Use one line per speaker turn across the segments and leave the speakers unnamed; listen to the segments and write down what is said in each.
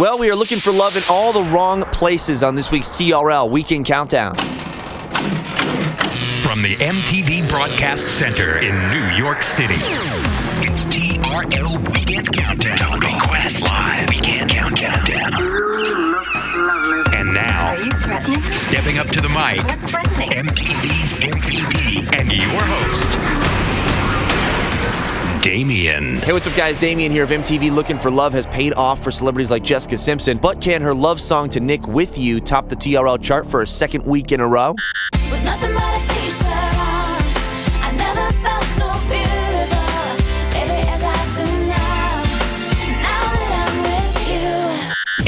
Well, we are looking for love in all the wrong places on this week's TRL Weekend Countdown.
From the MTV Broadcast Center in New York City, it's TRL Weekend Countdown. Toby Quest Live Weekend Countdown. And now,
Are you threatening?
stepping up to the mic,
Not threatening.
MTV's MVP and your host, Damien.
Hey, what's up, guys? Damien here of MTV Looking for Love has paid off for celebrities like Jessica Simpson, but can her love song to Nick With You top the TRL chart for a second week in a row?
With nothing but a t-shirt on, I never felt so beautiful, baby, as I do now that I'm with you.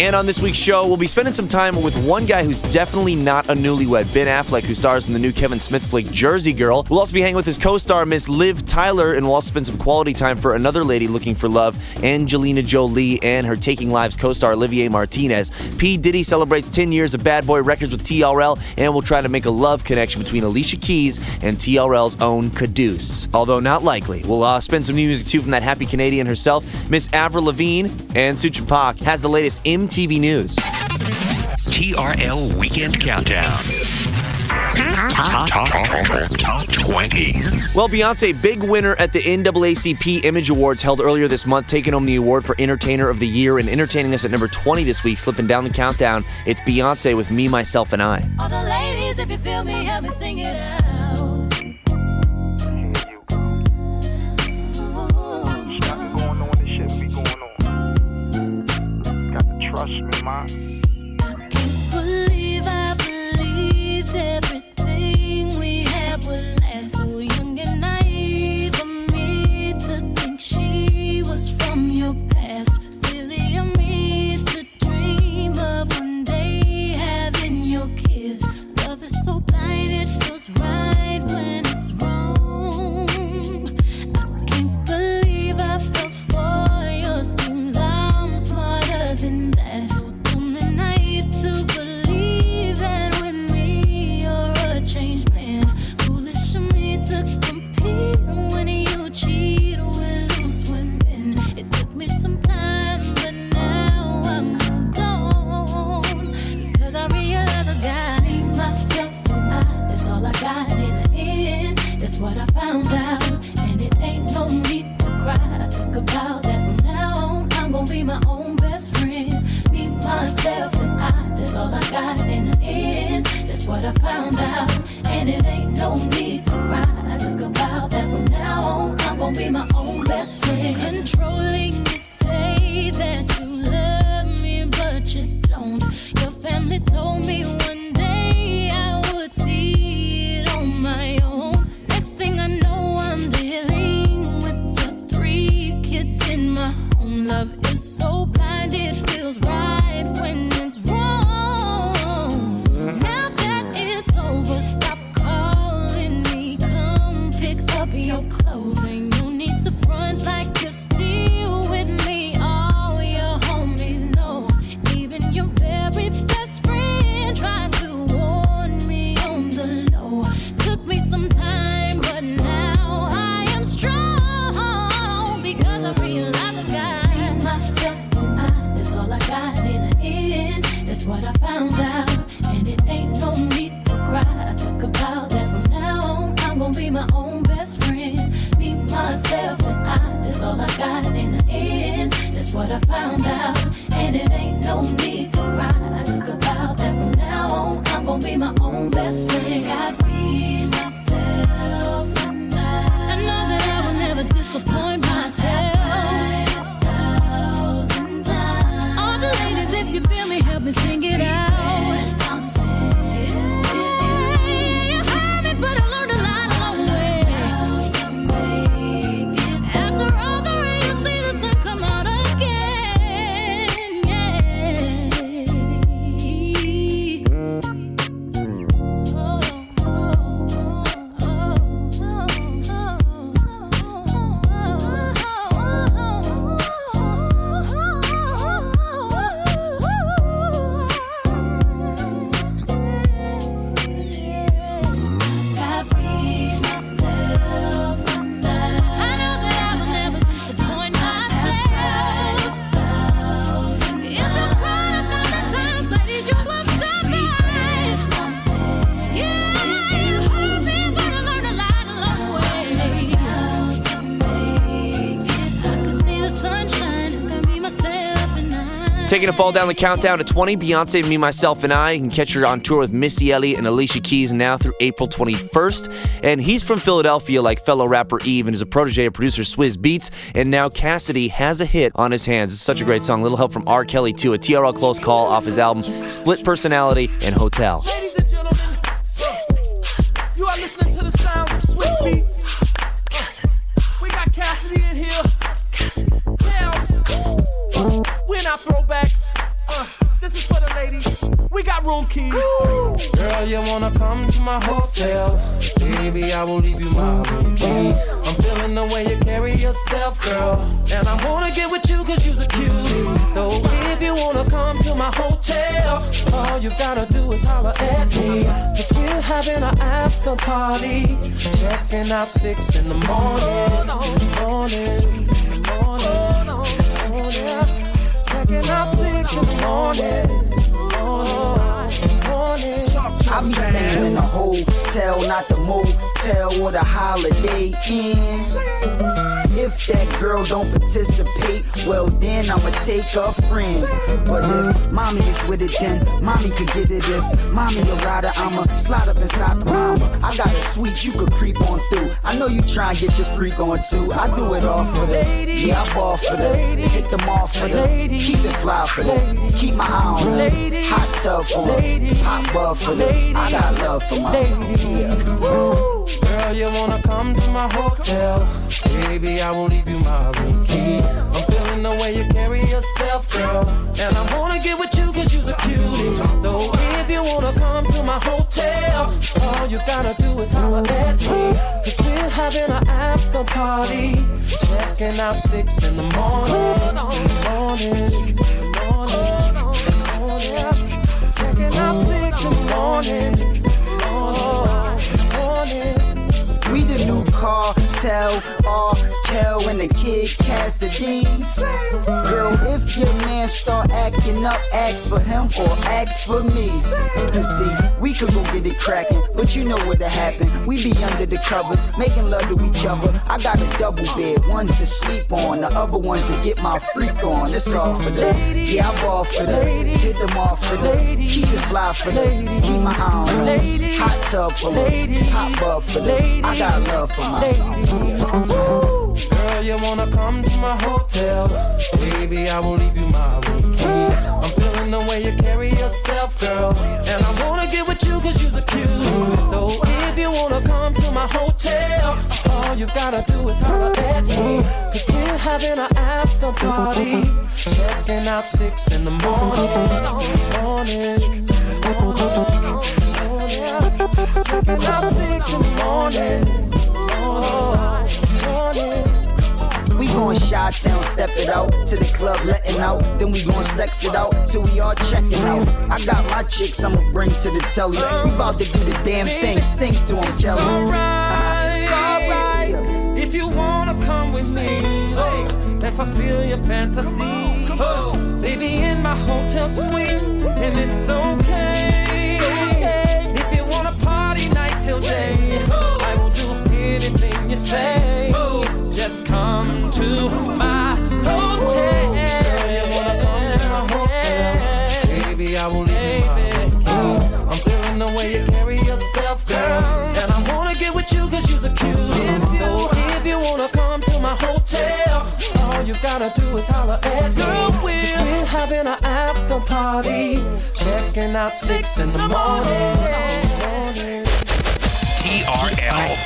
And on this week's show, we'll be spending some time with one guy who's definitely not a newlywed, Ben Affleck, who stars in the new Kevin Smith flick Jersey Girl. We'll also be hanging with his co-star, Miss Liv Tyler, and we'll also spend some quality time for another lady looking for love, Angelina Jolie, and her Taking Lives co-star, Olivier Martinez. P. Diddy celebrates 10 years of Bad Boy Records with TRL, and we'll try to make a love connection between Alicia Keys and TRL's own Caduce. Although not likely. We'll spend some new music, too, from that happy Canadian herself, Miss Avril Lavigne, and Suchin Pak has the latest MTV news.
TRL Weekend Countdown. Top 20.
Well, Beyonce, big winner at the NAACP Image Awards held earlier this month, taking home the award for Entertainer of the Year and entertaining us at number 20 this week, slipping down the countdown. It's Beyonce with Me, Myself, and I.
All the ladies, if you feel me, help me sing it out.
Trust me, ma.
I can't believe I believed everything we had would last. So young and naive of me to think she was from your past. Silly of me to dream of one day having your kiss. Love is so blind, it feels right when it's wrong. I can't believe I fell for your schemes. I'm smarter than that. So dumb and naive to believe that with me you're a changed man. Foolish of me to compete when you cheat with loose women. It took me some time, but now I'm moved on. Because I realize I got me, myself, and I. That's all I got in the end. That's what I found out. And it ain't no need to cry. I took a vow that from now on I'm gonna be my own best friend. Me, myself, and I. That's all I got in the end. That's what I found out. And it ain't no need to cry. I took a vow that from now on I'm gonna be my own best friend. Controlling, you say that you love me, but you don't. Your family told me one day I would see it on my own. Next thing I know, I'm dealing with your 3 kids in my home. Love is so blind, it feels right when it's wrong. Now that it's over, stop calling me. Come pick up your clothes. And you need to front like you're still with me. All your homies know. Even your very best friend tried to warn me on the low. Took me some time, but now I am strong. Because I realize I got myself and I. That's all I got in the end. That's what I found out. And it ain't no need to cry. I took a vow that from now on I'm gonna be my own best friend. Me, myself, and I. That's all I got in the end. That's what I found out. And it ain't no need to cry. I took a vow that from now on I'm gonna be my own best friend. Got me, myself, and I know that I will never disappoint myself. 1,000 times. All the ladies, if you feel me, help me sing it out. You heard me, but I learned a lot along the way. After all the rain, you see the sun come out again. Yeah.
Taking a fall down the countdown to 20, Beyonce, Me, Myself, and I. You can catch her on tour with Missy Elliott and Alicia Keys now through April 21st. And he's from Philadelphia like fellow rapper Eve and is a protege of producer Swizz Beatz. And now Cassidy has a hit on his hands. It's such a great song. Little help from R. Kelly, too. A TRL close call off his album Split Personality and Hotel.
Ladies and gentlemen, you are listening to the sound of Swizz Beatz. We got Cassidy in here. We're not throwbacks. This is for the ladies. We got room keys. Girl, you wanna come to my hotel? Baby, I will leave you my room key. I'm feeling the way you carry yourself, girl. And I wanna get with you cause you're a cutie. So if you wanna come to my hotel, all you gotta do is holler at me. Cause we're having an after party. Checking out 6 in the morning. Checking out 6 in the morning.
I be staying in a hotel, not the motel or the Holiday Inn. If that girl don't participate, well then I'ma take a friend. But if mommy is with it, then mommy could get it. If mommy a rider, I'ma slide up inside the mama. I got a suite you could creep on through. I know you try and get your freak on too. I do it all for the, yeah I ball for the, hit them off for the, keep it fly for the, keep my eye on the, hot tub for the, hot bub for the, I got love for my yeah.
Girl, you wanna come to my hotel? Baby, I will leave you my room key. I'm feeling the way you carry yourself, girl. And I wanna get with you cause you're a cutie. So if you wanna come to my hotel, all you gotta do is holler at me. Cause we're having an after party. Checking out 6 in the morning. Checking out 6 in the morning.
We the new cartel, R. Kel and the Kid Cassidy. Girl, if your man start acting up, ask for him or ask for me. Cause see, we could go get it cracking, but you know what'll happen. We be under the covers, making love to each other. I got a double bed, one's to sleep on, the other one's to get my freak on. It's all for the, yeah I ball for the, hit them off for the, keep it fly for the, keep my eye on the, hot tub for the, hot bub for the, I got love for my
Girl, you wanna come to my hotel? Baby, I will leave you my room key. I'm feeling the way you carry yourself, girl. And I wanna get with you cause you're a cutie. So if you wanna come to my hotel, all you gotta do is holler at me. Cause we're having an after party. Checking out 6 in the morning. Checking out 6 in the morning.
We gon' Chi-Town, step it out to the club, letting out. Then we gon' sex it out till we all checking out. I got my chicks I'ma bring to the telly. We bout to do the damn thing, sing to 'em, Kelly.
Alright, if you wanna come with me and fulfill your fantasy, baby in my hotel suite, and it's okay. If you wanna party night till day, I will do anything you say. Just come to my hotel. You wanna come to my hotel? Baby, I will leave you. I'm feeling the way you carry yourself, girl. And I wanna get with you cause you're a cutie. So if you wanna come to my hotel, all you gotta do is holler at me. We're having an after party. Checking out 6 in the morning.
TRL.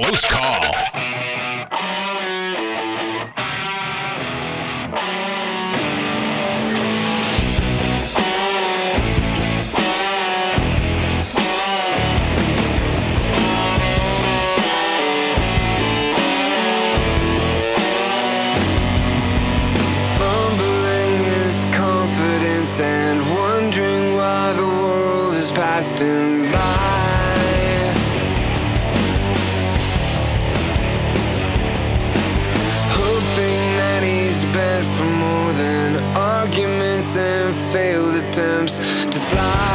Close call.
Fumbling his confidence and wondering why the world has passed him by. For more than arguments and failed attempts to fly.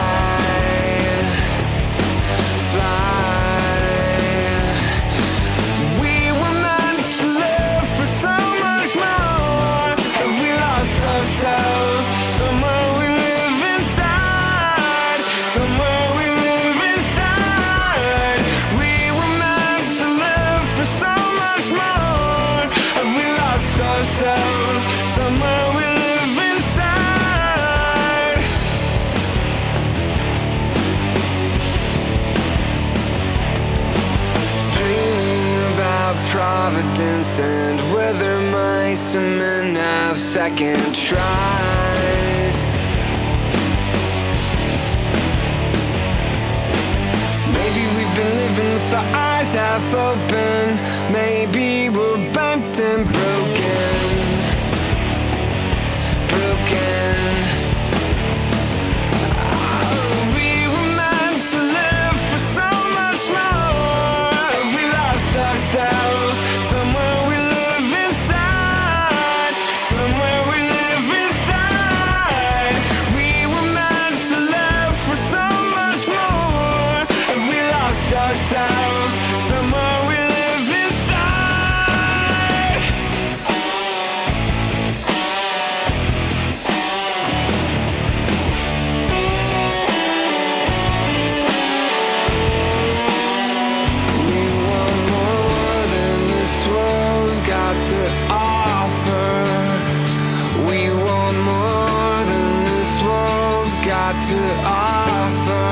We were meant to live for so much more. If we lost our second tries. Maybe we've been living with our eyes half open. Maybe we're bent and broken. We were meant to live for so much more. We lost ourselves. Somewhere we live inside. Somewhere we live inside. We were meant to live for so much more. We lost ourselves. Somewhere we live inside. To offer,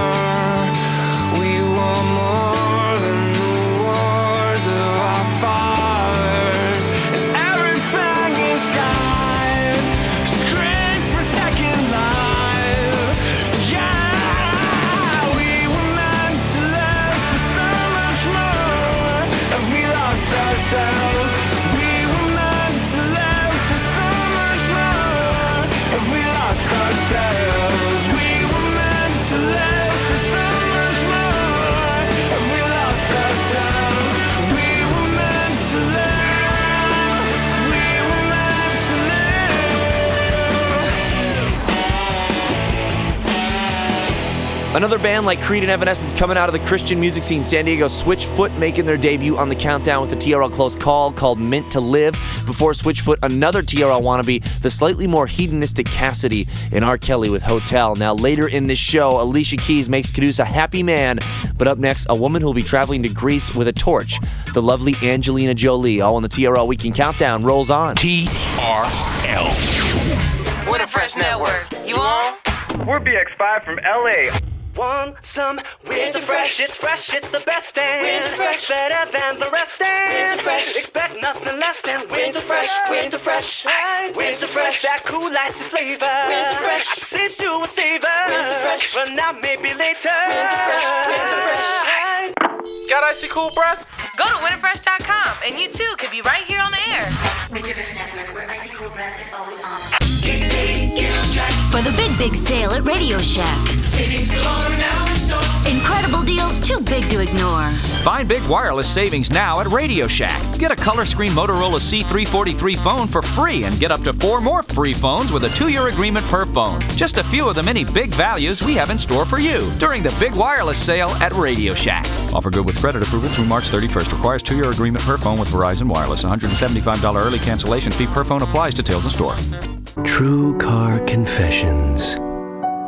we want more than the wars of our fathers, and everything inside screams for second life. Yeah, we were meant to live for so much more, and we lost ourselves. We were meant to live for so much more, and we lost ourselves. To live for so much more, and we lost ourselves. We were meant to live. We were meant to live.
Another band like Creed and Evanescence coming out of the Christian music scene, San Diego, Switchfoot making their debut on the countdown with a TRL close call called Meant to Live. Before Switchfoot, another TRL wannabe, the slightly more hedonistic Cassidy and R. Kelly with Hotel. Now, later in this show, Alicia Keys makes Caduce a happy man. But up next, a woman who will be traveling to Greece with a torch. The lovely Angelina Jolie, all on the TRL Weekend Countdown, rolls on.
TRL.
Winter Fresh Network. You on?
We're BX5 from LA.
Want some Winter Fresh? It's fresh, it's the best and Winter Fresh, better than the rest and Winter Fresh, expect nothing less than Winter Fresh. Winter Fresh, Winter Fresh, that cool icy flavor. Winter Fresh, I taste you a savor. Winter Fresh, but now maybe later. Winter Fresh, Winter Fresh.
Got icy cool breath?
Go to winterfresh.com and you too could be right here on the air.
Winter Fresh Network, where icy cool breath is always on.
For the big sale at Radio Shack.
Savings galore now in store.
Incredible deals too big to ignore.
Find big wireless savings now at Radio Shack. Get a color screen Motorola C343 phone for free and get up to 4 more free phones with a 2-year agreement per phone. Just a few of the many big values we have in store for you during the big wireless sale at Radio Shack. Offer good with credit approval through March 31st. Requires 2-year agreement per phone with Verizon Wireless. $175 early cancellation fee per phone applies. Details in store.
True Car Confessions.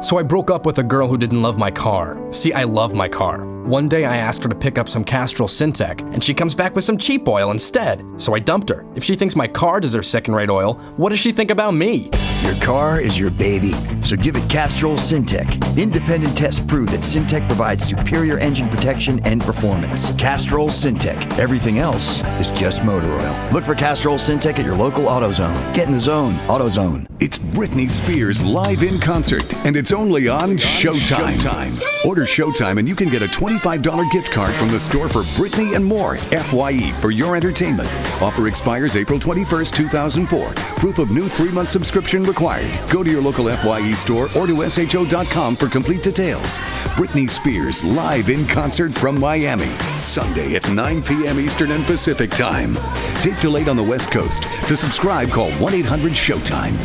So I broke up with a girl who didn't love my car. See, I love my car. One day I asked her to pick up some Castrol Syntec, and she comes back with some cheap oil instead. So I dumped her. If she thinks my car deserves second-rate oil, what does she think about me?
Your car is your baby, so give it Castrol Syntec. Independent tests prove that Syntec provides superior engine protection and performance. Castrol Syntec. Everything else is just motor oil. Look for Castrol Syntec at your local AutoZone. Get in the zone. AutoZone.
It's Britney Spears live in concert, and it's only on Showtime. Order Showtime and you can get a $25 gift card from the store for Britney and more. FYE for your entertainment. Offer expires April 21st, 2004. Proof of new 3-month subscription required. Go to your local FYE store or to SHO.com for complete details. Britney Spears live in concert from Miami. Sunday at 9 p.m. Eastern and Pacific Time. Tape delayed on the West Coast. To subscribe, call 1-800-SHOWTIME.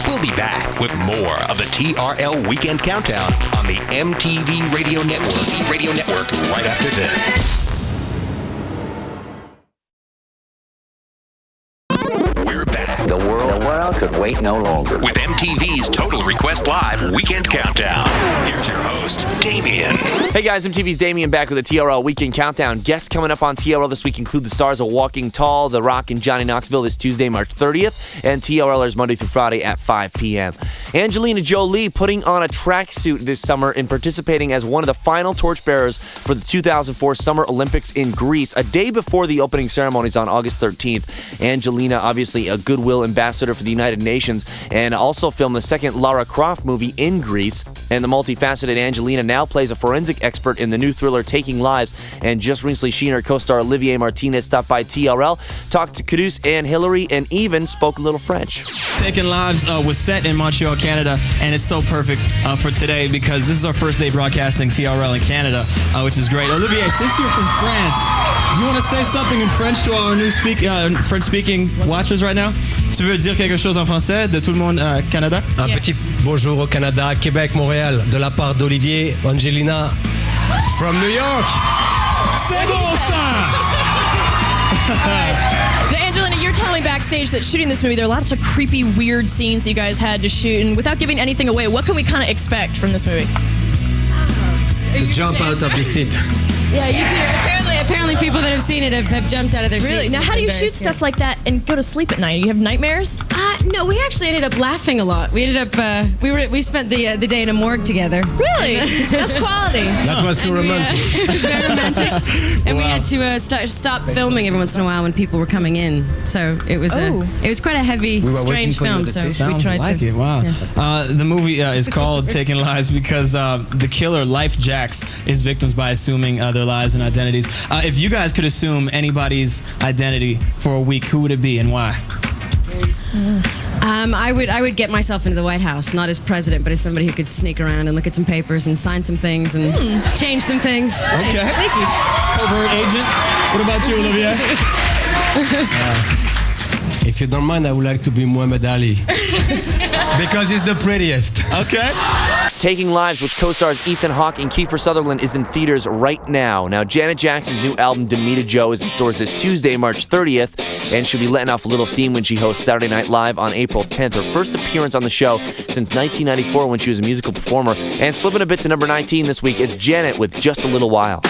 We'll be back with more of the TRL Weekend Countdown on the MTV Radio Network right after this. We're back.
The world could wait no longer.
With MTV's Total Request Live Weekend Countdown. Here's your host, Damien.
Hey guys, MTV's Damien back with the TRL Weekend Countdown. Guests coming up on TRL this week include the stars of Walking Tall, The Rock, and Johnny Knoxville this Tuesday, March 30th, and TRLers Monday through Friday at 5 p.m. Angelina Jolie putting on a tracksuit this summer and participating as one of the final torchbearers for the 2004 Summer Olympics in Greece, a day before the opening ceremonies on August 13th. Angelina, obviously a goodwill ambassador for the United nations, and also filmed the second Lara Croft movie in Greece. And the multifaceted Angelina now plays a forensic expert in the new thriller Taking Lives. And just recently, she and her co-star Olivier Martinez stopped by TRL, talked to Caduce and Hillary, and even spoke a little French.
Taking Lives was set in Montreal, Canada, and it's so perfect for today because this is our first day broadcasting TRL in Canada, which is great. Olivier, since you're from France, you want to say something in French to our new French-speaking watchers right now? Tu veux dire quelque chose en français de tout le monde Canada?
Un petit bonjour au Canada, Québec, Montréal, de la part d'Olivier, Angelina, from New York.
C'est bon ça!
Now, Angelina, you're telling me backstage that shooting this movie, there are lots of creepy, weird scenes that you guys had to shoot, and without giving anything away, what can we kind of expect from this movie?
To jump out of the seat.
Yeah, you do. Apparently people that have seen it have jumped out of their seats.
Really? Now, how do you shoot stuff like that and go to sleep at night? You have nightmares?
No, we actually ended up laughing a lot. We ended up we spent the day in a morgue together.
Really? That's quality.
That was so romantic.
Very romantic. And we had to stop filming every once in a while when people were coming in. So it was quite a heavy, strange film. So we tried
like
to.
It. Wow.
Yeah.
The movie is called Taking Lives because the killer Life Jacks his victims by assuming their lives and identities. If you guys could assume anybody's identity for a week, who would it be and why?
I would get myself into the White House, not as president, but as somebody who could sneak around and look at some papers and sign some things and change some things.
Okay.
Thank you.
Covert agent. What about you, Olivier?
If you don't mind, I would like to be Muhammad Ali. Because he's the prettiest.
Okay.
Taking Lives, which co-stars Ethan Hawke and Kiefer Sutherland, is in theaters right now. Now, Janet Jackson's new album, Demita Joe, is in stores this Tuesday, March 30th, and she'll be letting off a little steam when she hosts Saturday Night Live on April 10th. Her first appearance on the show since 1994 when she was a musical performer. And slipping a bit to number 19 this week, it's Janet with Just a Little While.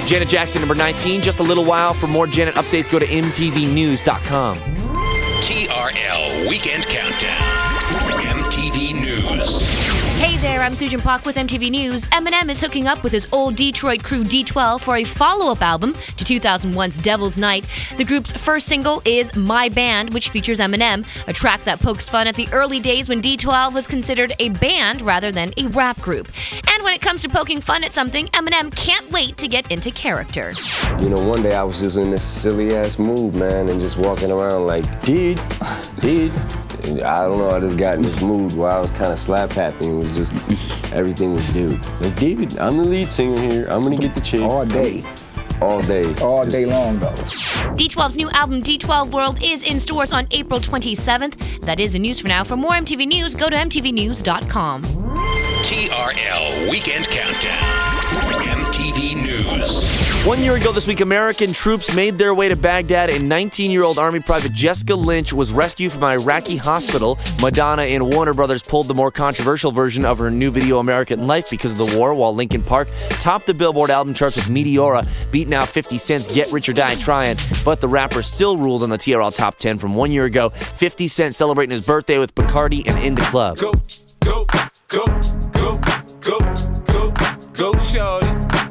Janet Jackson, number 19, just a little while. For more Janet updates, go to mtvnews.com.
TRL Weekend Countdown. MTV News.
Hey there, I'm Sujan Pak with MTV News. Eminem is hooking up with his old Detroit crew D12 for a follow-up album to 2001's Devil's Night. The group's first single is My Band, which features Eminem, a track that pokes fun at the early days when D12 was considered a band rather than a rap group. And when it comes to poking fun at something, Eminem can't wait to get into character.
You know, one day I was just in this silly-ass mood, man, and just walking around like, dude. I don't know, I just got in this mood where I was kind of slap happy. It was just, everything was dude. Like, dude, I'm the lead singer here. I'm gonna get the chick.
All day.
All day.
All day long, though.
D12's new album, D12 World, is in stores on April 27th. That is the news for now. For more MTV News, go to mtvnews.com.
TRL Weekend Countdown. MTV News.
1 year ago this week, American troops made their way to Baghdad, and 19-year-old Army Private Jessica Lynch was rescued from an Iraqi hospital. Madonna and Warner Brothers pulled the more controversial version of her new video, American Life, because of the war, while Linkin Park topped the Billboard album charts with Meteora, beating out 50 Cent's Get Rich or Die Tryin'. But the rapper still ruled on the TRL Top 10 from 1 year ago. 50 Cent celebrating his birthday with Bacardi and In the Club.
Go, shorty.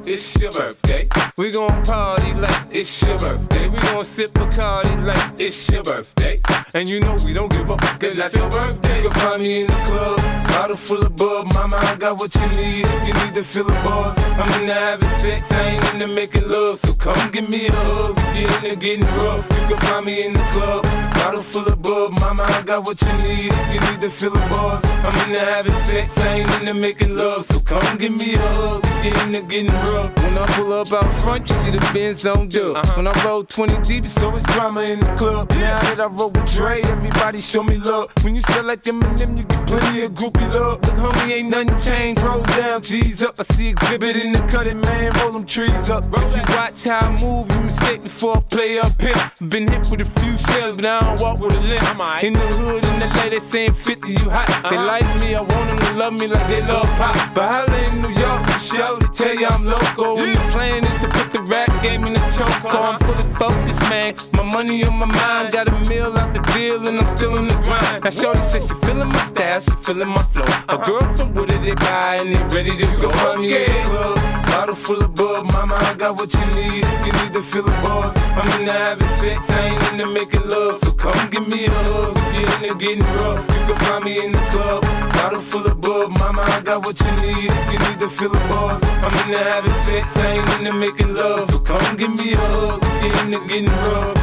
It's your birthday. We gon' party like it's your birthday. We gon' sip Bacardi like it's your birthday. And you know we don't give up, cause that's your birthday. You can find me in the club, bottle full of bub. Mama, I got what you need if you need to fill the buzz. I'm into having sex, I ain't into making love. So come give me a hug, you're into getting rough. You can find me in the club, bottle full of bub. Mama, I got what you need if you need to fill the buzz. I'm into having sex, I ain't into making love. So come give me a hug, you're into getting rough. When I pull up out front, you see the Benz on dub. When I roll 20 deep, it's always drama in the club. Now that I roll with Dre, everybody show me love. When you sell like them and them, you get plenty of groupie love. Look, homie, ain't nothing changed. Roll down, G's up. I see exhibit in the cutting, man. Roll them trees up. If you watch how I move, you mistake before I play up here. Been hit with a few shells, but I don't walk with a limp. In the hood, in the lady saying 50, you hot. They like me, I want them to love me like they love pop. But holla in New York, for show to tell you I'm local. And the plan is to put the rap game in the choke. I'm fully focused, man. My money on my mind. Got a meal out the deal, and I'm still in the grind. Now, shorty says she feeling my style, she feeling my flow. A girl from Wooded, they buy, and they ready to go. Find me in the club, bottle full of bub. Mama, I got what you need if you need to fill the buzz. I'm into having sex, I ain't into making love. So come give me a hug, if you're into getting rough. You can find me in the club, bottle full of bub. Mama, I got what you need if you need to fill the buzz. I'm into having sex, I ain't into making love. So come give me a hug, if you're into getting rough.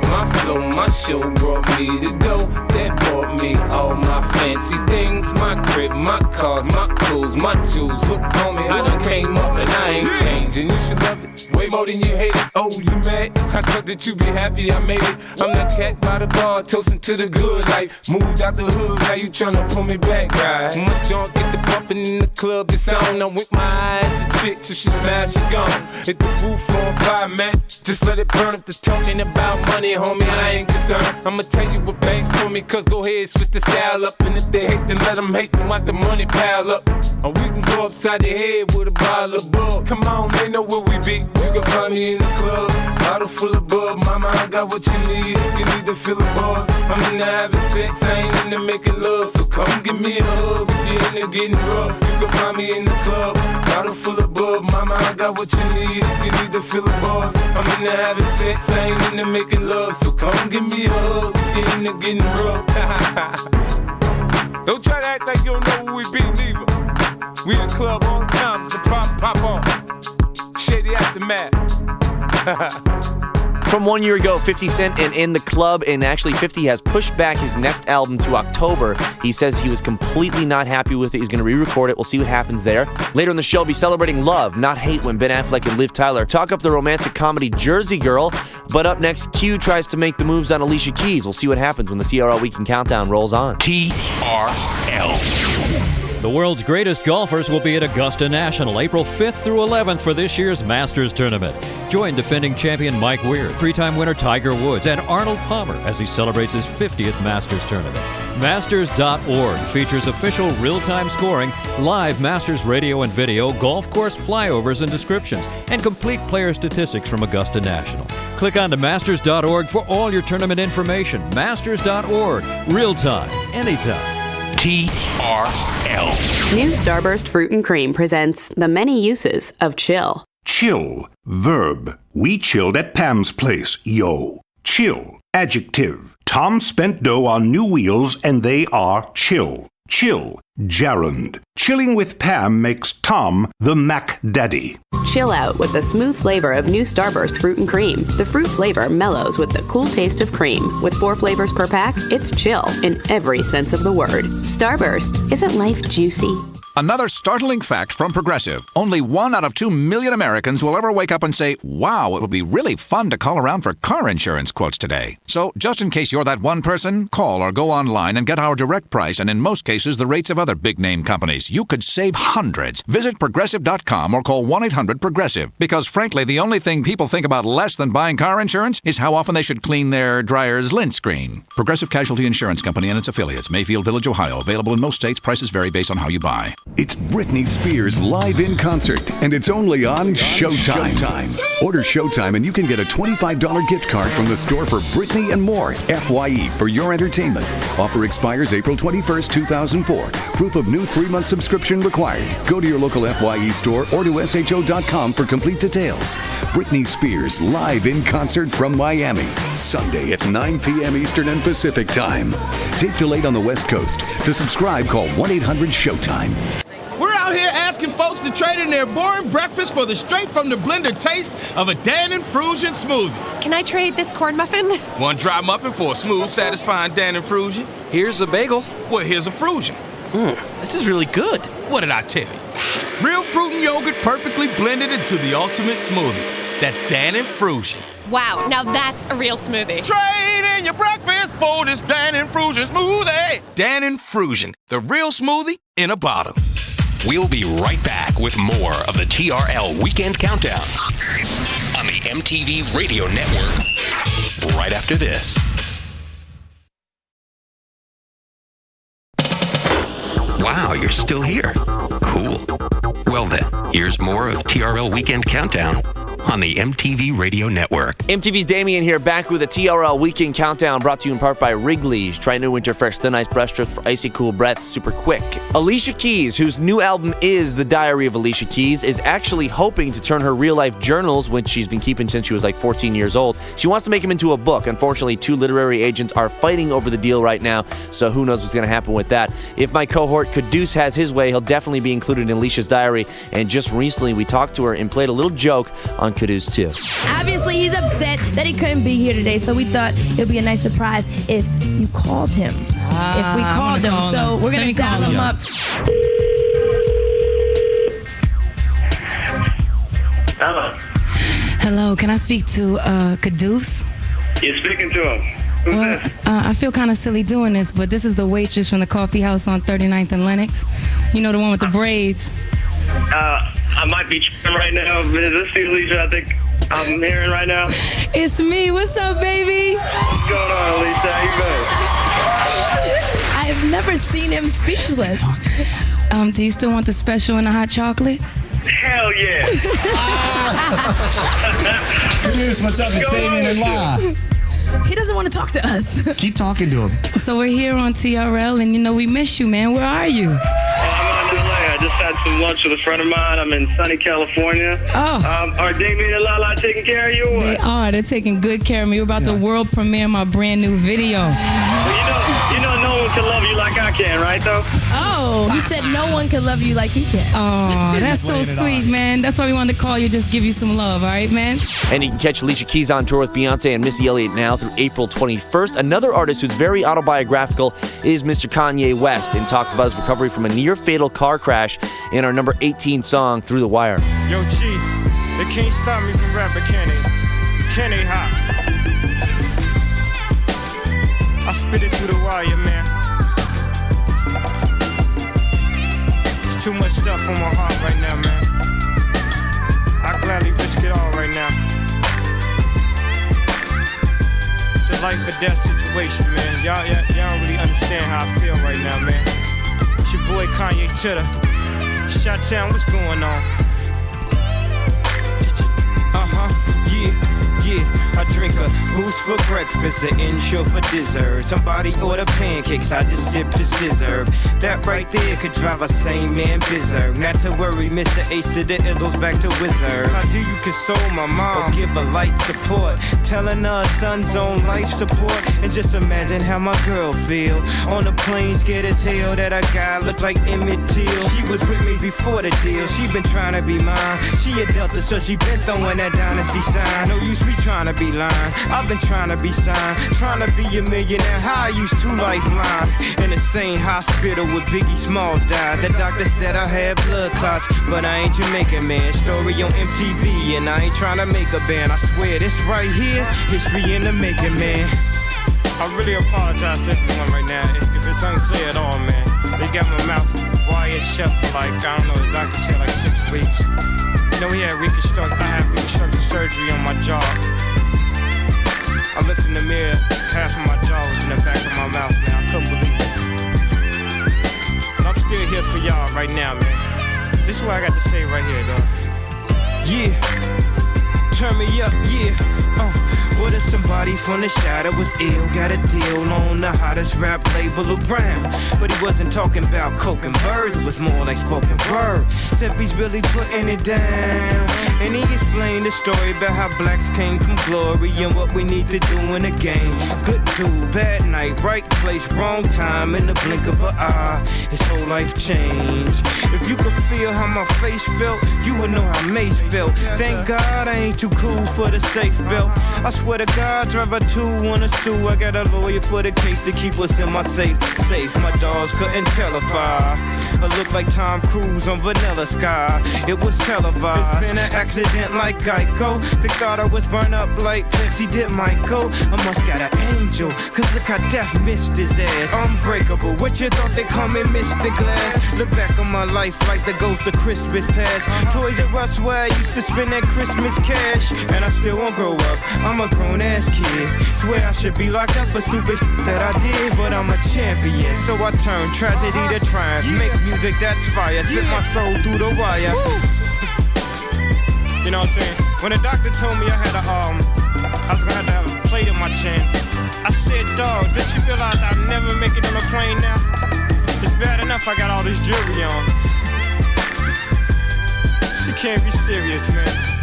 My flow, my show brought me to go. That bought me all my fancy things. My crib, my cars, my clothes, my shoes. Look, homie, I done came up and I ain't changing. You should love it way more than you hate it. Oh, you mad? I thought that you be happy I made it. I'm the cat by the bar, toasting to the good life. Moved out the hood, now you tryna pull me back, right? My junk get the bumping in the club, it's on. I'm with my eye at your chicks, if she smash, she gone. Hit the roof on fire, man. Just let it burn if the talking about money, homie, I ain't concerned. I'ma tell you what banks told me, cause go ahead, switch the style up. And if they hate, then let them hate, then watch the money pile up. Or we can go upside the head with a bottle of bug. Come on, they know where we be. You can find me in the club, bottle full of bub. Mama, I got what you need if you need to fill the buzz. I'm into having sex, I ain't into making love. So come give me a hug, if you're into getting rough. You can find me in the club, bottle full of bub. Mama, I got what you need if you need to fill the buzz. I'm into having sex, I ain't into making love. So come give me a hug, if you're into getting rough. Don't try to act like you don't know who we be, neither. We in the club on time, it's a pop on. Shady Aftermath.
From 1 year ago, 50 Cent and In the Club, and actually 50 has pushed back his next album to October. He says he was completely not happy with it. He's going to re-record it. We'll see what happens there. Later in the show, we'll be celebrating love, not hate, when Ben Affleck and Liv Tyler talk up the romantic comedy Jersey Girl. But up next, Q tries to make the moves on Alicia Keys. We'll see what happens when the TRL Weekend Countdown rolls on.
TRL.
The world's greatest golfers will be at Augusta National April 5th through 11th for this year's Masters Tournament. Join defending champion Mike Weir, three-time winner Tiger Woods, and Arnold Palmer as he celebrates his 50th Masters Tournament. Masters.org features official real-time scoring, live Masters radio and video, golf course flyovers and descriptions, and complete player statistics from Augusta National. Click on to Masters.org for all your tournament information. Masters.org. Real-time. Anytime.
TRL.
New Starburst Fruit and Cream presents the many uses of chill.
Chill. Verb. We chilled at Pam's place. Yo. Chill. Adjective. Tom spent dough on new wheels and they are chill. Chill. Gerund. Chilling with Pam makes Tom the Mac Daddy.
Chill out with the smooth flavor of new Starburst Fruit and Cream. The fruit flavor mellows with the cool taste of cream. With 4 flavors per pack, it's chill in every sense of the word. Starburst. Isn't life juicy?
Another startling fact from Progressive. Only 1 out of 2 million Americans will ever wake up and say, wow, it would be really fun to call around for car insurance quotes today. So just in case you're that one person, call or go online and get our direct price and in most cases the rates of other big-name companies. You could save hundreds. Visit Progressive.com or call 1-800-PROGRESSIVE. Because frankly, the only thing people think about less than buying car insurance is how often they should clean their dryer's lint screen. Progressive Casualty Insurance Company and its affiliates. Mayfield Village, Ohio. Available in most states. Prices vary based on how you buy.
It's Britney Spears live in concert, and it's only on Showtime. Order Showtime and you can get a $25 gift card from the store for Britney and more. FYE for your entertainment. Offer expires April 21st, 2004. Proof of new 3-month subscription required. Go to your local FYE store or to SHO.com for complete details. Britney Spears live in concert from Miami. Sunday at 9 p.m. Eastern and Pacific Time. Tape delayed on the West Coast. To subscribe, call 1-800-SHOWTIME.
We're out here asking folks to trade in their boring breakfast for the straight-from-the-blender taste of a Dan and Frusion smoothie.
Can I trade this corn muffin?
One dry muffin for a smooth, satisfying Dan and Frusion?
Here's a bagel.
Well, here's a Frusion.
This is really good.
What did I tell you? Real fruit and yogurt perfectly blended into the ultimate smoothie. That's Dan and Frusion.
Wow, now that's a real smoothie.
Trade in your breakfast for this Dan and Frusion smoothie. Dan and Frusion, the real smoothie in a bottle.
We'll be right back with more of the TRL Weekend Countdown on the MTV Radio Network right after this. Wow, you're still here. Cool. Well then, here's more of TRL Weekend Countdown on the MTV Radio Network.
MTV's Damien here, back with a TRL Weekend Countdown brought to you in part by Wrigley's. Try new Winter Fresh Thin Ice Breast Strips for icy cool breath super quick. Alicia Keys, whose new album is The Diary of Alicia Keys, is actually hoping to turn her real-life journals, which she's been keeping since she was like 14 years old. She wants to make them into a book. Unfortunately, 2 literary agents are fighting over the deal right now, so who knows what's going to happen with that. If my cohort Caduce has his way, he'll definitely be included in Alicia's diary, and just recently we talked to her and played a little joke on Caduce too.
Obviously, he's upset that he couldn't be here today, so we thought it would be a nice surprise if you called him. If we called him. So we're going to dial him up.
Hello.
Hello, can I speak to Caduce?
You're speaking to him. Who's this?
I feel kind of silly doing this, but this is the waitress from the coffee house on 39th and Lenox. You know, the one with the braids.
I might be tripping right now. Is this the Alicia I think I'm hearing right now?
It's me. What's up, baby?
What's going on, Alicia? How you been?
I've never seen him speechless.
Do you still want the special and the hot chocolate?
Hell yeah.
Caduce, what's up? It's Damien and La.
He doesn't want to talk to us.
Keep talking to him.
So we're here on TRL, and you know we miss you, man. Where are you?
I'm out in LA. I just had some lunch with a friend of mine. I'm in sunny California.
Oh.
Are Damien and Lala taking care of you or what?
They are. They're taking good care of me. We're about to world premiere my brand new video.
Well, you know no one can love you like I can, right, though?
Oh, he said no one can love you like he can.
Oh, that's so sweet, man. That's why we wanted to call you, just give you some love, all right, man?
And you can catch Alicia Keys on tour with Beyonce and Missy Elliott now through April 21st. Another artist who's very autobiographical is Mr. Kanye West, and talks about his recovery from a near-fatal car crash in our number 18 song, Through the Wire.
Yo, G, they can't stop me from rapping, can they? Can they, hot? I spit it through the wire, man. There's too much stuff on my heart right now, man. I gladly risk it all right now. It's a life or death situation, man. Cause y'all don't really understand how I feel right now, man. It's your boy Kanye Titter. Shot-town, what's going on? Yeah, I drink a boost for breakfast, an insure for dessert. Somebody order pancakes, I just sip the scissor. That right there could drive a sane man berserk. Not to worry, Mr. Ace to the Izzles back to Wizard. How do you console my mom or give her light support? Telling her son's on life support. And just imagine how my girl feel on the plane, scared as hell that a guy looked like Emmett Till. She was with me before the deal, she been trying to be mine. She a Delta, so she been throwing that dynasty sign. No use me trying to be lying, I've been trying to be signed, trying to be a millionaire. How I used 2 lifelines in the same hospital where Biggie Smalls died. The doctor said I had blood clots, but I ain't Jamaican, man. Story on MTV, and I ain't trying to make a band. I swear this right here, history in the making, man. I really apologize to everyone right now if it's unclear at all, man. They got my mouth wired shut for like, I don't know, the doctor said like 6 weeks. You know, I had reconstructive surgery on my jaw. I looked in the mirror, half of my jaw was in the back of my mouth, man. I couldn't believe it. But I'm still here for y'all right now, man. This is what I got to say right here, dog. Yeah, turn me up, yeah. What if somebody from the shadow was ill? Got a deal on the hottest rap label around. But he wasn't talking about coke and birds, it was more like spoken word. Except he's really putting it down. And he explained the story about how blacks came from glory and what we need to do in the game. Good dude, bad night, right place, wrong time. In the blink of an eye, his whole life changed. If you could feel how my face felt, you would know how Mace felt. Thank God I ain't too cool for the safe belt. I swear to God, driver 2 wanna sue. I got a lawyer for the case to keep us in my safe. My dogs couldn't tell if I looked like Tom Cruise on Vanilla Sky. It was televised. It's been an accident like Geico. They thought I was burned up like Pepsi did Michael. I must got an angel, cause look how death missed his ass. Unbreakable, what you thought they call me Mr. Glass? Look back on my life like the ghost of Christmas past. Toys R Us where I used to spend that Christmas cash. And I still won't grow up, I'm a grown ass kid. Swear I should be locked up for stupid that I did, but I'm a champion. So I turn tragedy to triumph. Make music that's fire, spit my soul through the wire. You know what I'm saying? When the doctor told me I had I was gonna have a plate in my chin, I said, dog, did you realize I'll never make it on a plane now? It's bad enough I got all this jewelry on. She can't be serious, man.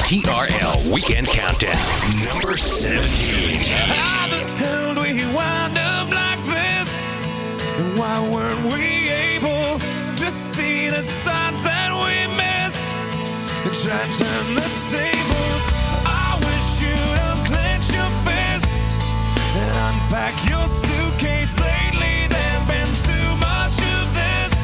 TRL Weekend Countdown, number 17.
How the hell do we wind up like this? And why weren't we able to see the signs that we missed? And try to turn the tables. I wish you'd unclench your fists and unpack your suitcase. Lately there's been too much of this,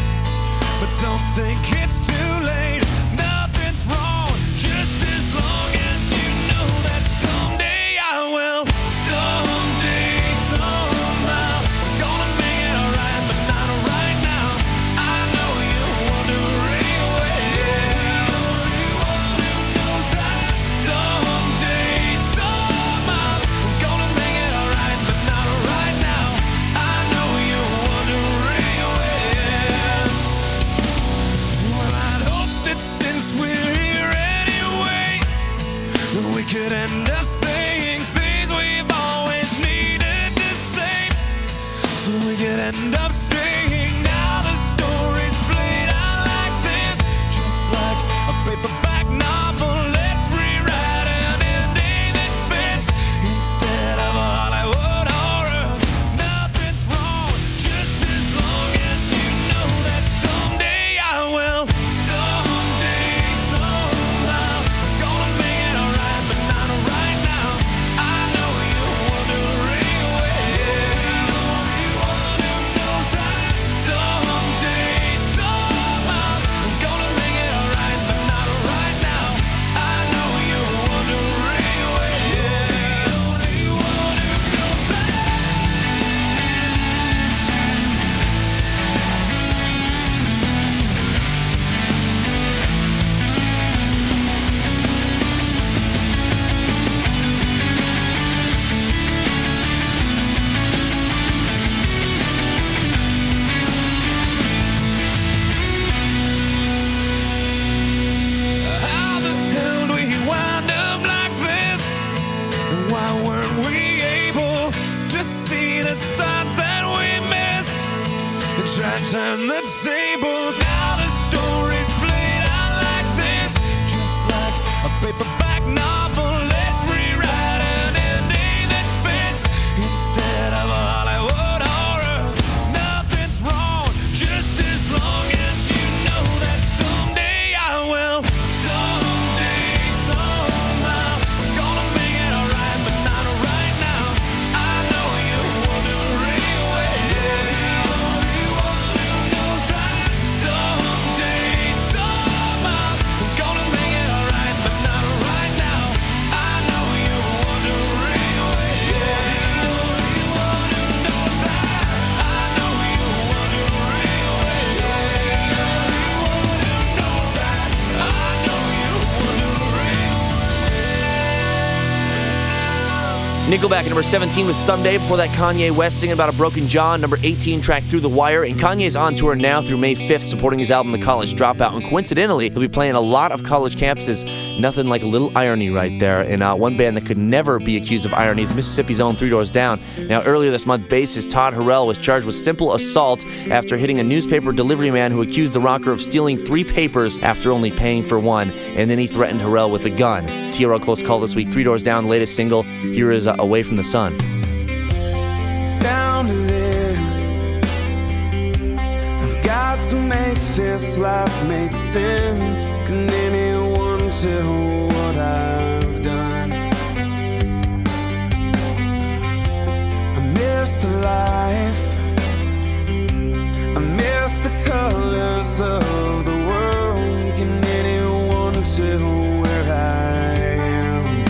but don't think it's too late. Nothing's wrong, just as long as you know that someday I will. Someday, somehow, I'm gonna make it alright, but not right now. I know you're wondering where. Who knows that someday, somehow, I'm gonna make it alright, but not right now. I know you're wondering where. Well, I'd hope that since we're here anyway, we could end up saying things we've always needed to say. So we could end up staying. Now the story's played out like this, just like a paperback novel. Let's rewrite an ending that fits instead of a Hollywood horror. Nothing's wrong. turn the tables. Now the story's played out like this, just like a paperback novel. Let's rewrite an ending that fits instead of a Hollywood horror. Nothing's wrong, just as long as you know that someday I will. Someday, somehow, I'm gonna make it alright, but not right now. I know you're wondering where the only one who knows that. Someday, somehow, I'm gonna make it alright, but not right now. I know you're wondering where the only one who knows that. I know you're wondering where the only one who knows that. I know you're wondering.
Nickelback at number 17 with Someday. Before that, Kanye West singing about a broken jaw. Number 18 track Through the Wire. And Kanye's on tour now through May 5th, supporting his album The College Dropout. And coincidentally, he'll be playing a lot of college campuses. Nothing like a little irony right there. And one band that could never be accused of irony is Mississippi's own Three Doors Down. Now, earlier this month, bassist Todd Harrell was charged with simple assault after hitting a newspaper delivery man who accused the rocker of stealing 3 papers after only paying for 1. And then he threatened Harrell with a gun. TRL Close Call this week. Three Doors Down, latest single. Here is Away from the Sun.
It's down to this. I've got to make this life make sense. Can anyone tell what I've done? I miss the life. I miss the colors of the world. Can anyone tell where I am?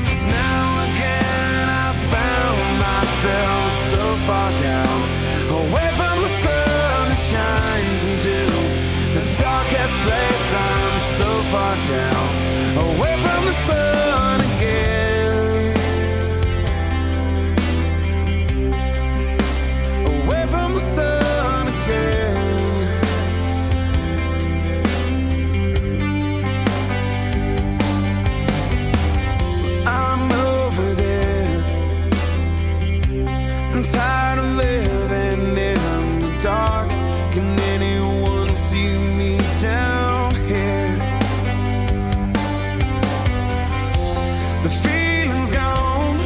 'Cause now again I found myself so far down, away from the sun that shines into the darkest place. I'm so far down, away from the sun again, away from the sun again. I'm over this. I'm tired of living in the dark. Can anyone see me down here? The feeling's gone.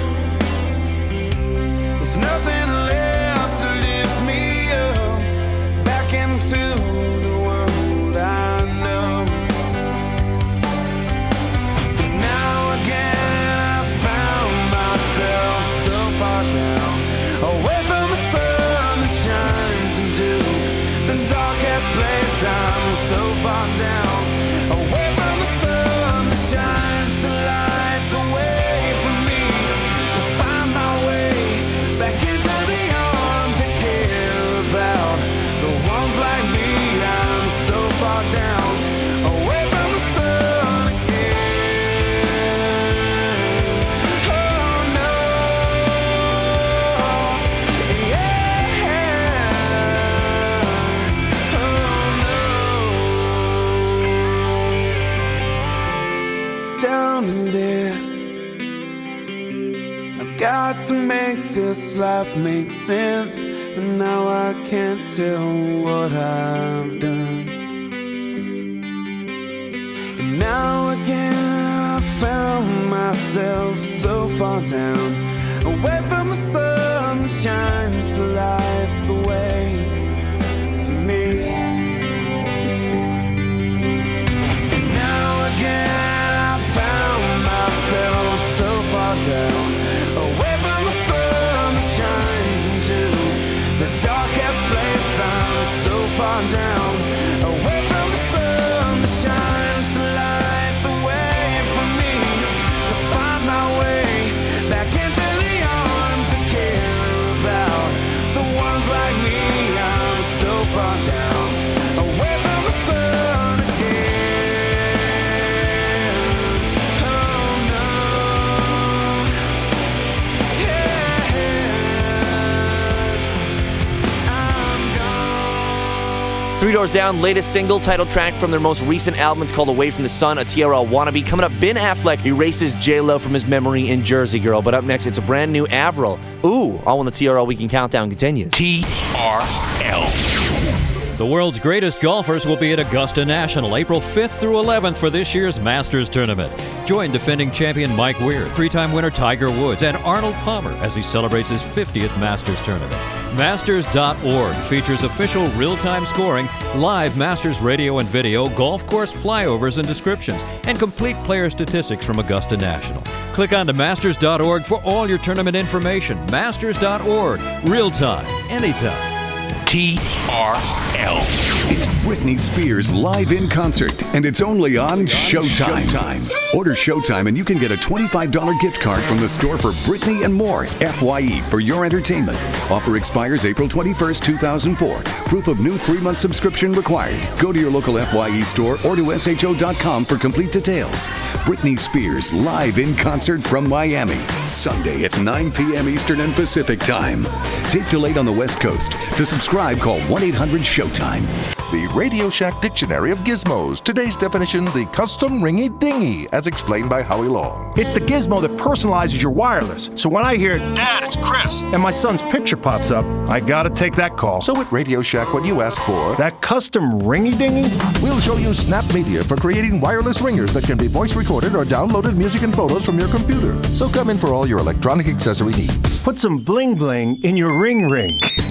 There's nothing left to lift me up back into the world I know. 'Cause now again I found myself so far down, away from the sun that shines into the darkest place. I'm so far down, away from the sun that shines to light the way for me to find my way back into the arms that care about the ones like me. I'm so far down, away from the sun again. Oh no, yeah, oh no. It's down to this. I've got to make this life make sense, and now I can't tell what I've done. And now again I found myself so far down, away from the sun that shines to light the way for me. 'Cause now again I found myself so far down, away from the sun that shines into the darkest place. I'm so far down, away from the sun that shines to light the way for me to find my way back into the arms that care about the ones
Three Doors Down, latest single, title track from their most recent album. It's called Away from the Sun, a TRL wannabe. Coming up, Ben Affleck erases J-Lo from his memory in Jersey Girl. But up next, it's a brand new Avril. Ooh, all when the TRL Weekend Countdown continues.
TRL.
The world's greatest golfers will be at Augusta National April 5th through 11th for this year's Masters Tournament. Join defending champion Mike Weir, three-time winner Tiger Woods, and Arnold Palmer as he celebrates his 50th Masters Tournament. Masters.org features official real-time scoring, live Masters radio and video, golf course flyovers and descriptions, and complete player statistics from Augusta National. Click on to Masters.org for all your tournament information. Masters.org. Real-time. Anytime.
TRL.
It's Britney Spears live in concert, and it's only on Showtime. Order Showtime and you can get a $25 gift card from the store for Britney and more. FYE for your entertainment. Offer expires April 21st, 2004. Proof of new 3-month subscription required. Go to your local FYE store or to SHO.com for complete details. Britney Spears live in concert from Miami. Sunday at 9 p.m. Eastern and Pacific Time. Tape delayed on the West Coast. To subscribe, call 1-800-SHOWTIME.
The Radio Shack Dictionary of Gizmos. Today's definition, the custom ringy-dingy, as explained by Howie Long.
It's the gizmo that personalizes your wireless. So when I hear, "Dad, it's Chris," and my son's picture pops up, I gotta take that call.
So at Radio Shack, what you ask for?
That custom ringy-dingy?
We'll show you Snap Media for creating wireless ringers that can be voice recorded or downloaded music and photos from your computer. So come in for all your electronic accessory needs.
Put some bling-bling in your ring.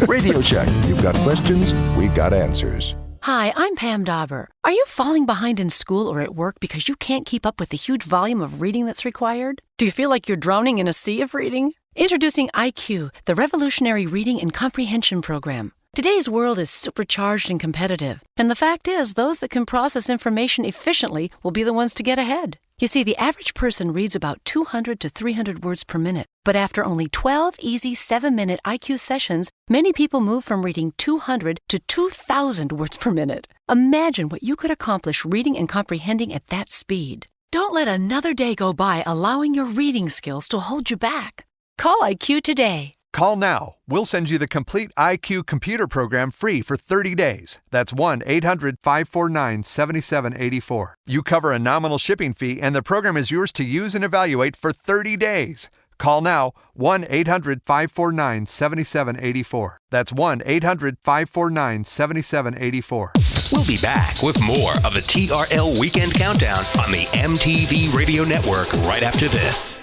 Radio Shack. You've got questions, we've got answers.
Hi, I'm Pam Dauber. Are you falling behind in school or at work because you can't keep up with the huge volume of reading that's required? Do you feel like you're drowning in a sea of reading? Introducing IQ, the revolutionary reading and comprehension program. Today's world is supercharged and competitive, and the fact is those that can process information efficiently will be the ones to get ahead. You see, the average person reads about 200 to 300 words per minute, but after only 12 easy 7-minute IQ sessions, many people move from reading 200 to 2,000 words per minute. Imagine what you could accomplish reading and comprehending at that speed. Don't let another day go by allowing your reading skills to hold you back. Call IQ today.
Call now. We'll send you the complete IQ computer program free for 30 days. That's 1-800-549-7784. You cover a nominal shipping fee, and the program is yours to use and evaluate for 30 days. Call now, 1-800-549-7784. That's 1-800-549-7784.
We'll be back with more of the TRL Weekend Countdown on the MTV Radio Network right after this.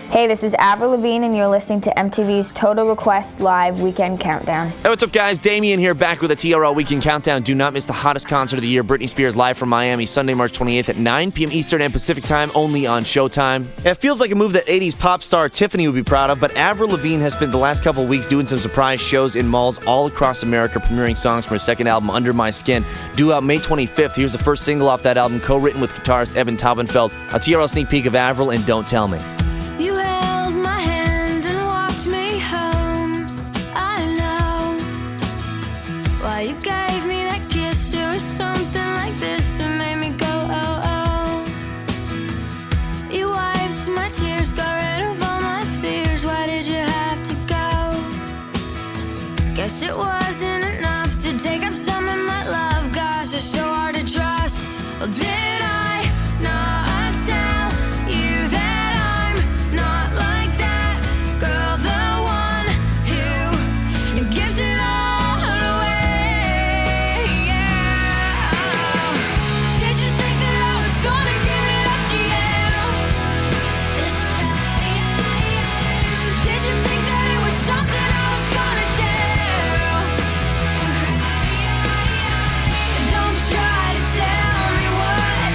Hey, this is Avril Lavigne, and you're listening to MTV's Total Request Live Weekend Countdown.
Hey, what's up, guys? Damien here, back with a TRL Weekend Countdown. Do not miss the hottest concert of the year, Britney Spears live from Miami, Sunday, March 28th at 9 p.m. Eastern and Pacific Time, only on Showtime. It feels like a move that 80s pop star Tiffany would be proud of, but Avril Lavigne has spent the last couple of weeks doing some surprise shows in malls all across America, premiering songs from her second album, Under My Skin, due out May 25th. Here's the first single off that album, co-written with guitarist Evan Taubenfeld. A TRL sneak peek of Avril and Don't Tell Me.
You held my hand and walked me home. I know why you gave me that kiss. It was something like this that made me go, oh, oh. You wiped my tears, got rid of all my fears. Why did you have to go? Guess it wasn't enough to take up some of my love. Gosh, it's so hard to trust. Well, did I not tell you that I'm not like that girl, the one who gives it all away? Yeah. Did you think that I was gonna give it up to you this time? Did you think that it was something I was gonna do and cry? Don't try to tell me what I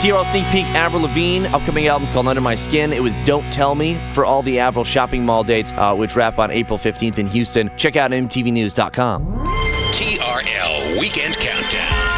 TRL sneak peek, Avril Lavigne. Upcoming album's called Under My Skin. It was Don't Tell Me for all the Avril shopping mall dates, which wrap on April 15th in Houston. Check out mtvnews.com.
TRL Weekend Countdown.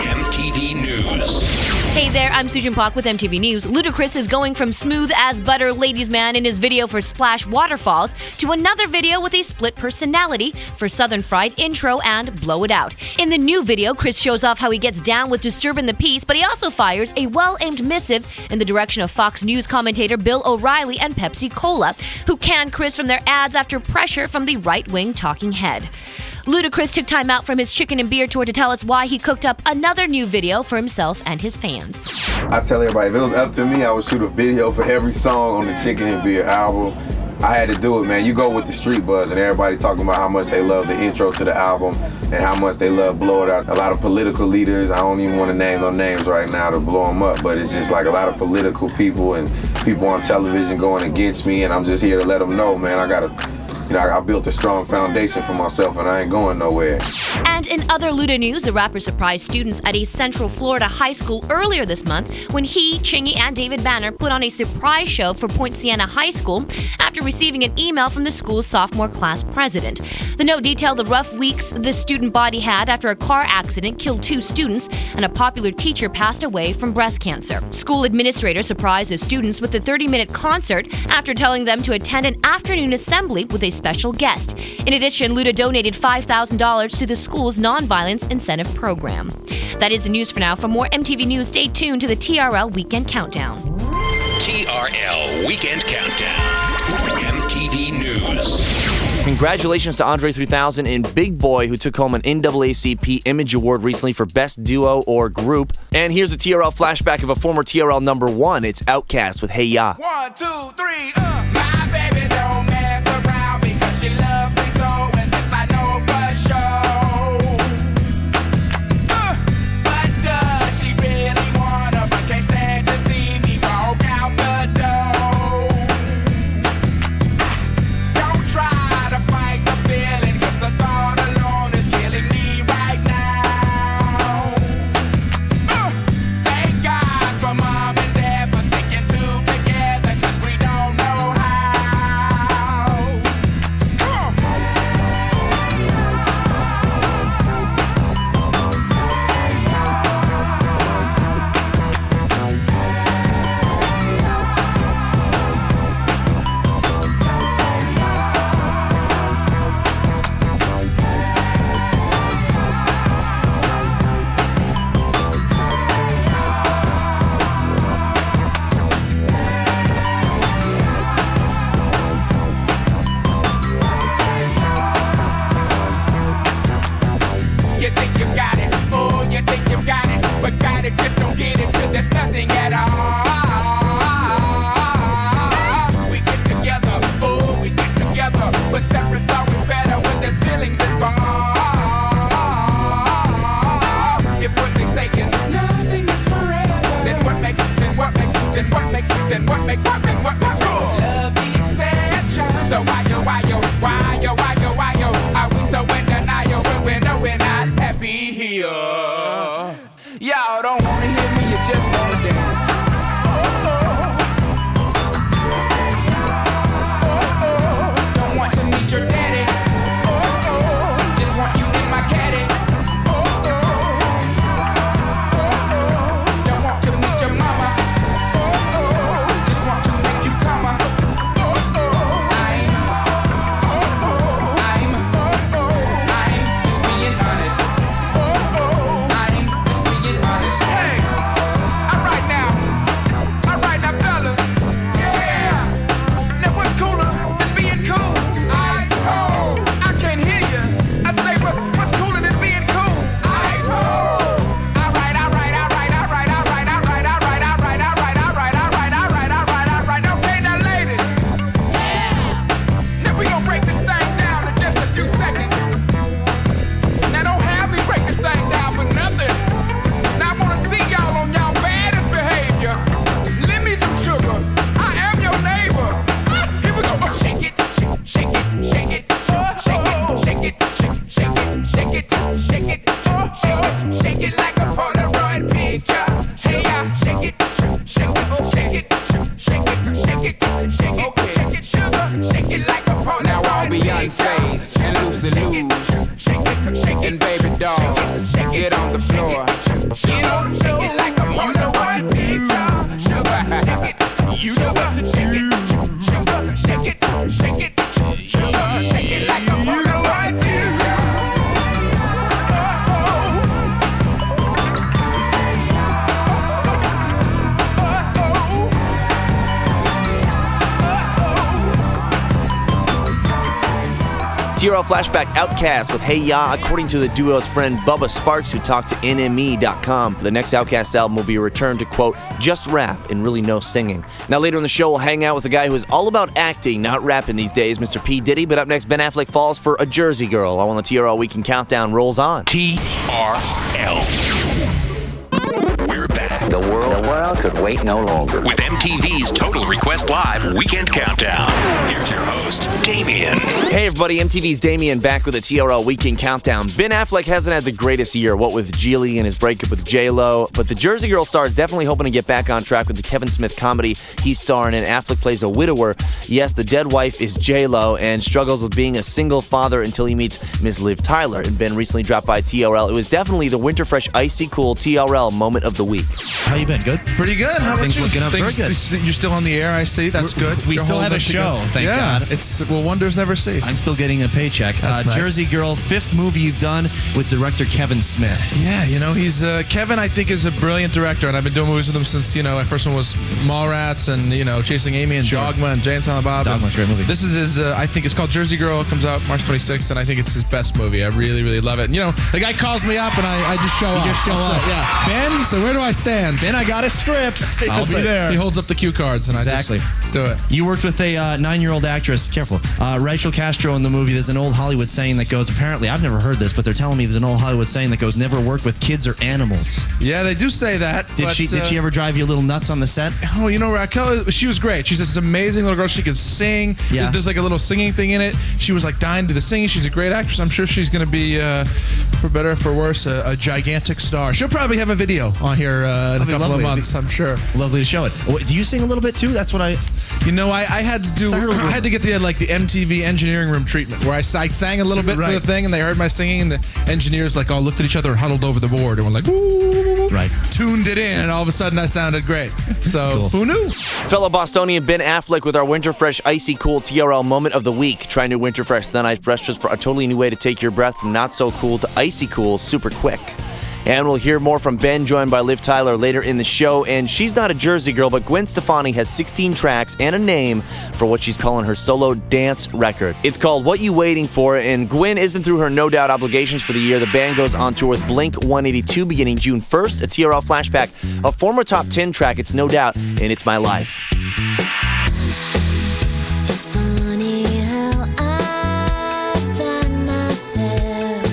MTV News.
Hey there, I'm Sujin Pak with MTV News. Ludacris is going from smooth as butter ladies man in his video for Splash Waterfalls to another video with a split personality for Southern Fried Intro and Blow It Out. In the new video, Chris shows off how he gets down with Disturbin' the Peace, but he also fires a well-aimed missive in the direction of Fox News commentator Bill O'Reilly and Pepsi Cola, who canned Chris from their ads after pressure from the right-wing talking head. Ludacris took time out from his chicken and beer tour to tell us why he cooked up another new video for himself and his fans.
I tell everybody, if it was up to me, I would shoot a video for every song on the Chicken and Beer album. I had to do it, man. You go with the street buzz and everybody talking about how much they love the intro to the album and how much they love Blow It Out. A lot of political leaders, I don't even want to name no names right now to blow them up, but it's just like a lot of political people and people on television going against me, and I'm just here to let them know, man, I built a strong foundation for myself and I ain't going nowhere.
And in other Luda news, the rapper surprised students at a Central Florida high school earlier this month when he, Chingy, and David Banner put on a surprise show for Point Siena High School after receiving an email from the school's sophomore class president. The note detailed the rough weeks the student body had after a car accident killed 2 students and a popular teacher passed away from breast cancer. School administrators surprised the students with a 30-minute concert after telling them to attend an afternoon assembly with a special guest. In addition, Luda donated $5,000 to the school's nonviolence incentive program. That is the news for now. For more MTV News, stay tuned to the TRL Weekend Countdown.
TRL Weekend Countdown. MTV News.
Congratulations to Andre 3000 and Big Boy, who took home an NAACP Image Award recently for Best Duo or Group. And here's a TRL flashback of a former TRL #1. It's Outkast with Hey Ya.
1, 2, 3, my baby don't mess around because she loves me so, and this I know for sure. But does she really wanna, but can't stand to see me walk out the door? Don't try to fight the feeling, 'cause the thought alone is killing me right now. Thank God for mom and dad for sticking together, 'cause we don't know how. Come on. You think you got it, oh, you think you got it, but got it, just don't get it, 'cause there's nothing at all. We get together, oh, we get together, but separate's always better when there's feelings involved. If what they say is nothing is forever, then what makes love the exception? So why yo, are we so in denial when we know we're not happy here? Y'all don't wanna hear me, you just wanna dance. Don't want to meet your daddy. Just want you in my caddy. Don't want to meet your mama. Just want to make you come. I'm just being honest. I'm just being honest. Hey, all right now, fellas. Yeah. Now what's cooler than being cool? Ice cold. I can't hear you. I say what's cooler than being cool? Ice cold. All right. Okay, now ladies. Yeah. Now we gon' break this thing down in just a few seconds. Now don't have me break this thing down for nothing. Now I wanna see y'all on y'all baddest behavior. Lend me some sugar. I am your neighbor. Here we go. Shake it, shake it, shake it, shake it, shake it, shake it, shake it, shake it, shake it, shake it like a Polaroid picture. Hey, shake and baby dolls. Get on the floor. Get on the floor. Shake it like a you know what to do. Shake it. You know what to do. Shake it. Shake it. Shake it like a you know what to do.
TRL Flashback Outkast with Hey Ya, according to the duo's friend Bubba Sparks, who talked to NME.com. The next Outkast album will be a return to, quote, just rap and really no singing. Now, later in the show, we'll hang out with a guy who is all about acting, not rapping these days, Mr. P. Diddy. But up next, Ben Affleck falls for a Jersey Girl. All on the TRL Weekend Countdown rolls on.
TRL. We're back.
The world could wait no longer.
With MTV's Total Request Live Weekend Countdown. Here's your host, Damien.
Hey everybody, MTV's Damien back with a TRL Weekend Countdown. Ben Affleck hasn't had the greatest year, what with Geely and his breakup with J-Lo, but the Jersey Girl star is definitely hoping to get back on track with the Kevin Smith comedy he's starring in. Affleck plays a widower. Yes, the dead wife is J-Lo and struggles with being a single father until he meets Ms. Liv Tyler. And Ben recently dropped by TRL. It was definitely the winter fresh, icy cool TRL moment of the week.
How you been? Good?
Pretty good. How about
Things
you?
looking up very good.
You're still on the air, I see. That's good.
We still have a show, thank God.
Well, wonders never cease.
I'm still getting a paycheck.
That's nice.
Jersey Girl, 5th movie you've done with director Kevin Smith.
Yeah, he's Kevin. I think is a brilliant director, and I've been doing movies with him since my first one was Mallrats and Chasing Amy and Dogma and Jay and Silent Bob.
Dogma's a great movie.
This is his. I think it's called Jersey Girl. It comes out March 26th, and I think it's his best movie. I really, really love it. And, the guy calls me up, and I just show up.
You just show up.
Yeah, Ben. So where do I stand?
Ben, I got a script. I'll be there.
He holds up the cue cards, and I just do it.
You worked with a 9-year-old actress. Careful, Rachel Castro in the movie. There's an old Hollywood saying that goes. Apparently, I've never heard this, but they're telling me there's an old Hollywood saying that goes, "Never work with kids or animals."
Yeah, they do say that.
Did she ever drive you a little nuts on the set?
Oh, Raquel, she was great. She's this amazing little girl. She could sing.
Yeah.
There's like a little singing thing in it. She was like dying to do the singing. She's a great actress. I'm sure she's going to be, for better or for worse, a gigantic star. She'll probably have a video on here in a couple of months, I'm sure.
Lovely to show it. Do you sing a little bit too? That's what I
had to do. I had to get the MTV engineering room treatment where I sang a little bit for the thing, and they heard my singing, and the engineers looked at each other and huddled over the board and were like, "Ooh," tuned it in, and all of a sudden I sounded great. So Who knew?
Fellow Bostonian Ben Affleck with our winter fresh, icy cool TRL moment of the week. Try new winter fresh Thin Ice Breath Strips for a totally new way to take your breath from not so cool to icy cool super quick. And we'll hear more from Ben, joined by Liv Tyler later in the show. And she's not a Jersey girl, but Gwen Stefani has 16 tracks and a name for what she's calling her solo dance record. It's called What You Waiting For, and Gwen isn't through her No Doubt obligations for the year. The band goes on tour with Blink 182 beginning June 1st. A TRL flashback, a former top 10 track, it's No Doubt, and It's My Life.
It's funny how I find myself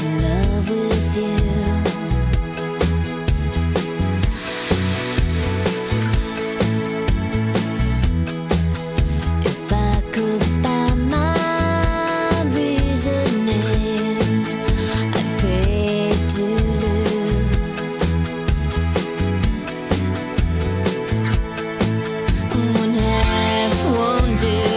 in love with you. If I could buy my reasoning, I'd pay to lose. One half wanted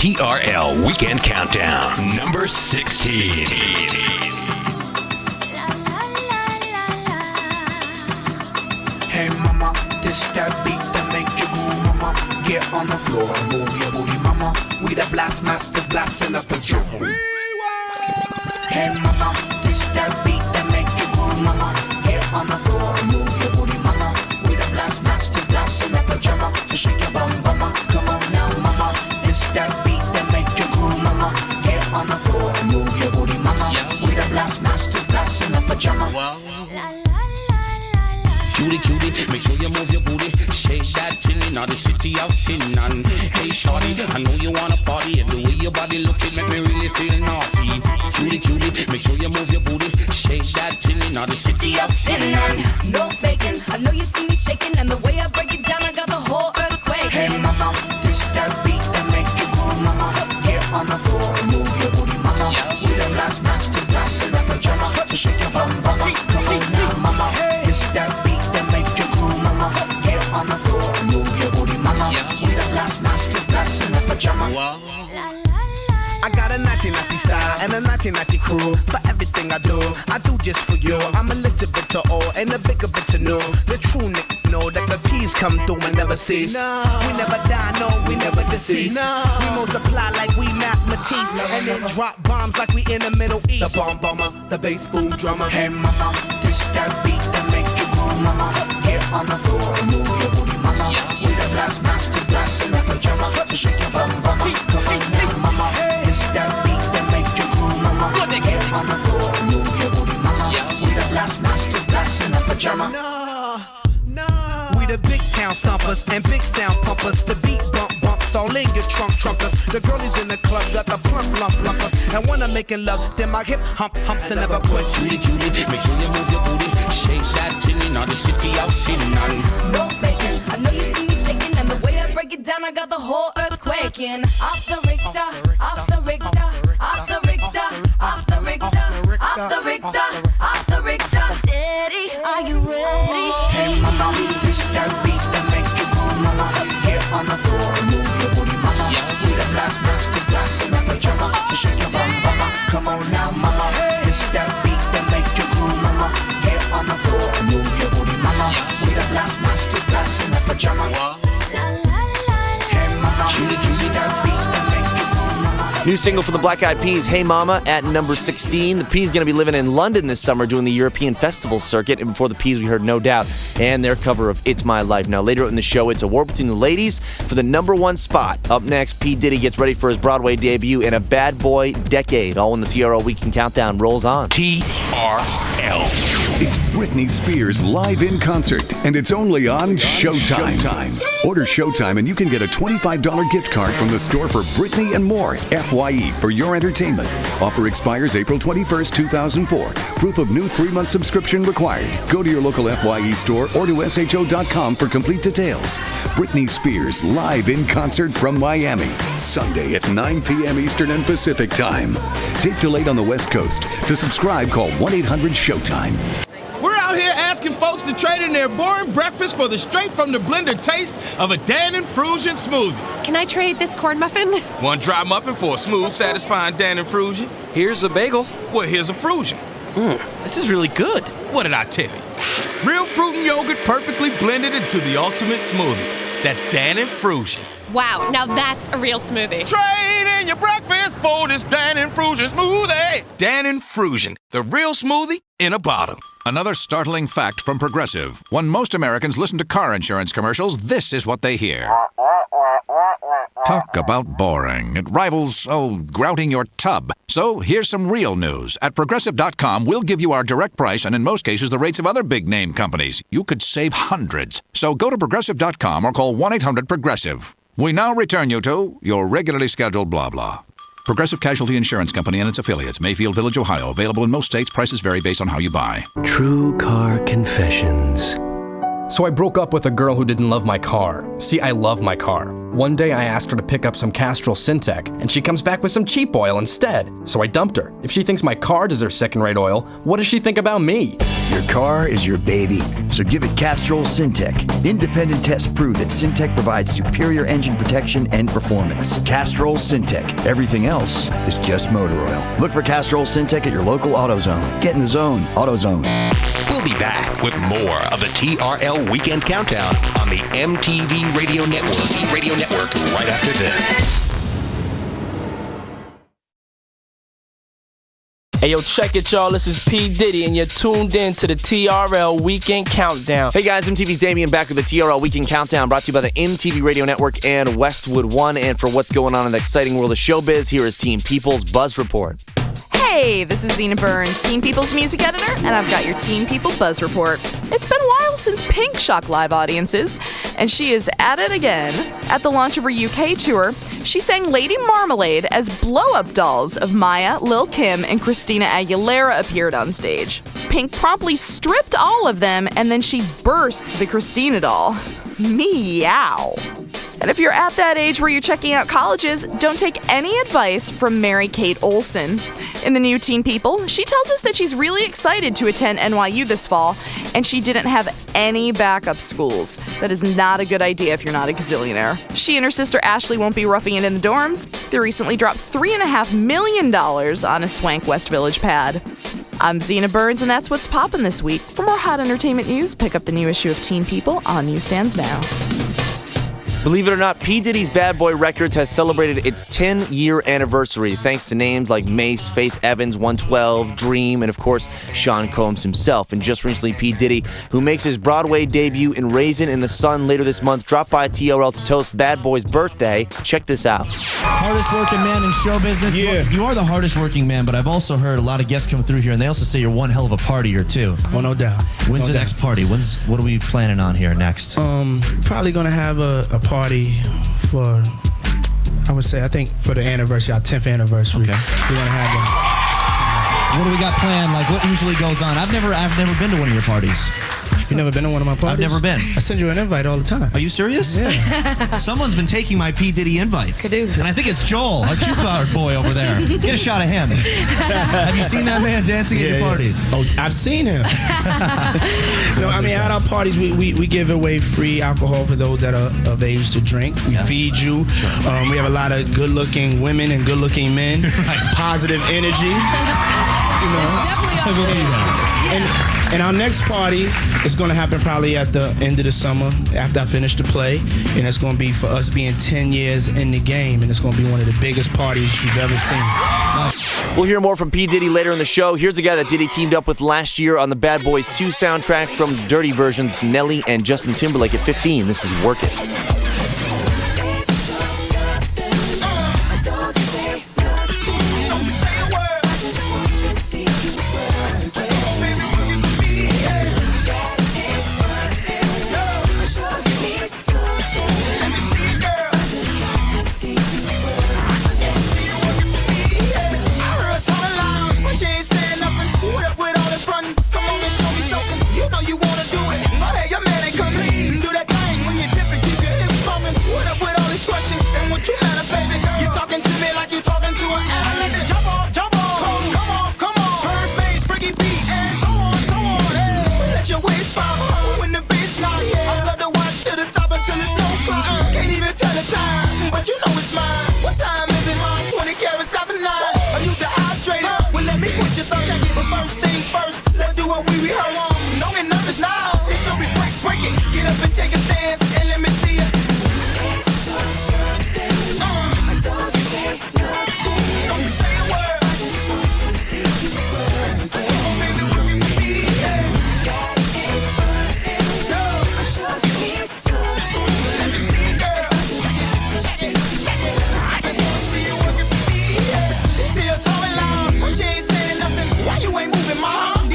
TRL Weekend Countdown, number 16.
Hey mama, this that beat that make you move, mama. Get on the floor and move your booty, mama. We the blast masters blasting up the drum. Hey mama, this that beat that make you move, mama. Get on the floor and move your booty, mama. We the blast masters blasting up the drum. So shake your bum, mama. Come on now, mama. This that beat that make you groove, mama. Get on the floor and move your booty, mama. We the blast masters blasting up the drum.
Cutie, cutie, make sure you move your booty. Shake that chillin', now the city of sin. And hey, shorty, I know you wanna party. And the way your body looking make me really feel naughty. Cutie, cutie, make sure you move your booty. Shake that chillin', now the city of sin.
And no faking, I know you see me shaking. And the way I break it down, I got the whole earthquake.
Hey mama, this that beat that make you move, mama. Get on the floor and move your booty, mama. We the last master blasting up the drama. So shake your bum, mama. Come on now, mama. This that beat that make you groove, mama. Get on the floor and move your booty, mama. We the last master blasting up the drama.
I got a naughty style and a naughty crew. For everything I do just for you. I'm a little bit to old and a bigger bit to new. The true niggas know that the peas come through and never cease. No. We never die, no, we never decease. No. We multiply like we mathematics, and then drop bombs like we in the Middle East.
The bomb bomber, the bass boom drummer. Hey mama, this that beat that make you move, mama. Get on the floor and move your booty, mama. We the blast masters blasting up the drummer. So shake your bum, mama. Come on now, mama. This that beat that make you groove, mama. Get on the floor and move your booty, mama. We the blast masters blasting up the drummer.
We the big town stompers and big sound pumpers. The beat bumps all in your trunkers. The girlies in the club got the plump lumpers. And when I'm making love, then my hip humps and never quit.
Cutie, cutie, make sure you move your booty. Shake that chillin', now the city of sin.
No faking, I know you see me shaking. And the way I break it down, I got the whole earth quaking. Off the Richter, off the Richter, off the Richter, off the Richter, off the Richter, off the Richter. Daddy, are you ready?
Hey mama, this that beat that make you move, mama. Get on the floor and move your booty, mama. We the blast master blasting up the drummer. So shake your bum, mama. Come on now, mama. This that beat that make you groove, mama. Get on the floor and move your booty, mama. We the blast master blasting up the drummer. Hey mama, cutie, that beat that make you groove, mama.
New single for the Black Eyed Peas, Hey Mama, at number 16. The Peas going to be living in London this summer doing the European Festival circuit. And before the Peas, we heard No Doubt and their cover of It's My Life. Now, later in the show, it's a war between the ladies for the number one spot. Up next, P. Diddy gets ready for his Broadway debut in a Bad Boy decade. All when the TRL Weekend Countdown rolls on.
TRL.
It's Britney Spears live in concert, and it's only on Showtime. Order Showtime and you can get a $25 gift card from the store for Britney and more, FYE, for your entertainment. Offer expires April 21st, 2004. Proof of new 3-month subscription required. Go to your local FYE store or to SHO.com for complete details. Britney Spears live in concert from Miami, Sunday at 9 p.m. Eastern and Pacific Time. Tape delayed on the West Coast. To subscribe, call 1-800-SHOWTIME.
We're out here asking folks to trade in their boring breakfast for the straight-from-the-blender taste of a Dan and Frusion smoothie.
Can I trade this corn muffin?
One dry muffin for a smooth, satisfying Dan and Frusion.
Here's a bagel.
Well, here's a Frusion.
This is really good.
What did I tell you? Real fruit and yogurt perfectly blended into the ultimate smoothie. That's Dan and Frusion.
Wow, now that's a real smoothie.
Trade in your breakfast for this Dan and Frusion smoothie. Dan and Frusion, the real smoothie in a bottle.
Another startling fact from Progressive. When most Americans listen to car insurance commercials, this is what they hear. Talk about boring. It rivals, grouting your tub. So here's some real news. At Progressive.com, we'll give you our direct price and in most cases the rates of other big-name companies. You could save hundreds. So go to Progressive.com or call 1-800-PROGRESSIVE. We now return you to your regularly scheduled blah blah. Progressive Casualty Insurance Company and its affiliates, Mayfield Village, Ohio. Available in most states. Prices vary based on how you buy.
True Car Confessions. So I broke up with a girl who didn't love my car. See, I love my car. One day I asked her to pick up some Castrol Syntec, and she comes back with some cheap oil instead. So I dumped her. If she thinks my car deserves second-rate oil, what does she think about me?
Your car is your baby, so give it Castrol Syntec. Independent tests prove that Syntec provides superior engine protection and performance. Castrol Syntec. Everything else is just motor oil. Look for Castrol Syntec at your local AutoZone. Get in the zone. AutoZone.
We'll be back with more of the TRL Weekend Countdown on the MTV Radio Network right after this.
Hey, yo, check it, y'all. This is P. Diddy, and you're tuned in to the TRL Weekend Countdown.
Hey, guys, MTV's Damien back with the TRL Weekend Countdown, brought to you by the MTV Radio Network and Westwood One. And for what's going on in the exciting world of showbiz, here is Teen People's Buzz Report.
Hey, this is Zena Burns, Teen People's music editor, and I've got your Teen People Buzz Report. It's been a while since Pink shocked live audiences, and she is at it again. At the launch of her UK tour, she sang Lady Marmalade as blow-up dolls of Maya, Lil' Kim, and Christina Aguilera appeared on stage. Pink promptly stripped all of them, and then she burst the Christina doll. Meow. And if you're at that age where you're checking out colleges, don't take any advice from Mary-Kate Olsen. In the new Teen People, she tells us that she's really excited to attend NYU this fall, and she didn't have any backup schools. That is not a good idea if you're not a gazillionaire. She and her sister Ashley won't be roughing it in the dorms. They recently dropped $3.5 million on a swank West Village pad. I'm Zena Burns, and that's what's poppin' this week. For more hot entertainment news, pick up the new issue of Teen People on newsstands now.
Believe it or not, P. Diddy's Bad Boy Records has celebrated its 10-year anniversary thanks to names like Mace, Faith Evans, 112, Dream, and of course, Sean Combs himself. And just recently, P. Diddy, who makes his Broadway debut in Raisin in the Sun later this month, dropped by TRL to toast Bad Boy's birthday. Check this out.
Hardest working man in show business.
Yeah.
You are the hardest working man, but I've also heard a lot of guests come through here, and they also say you're one hell of a partier, too.
Oh, no doubt.
When's the next party? What are we planning on here next?
Probably going to have a party for, I would say, I think for the anniversary, our 10th anniversary.
Okay.
We're going to have
What do we got planned? Like, what usually goes on? I've never been to one of your parties.
You never been to one of my parties?
I've never been.
I send you an invite all the time.
Are you serious?
Yeah.
Someone's been taking my P. Diddy invites.
Caduce.
And I think it's Joel, our cue card boy over there. Get a shot of him. Have you seen that man dancing at your parties?
Oh, I've seen him. No, I mean, at our parties, we give away free alcohol for those that are of age to drink. We feed you. We have a lot of good-looking women and good-looking men. Positive energy. You know. And our next party is going to happen probably at the end of the summer after I finish the play, and it's going to be for us being 10 years in the game, and it's going to be one of the biggest parties you've ever seen.
We'll hear more from P. Diddy later in the show. Here's a guy that Diddy teamed up with last year on the Bad Boys 2 soundtrack from Dirty Versions, Nelly and Justin Timberlake at 15. This is Work It.
She still talking loud, she ain't saying nothing. Why you ain't moving, ma?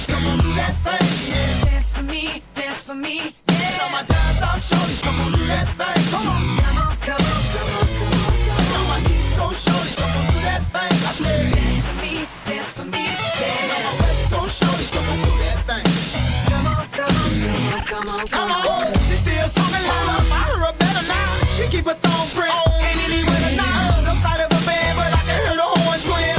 shorties, come on, do that thing. Yeah. Dance for me, dance for me. Yeah. All my down south shorties, come on, do that thing. Come on, come on, come on, come on, come on, come on. All my East Coast shorties, come on, do that thing. I said, dance for me, dance for me. Yeah. All my West Coast shorties, come on, do that thing. Come on, come on, come on, come on, come on. She still talking loud. I hear her better now. She keep a thumb print. Ain't any winner now. No side of a band, but I can hear the horns playing.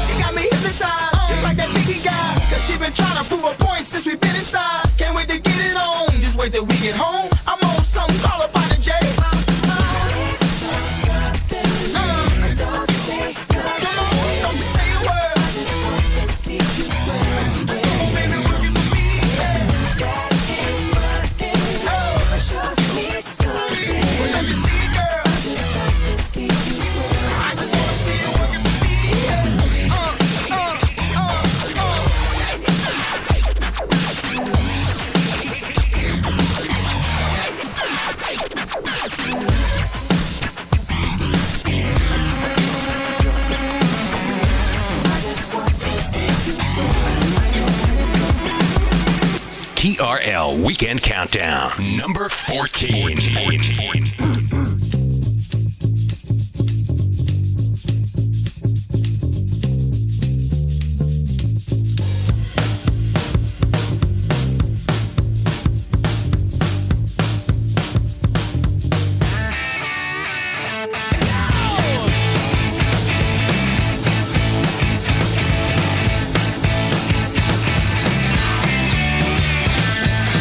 She got me hypnotized, just like that Biggie guy. Cause she been trying to prove a point since we been inside. Can't wait to get it on. Just wait till we get home. I'm on something, call up on the J. Don't say no. Come on, don't you say a word. I just want to see you work. Come on, baby, work it for me. Got it, work it. Oh, show me something. Well, don't you see it, girl? I just like to see you work. I just want to see you working for me. I just want to see you
TRL Weekend Countdown, number 14.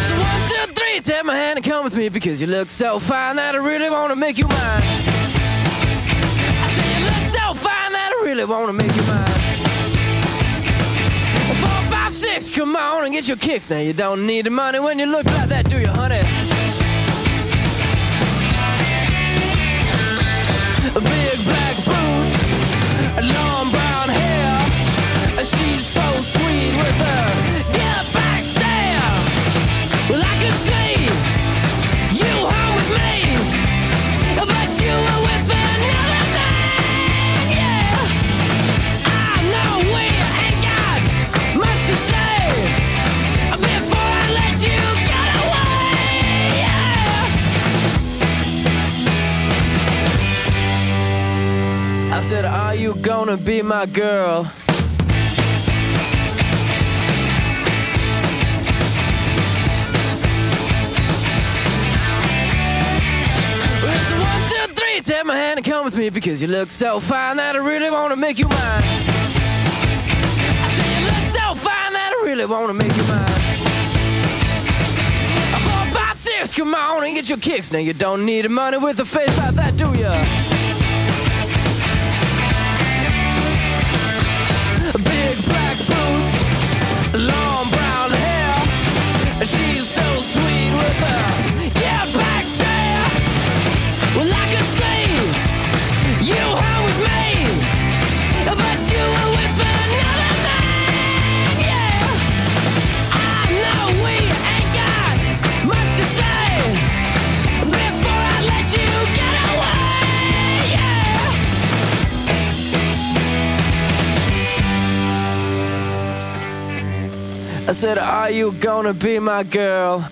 So 1, 2, 3, take my hand and come with me because you look so fine that I really want to make you mine. I say you look so fine that I really want to make you mine. 4, 5, 6, come on and get your kicks. Now you don't need the money when you look like that, do you, honey? Big black boots, long brown hair. She's so sweet with her get back stare. Well, I could see you home with me, but you were with another man. Yeah, I know we ain't got much to say before I let you get away. Yeah. I said, are you gonna be my girl? It's a 1, 2, 3, take my hand and come with me because you look so fine that I really want to make you mine. I say you look so fine that I really want to make you mine. 4, 5, 6, come on and get your kicks. Now you don't need the money with a face like that, do ya? Big black boots, long brown hair. She's so sweet with her get back stare. Well, I could see you home with me, but you were with another man. Yeah, I know we ain't got much to say before I let you get away. Yeah. I said, are you gonna be my girl?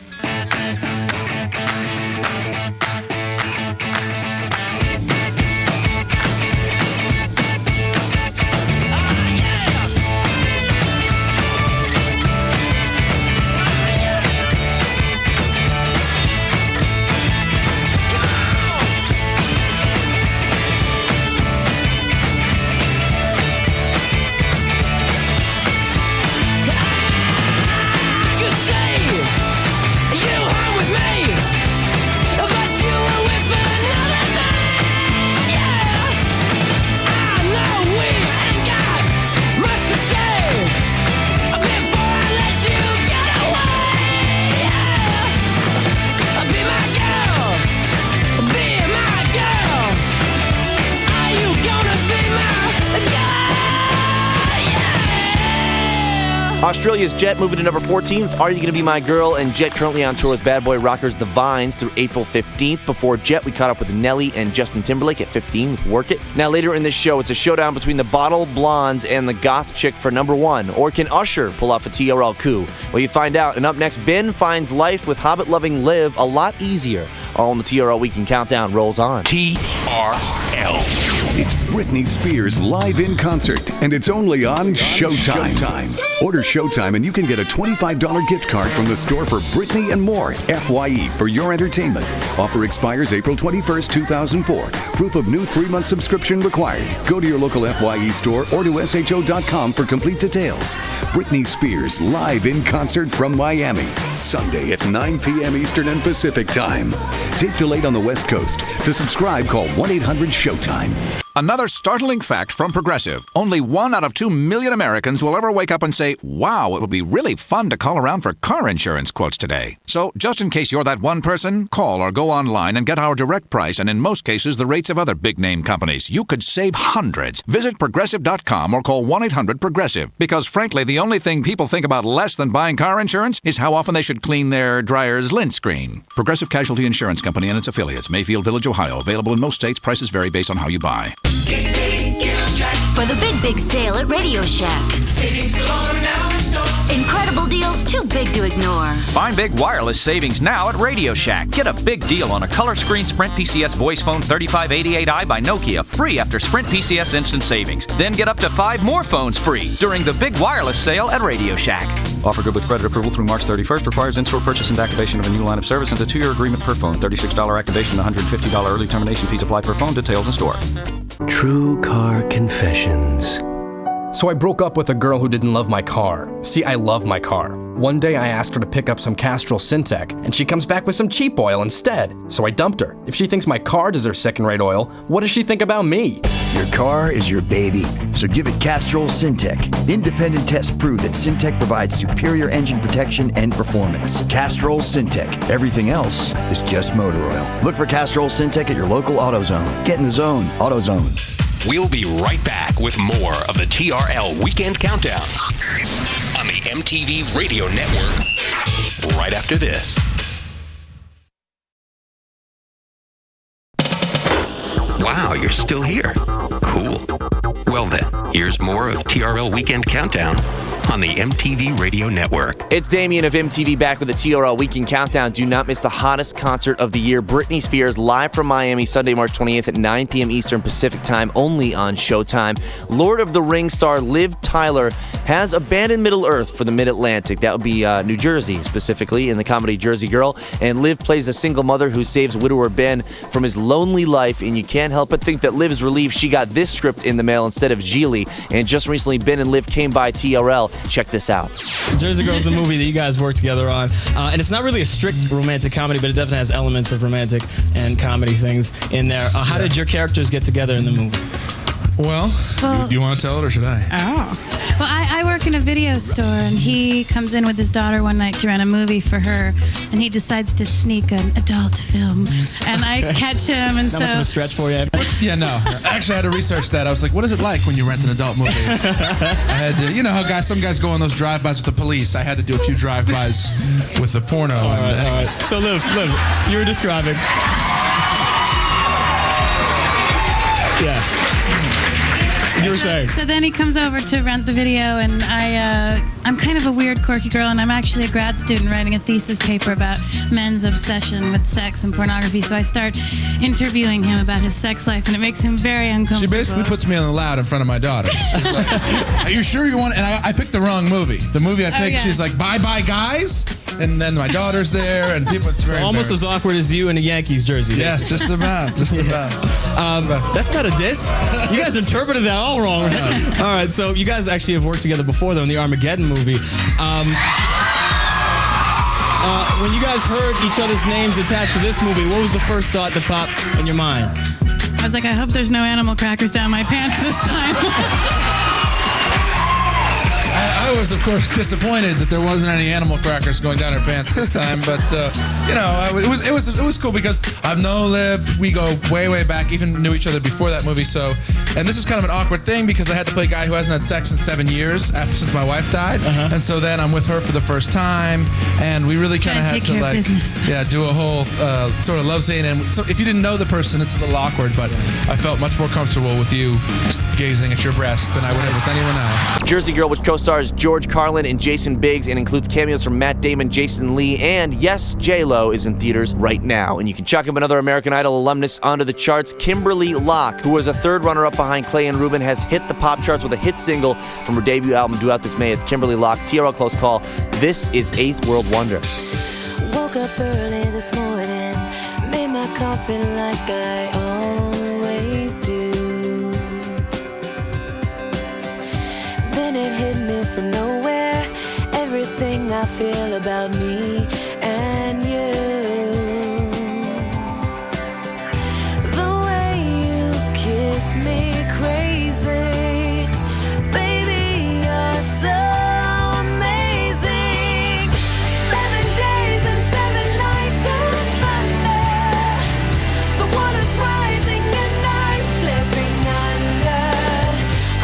Australia's Jet moving to number 14th. Are You Gonna Be My Girl? And Jet currently on tour with Bad Boy Rockers The Vines through April 15th. Before Jet, we caught up with Nelly and Justin Timberlake at 15 with Work It. Now later in this show, it's a showdown between the Bottle Blondes and the Goth Chick for number 1. Or can Usher pull off a TRL coup? Well, you find out. And up next, Ben finds life with Hobbit-loving Liv a lot easier. All in the TRL Weekend Countdown rolls on.
TRL. It's Britney Spears live in concert, and it's only on Showtime. Order Showtime and you can get a $25 gift card from the store for Britney and more. FYE for your entertainment. Offer expires April 21st, 2004. Proof of new 3-month subscription required. Go to your local FYE store or to SHO.com for complete details. Britney Spears live in concert from Miami. Sunday at 9 p.m. Eastern and Pacific Time. Tape delayed on the West Coast. To subscribe, call 1-800-SHOWTIME.
Another startling fact from Progressive. Only 1 out of 2 million Americans will ever wake up and say, wow, it would be really fun to call around for car insurance quotes today. So, just in case you're that one person, call or go online and get our direct price and in most cases the rates of other big-name companies. You could save hundreds. Visit Progressive.com or call 1-800-PROGRESSIVE. Because frankly, the only thing people think about less than buying car insurance is how often they should clean their dryer's lint screen. Progressive Casualty Insurance Company and its affiliates. Mayfield Village, Ohio. Available in most states. Prices vary based on how you buy.
For the big sale at Radio Shack.
Savings galore now in store.
Incredible deals too big to ignore.
Find big wireless savings now at Radio Shack. Get a big deal on a color screen Sprint PCS voice phone 3588i by Nokia, free after Sprint PCS instant savings. Then get up to 5 more phones free during the big wireless sale at Radio Shack. Offer good with credit approval through March 31st. Requires in-store purchase and activation of a new line of service and a 2-year agreement per phone. $36 activation, $150 early termination fees apply per phone. Details in store.
True Car Confessions. So I broke up with a girl who didn't love my car. See, I love my car. One day I asked her to pick up some Castrol Syntec, and she comes back with some cheap oil instead. So I dumped her. If she thinks my car deserves second-rate oil, what does she think about me?
Your car is your baby, so give it Castrol Syntec. Independent tests prove that Syntec provides superior engine protection and performance. Castrol Syntec. Everything else is just motor oil. Look for Castrol Syntec at your local AutoZone. Get in the zone. AutoZone.
We'll be right back with more of the TRL Weekend Countdown on the MTV Radio Network right after this. Wow, you're still here. Cool. Well then, here's more of TRL Weekend Countdown on the MTV Radio Network.
It's Damien of MTV back with the TRL Weekend Countdown. Do not miss the hottest concert of the year, Britney Spears, live from Miami, Sunday, March 28th at 9 p.m. Eastern Pacific Time, only on Showtime. Lord of the Rings star Liv Tyler has abandoned Middle-earth for the Mid-Atlantic. That would be New Jersey, specifically, in the comedy Jersey Girl. And Liv plays a single mother who saves widower Ben from his lonely life, and you can't help but think that Liv is relieved she got this script in the mail instead of Geely. And just recently, Ben and Liv came by TRL. Check this out.
Jersey Girl is the movie that you guys worked together on. And it's not really a strict romantic comedy, but it definitely has elements of romantic and comedy things in there. How did your characters get together in the movie?
Well, do you want to tell it or should I?
Oh. Well, I work in a video store, and he comes in with his daughter one night to rent a movie for her, and he decides to sneak an adult film, and I catch him, and
Not much of a stretch for you.
Yeah, no. Actually, I had to research that. I was like, what is it like when you rent an adult movie? I had to, you know how some guys go on those drive-bys with the police. I had to do a few drive-bys with the porno.
All right. So, Liv, you were describing. Yeah. You were saying.
So then he comes over to rent the video, and I'm kind of a weird, quirky girl, and I'm actually a grad student writing a thesis paper about men's obsession with sex and pornography. So I start interviewing him about his sex life, and it makes him very uncomfortable.
She basically puts me on the loud in front of my daughter. She's like, are you sure you want? And I picked the wrong movie. The movie I picked, she's like, bye guys. And then my daughter's there, and people. It's very
almost as awkward as you in a Yankees jersey.
Yes, just about.
That's not a diss. You guys interpreted that all wrong. Right? All right, so you guys actually have worked together before, though, in the Armageddon movie. When you guys heard each other's names attached to this movie, what was the first thought that popped in your mind?
I was like, I hope there's no animal crackers down my pants this time.
I was, of course, disappointed that there wasn't any animal crackers going down her pants this time, but it was cool because I've known Liv. We go way back, even knew each other before that movie. So, and this is kind of an awkward thing because I had to play a guy who hasn't had sex in 7 years since my wife died, and so then I'm with her for the first time, and we really kind of had to like, do a whole sort of love scene. And so if you didn't know the person, it's a little awkward, but I felt much more comfortable with you gazing at your breasts than I would have with anyone else.
Jersey Girl, which co-stars George Carlin and Jason Biggs and includes cameos from Matt Damon, Jason Lee, and yes, J-Lo is in theaters right now. And you can chalk up another American Idol alumnus onto the charts. Kimberly Locke, who was a third runner-up behind Clay and Ruben, has hit the pop charts with a hit single from her debut album, Due Out This May. It's Kimberly Locke, TRL Close Call. This is Eighth World Wonder.
Woke up early this morning, made my coffee like I always do. Then it hit me from nowhere, everything I feel about me and you. The way you kiss me crazy, baby, you're so amazing. 7 days and 7 nights of thunder, the water's rising and I'm slipping under.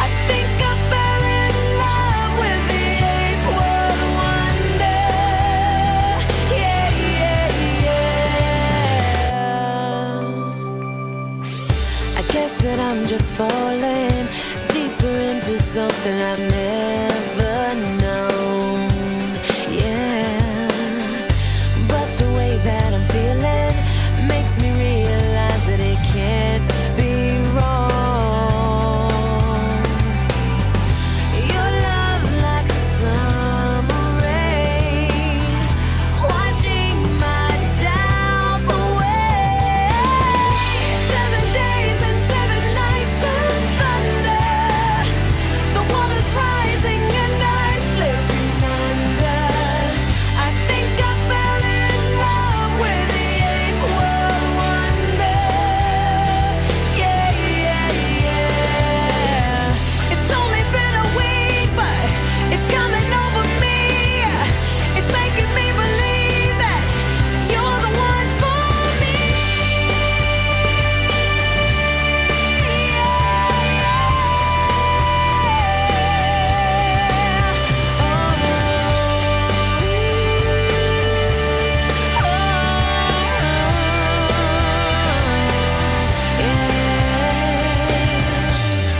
I think I fell in love with the 8th world wonder. Yeah, I guess that I'm just falling deeper into something I've never known. Yeah, but the way that I'm feeling makes me realize that it can't be wrong. Your love's like a summer rain, washing my doubts away. 7 days and 7 nights of thunder, the water's rising and I'm slipping under. I think I fell in love with the 8th world wonder. Yeah, it's only been a week, but it's coming over me. It's making me believe that you're the one for me.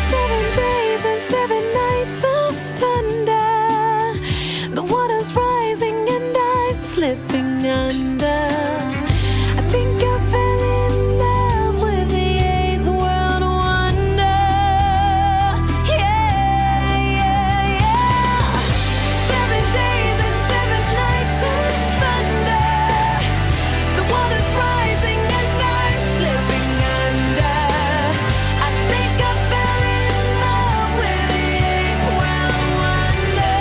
Seven days and 7 nights of thunder, the water's rising and I'm slipping under. I think I fell in love with the 8th world wonder. Yeah. 7 days and 7 nights of thunder, the water's rising and I'm slipping under. I think I fell in love with the 8th world wonder.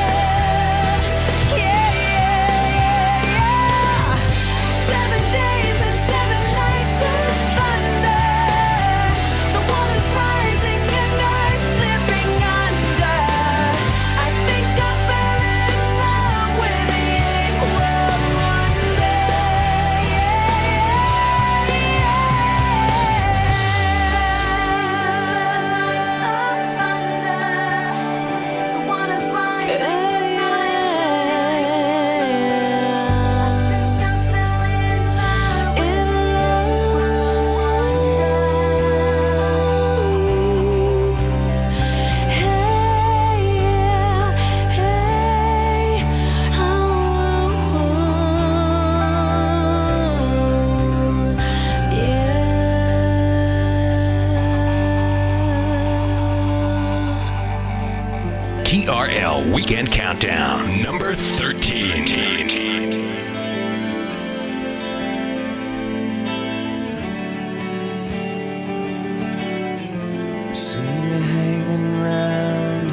Yeah. 7 days and 7 nights of thunder, the water's rising and I'm slipping under. I think I fell in love with the 8th world wonder.
TRL Weekend Countdown, number 13.
See me hanging round,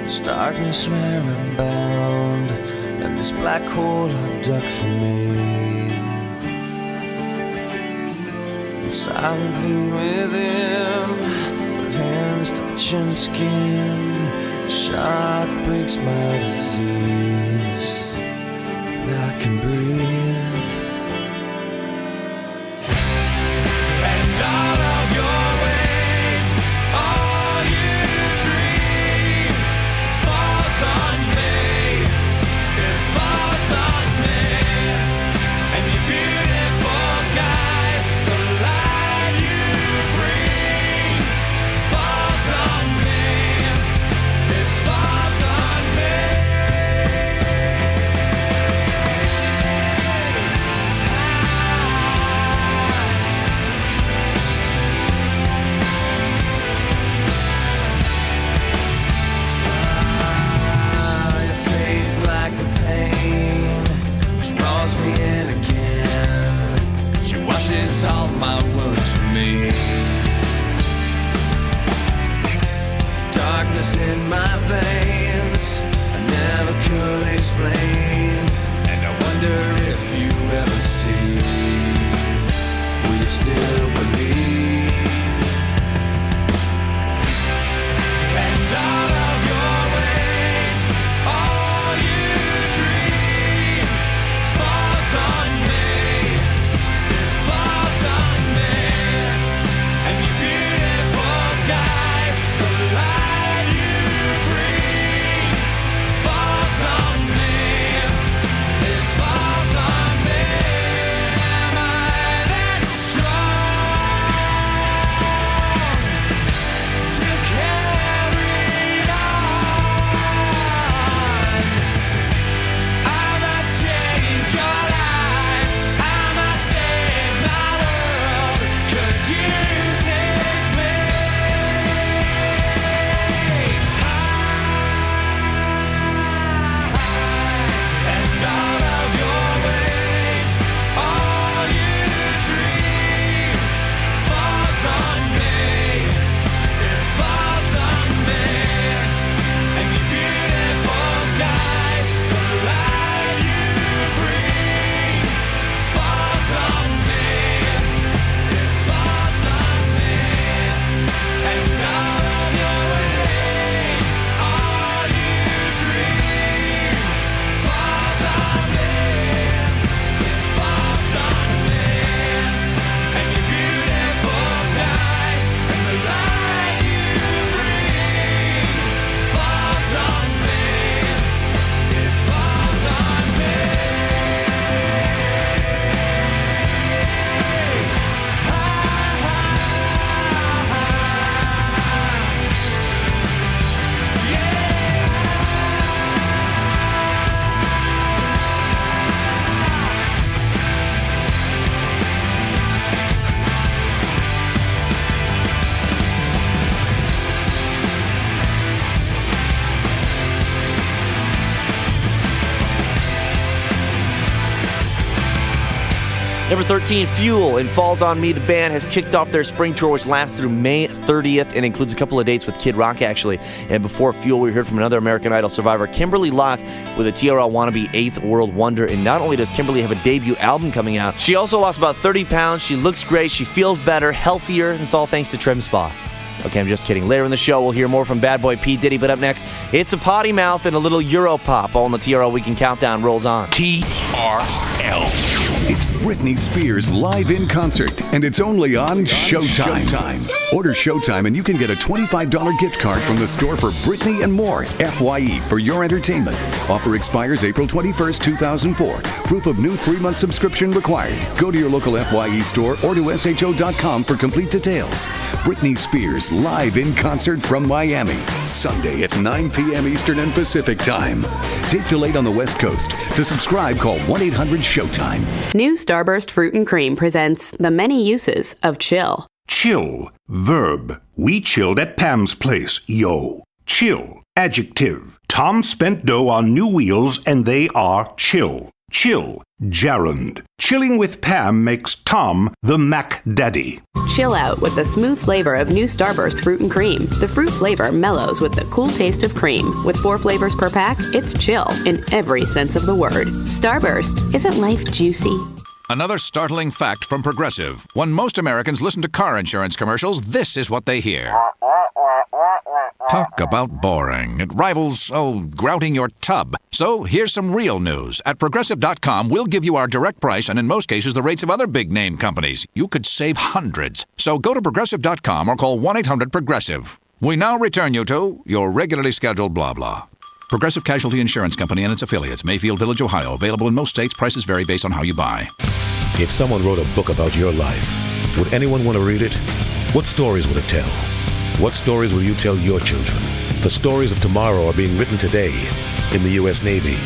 starting to swear I'm bound, and this black hole I've dug for me. And silently within, with hands to the chin skin,
Shot breaks my disease, and I can breathe. And all of your weight, all you dream, falls on me. It falls on me. And your beautiful sky, the light you bring, falls on me. It falls on me. Your faith like the pain draws me in again. She washes all my wounds for me. Darkness in my veins, I never could explain. And I wonder if you ever see. Will you still believe? And all of your weight, all you dream, falls on me. It falls on me. And your beautiful sky, the light you bring, falls on me. It falls on me. Am I that strong to carry on? I might change your life, I might save my world. Could you save me? And all of your weight, all you dream, falls on me. It falls on me. And your beautiful sky, the light you bring, falls on me. It falls on me. And all of your weight, all you dream, falls on me. It falls on me. And your beautiful sky, and the light you bring, falls on me. It falls on me.
Number 13, Fuel and Falls on Me. The band has kicked off their spring tour, which lasts through May 30th and includes a couple of dates with Kid Rock, actually. And before Fuel, we heard from another American Idol survivor, Kimberly Locke, with a TRL wannabe 8th World Wonder. And not only does Kimberly have a debut album coming out, she also lost about 30 pounds. She looks great. She feels better, healthier. And it's all thanks to Trim Spa. Okay, I'm just kidding. Later in the show, we'll hear more from Bad Boy P. Diddy. But up next, it's a potty mouth and a little Euro pop. All in the TRL Weekend Countdown rolls on.
TRL. It's Britney Spears live in concert, and it's only on Showtime. Order Showtime, and you can get a $25 gift card from the store for Britney and more. FYE for your entertainment. Offer expires April 21st, 2004. Proof of new 3-month subscription required. Go to your local FYE store or to SHO.com for complete details. Britney Spears live in concert from Miami, Sunday at 9 p.m. Eastern and Pacific Time. Tape delayed on the West Coast. To subscribe, call 1-800-SHOWTIME.
New Starburst Fruit and Cream presents the many uses of chill.
Chill. Verb. We chilled at Pam's place, yo. Chill. Adjective. Tom spent dough on new wheels and they are chill. Chill. Gerund. Chilling with Pam makes Tom the Mac Daddy.
Chill out with the smooth flavor of new Starburst Fruit and Cream. The fruit flavor mellows with the cool taste of cream. With 4 flavors per pack, it's chill in every sense of the word. Starburst. Isn't life juicy?
Another startling fact from Progressive. When most Americans listen to car insurance commercials, this is what they hear. Talk about boring. It rivals, grouting your tub. So here's some real news. At Progressive.com, we'll give you our direct price and in most cases the rates of other big-name companies. You could save hundreds. So go to Progressive.com or call 1-800-PROGRESSIVE. We now return you to your regularly scheduled blah blah. Progressive Casualty Insurance Company and its affiliates, Mayfield Village, Ohio. Available in most states. Prices vary based on how you buy.
If someone wrote a book about your life, would anyone want to read it? What stories would it tell? What stories will you tell your children? The stories of tomorrow are being written today in the U.S. Navy.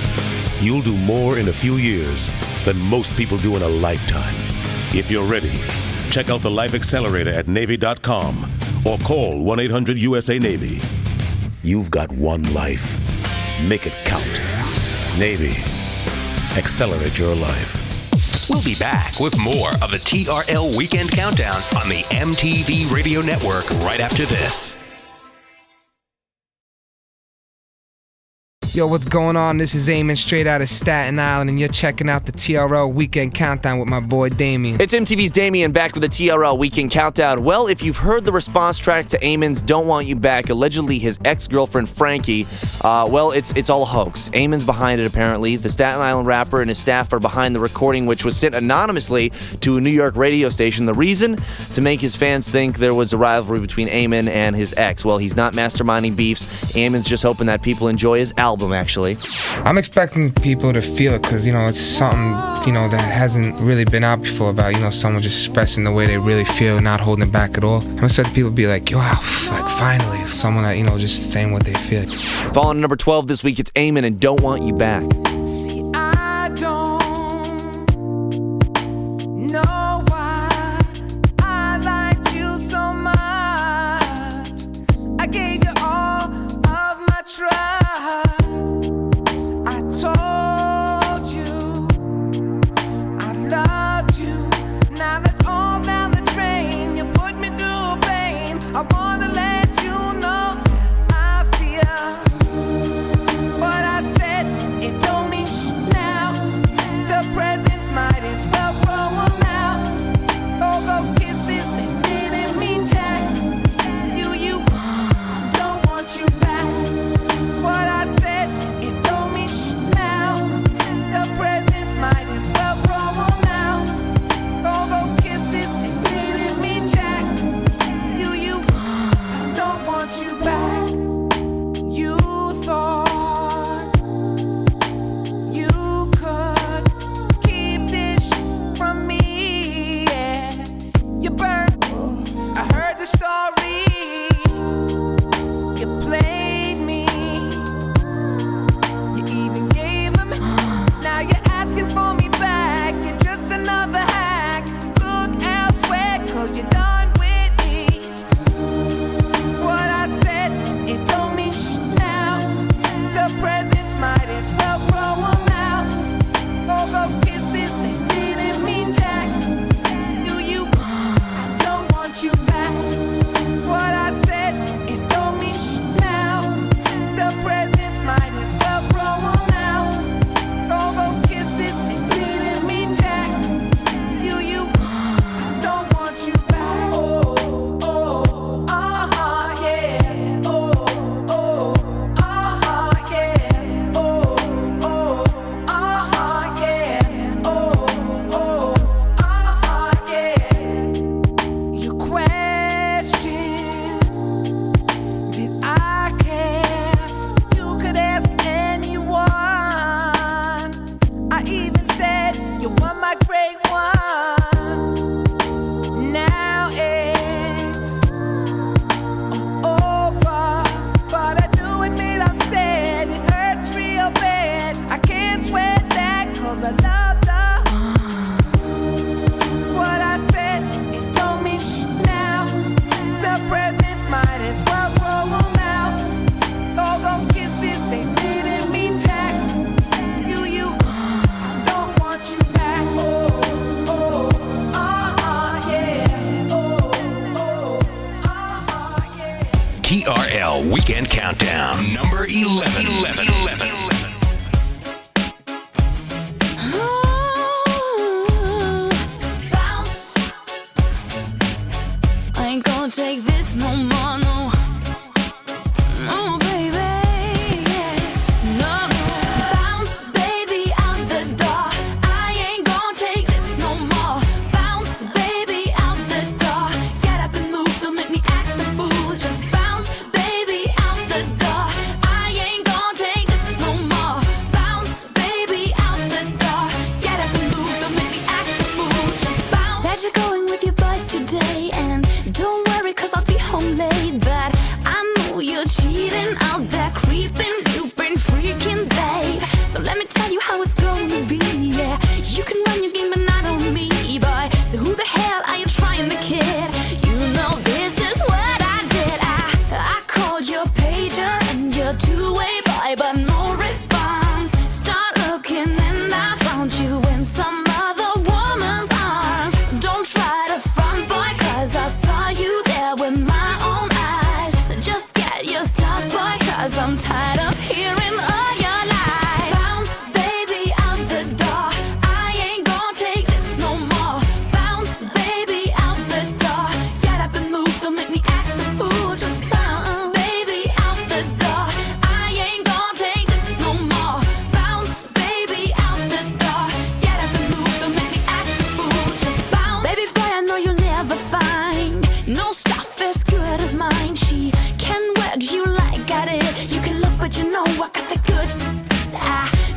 You'll do more in a few years than most people do in a lifetime. If you're ready, check out the Life Accelerator at Navy.com or call 1-800-USA-NAVY. You've got one life. Make it count. Navy. Accelerate your life.
We'll be back with more of the TRL Weekend Countdown on the MTV Radio Network right after this.
Yo, what's going on? This is Eamon straight out of Staten Island, and you're checking out the TRL Weekend Countdown with my boy Damien.
It's MTV's Damien back with the TRL Weekend Countdown. Well, if you've heard the response track to Eamon's Don't Want You Back, allegedly his ex-girlfriend Frankie, it's all a hoax. Eamon's behind it, apparently. The Staten Island rapper and his staff are behind the recording, which was sent anonymously to a New York radio station. The reason? To make his fans think there was a rivalry between Eamon and his ex. Well, he's not masterminding beefs. Eamon's just hoping that people enjoy his album, actually.
I'm expecting people to feel it because, it's something, that hasn't really been out before about, someone just expressing the way they really feel, not holding it back at all. I'm expecting people to be like, wow, finally, someone that, just saying what they feel.
Falling number 12 this week, it's Eamon and Don't Want You Back.
See, I don't know why I liked you so much. I gave you all of my trust. I told you I loved you. Now that's all down the drain. You put me through pain. I wanna let you know I feel. But I said it don't mean shit now. The presents might as well throw 'em out. All those kisses, they didn't mean jack. You don't want you back. What I said, it don't mean shit now. The presents might as well throw 'em out. All those kisses, they didn't mean jack. You don't want you back. You thought you could keep this from me, yeah. You burned. I heard the story. You played me. You even gave them. Now you're asking for me back. You're just another hack. Look elsewhere, 'cause you're done with me. What I said, it don't mean shit now. The presents might as well throw 'em out. All those kisses, they didn't mean jack. You don't want you back. What I said, it don't mean shit now. The presents might as well throw 'em out. All those kisses, they didn't mean jack. You don't want you back. Oh, yeah. Oh, yeah. Oh, yeah. Oh, yeah. You question, did I care? You could ask anyone. I even said you were my great one. Now it's over, but I do admit I'm sad. It hurts real bad. I can't swear that 'cause I loved her. What I said, it don't mean shit now. The presents might as well throw 'em out. All those kisses, they didn't mean jack. You don't want you back. Yeah.
TRL Weekend Countdown, number 11.
I ain't gonna take this no more, no.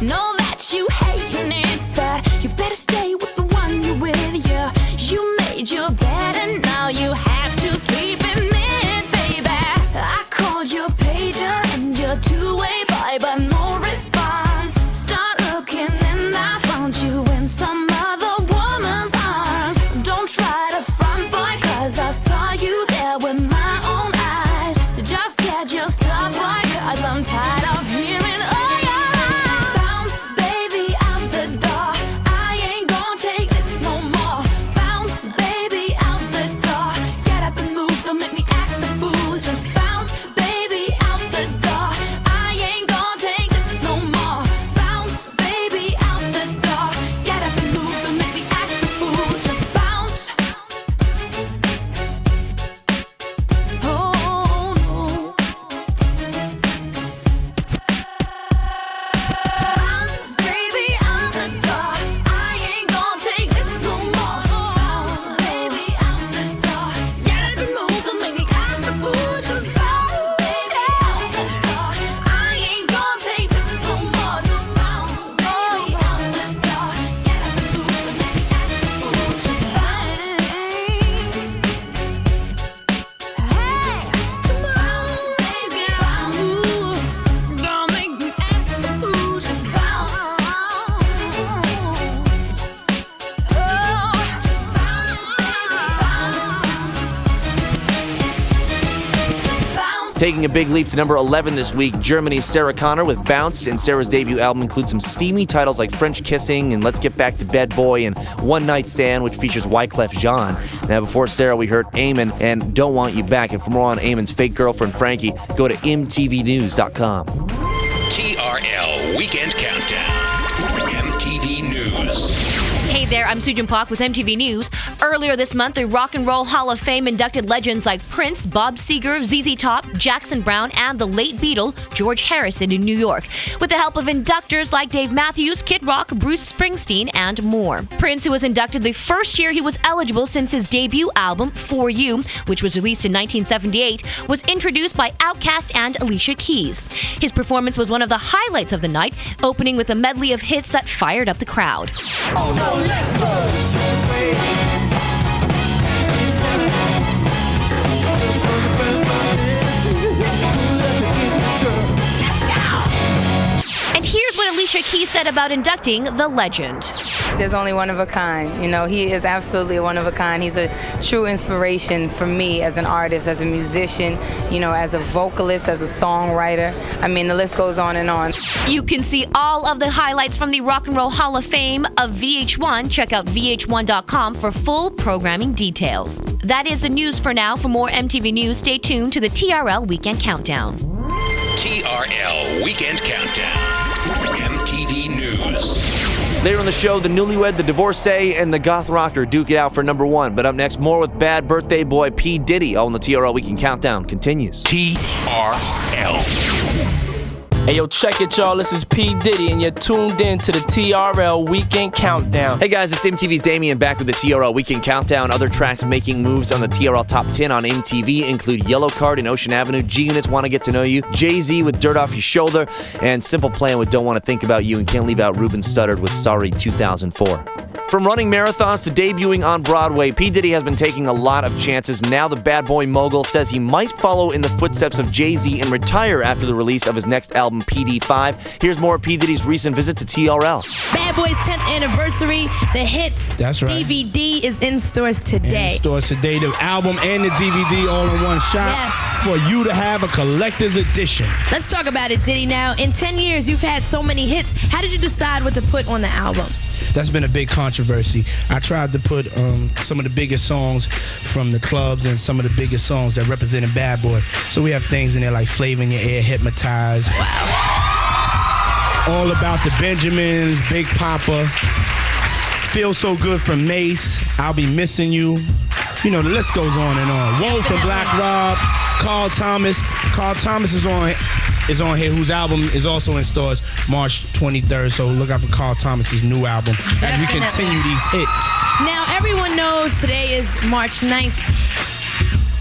Know that you hating it, but you better stay with the one you're with. Yeah, you made your bed and now you have to sleep in it, baby. I called your pager and your two-way boy, but no response. Start looking and I found you in some other woman's arms. Don't try to front, boy, cause I saw you there with my own eyes. Just get your stuff, boy, cause I'm tired of hearing all your lies. Bounce, baby, out the door. I ain't gonna take this no more. Bounce, baby, out the door. Get up and move, don't make me act the fool. Just bounce, baby, out the door. I ain't gonna take this no more. Bounce, baby, out the door. Get up and move, don't make me act the fool. Just bounce. Oh no. Bounce, baby, out the door. I ain't gonna take this no more. Bounce, baby, out the door. Get up and move, don't make me act the fool. Just bounce, baby, out the door. I ain't gonna take this no more. Bounce, baby, out the door. Get up and move, don't make me act the fool. Just bounce. Hey, come on, baby, bounce. Don't make me act the fool. Just bounce.
Taking a big leap to number 11 this week, Germany's Sarah Connor with Bounce, and Sarah's debut album includes some steamy titles like French Kissing and Let's Get Back to Bed Boy and One Night Stand, which features Wyclef Jean. Now, before Sarah, we heard Eamon and Don't Want You Back, and for more on Eamon's fake girlfriend Frankie, go to mtvnews.com.
TRL Weekend Countdown. MTV News.
Hey there, I'm Sujin Pak with MTV News. Earlier this month, the Rock and Roll Hall of Fame inducted legends like Prince, Bob Seger, ZZ Top, Jackson Browne, and the late Beatle, George Harrison in New York, with the help of inductors like Dave Matthews, Kid Rock, Bruce Springsteen, and more. Prince, who was inducted the first year he was eligible since his debut album, For You, which was released in 1978, was introduced by Outkast and Alicia Keys. His performance was one of the highlights of the night, opening with a medley of hits that fired up the crowd.
Oh no, let's go!
And here's what Alicia Keys said about inducting the legend.
There's only one of a kind. You know, he is absolutely one of a kind. He's a true inspiration for me as an artist, as a musician, you know, as a vocalist, as a songwriter. I mean, the list goes on and on.
You can see all of the highlights from the Rock and Roll Hall of Fame of VH1. Check out vh1.com for full programming details. That is the news for now. For more MTV News, stay tuned to the TRL Weekend Countdown.
TRL Weekend Countdown. MTV News.
Later on the show, the newlywed, the divorcee, and the goth rocker duke it out for number 1. But up next, more with bad birthday boy P. Diddy. All in the TRL Weekend Countdown continues.
TRL.
Hey, yo, check it, y'all. This is P. Diddy, and you're tuned in to the TRL Weekend Countdown.
Hey, guys, it's MTV's Damien back with the TRL Weekend Countdown. Other tracks making moves on the TRL Top 10 on MTV include Yellow Card and Ocean Avenue, G-Unit's Wanna Get to Know You, Jay-Z with Dirt Off Your Shoulder, and Simple Plan with Don't Wanna Think About You, and can't leave out Ruben Studdard with Sorry 2004. From running marathons to debuting on Broadway, P. Diddy has been taking a lot of chances. Now the bad boy mogul says he might follow in the footsteps of Jay-Z and retire after the release of his next album, PD5. Here's more of P. Diddy's recent visit to TRL.
Bad Boy's 10th anniversary, the hits
That's right.
DVD is in stores today.
In stores today, the album and the DVD all in one shot.
Yes.
For you to have a collector's edition.
Let's talk about it, Diddy. Now, in 10 years, you've had so many hits. How did you decide what to put on the album?
That's been a big controversy. I tried to put some of the biggest songs from the clubs and some of the biggest songs that represented Bad Boy. So we have things in there like Flavor in Your Ear, Hypnotized. Wow. All About the Benjamins, Big Papa, Feel So Good from Mace, I'll Be Missing You. You know, the list goes on and on. Wolf and Black Rob, Carl Thomas. Carl Thomas is on here, whose album is also in stores March 23rd. So look out for Carl Thomas's new album as we continue these hits.
Now, everyone knows today is March 9th.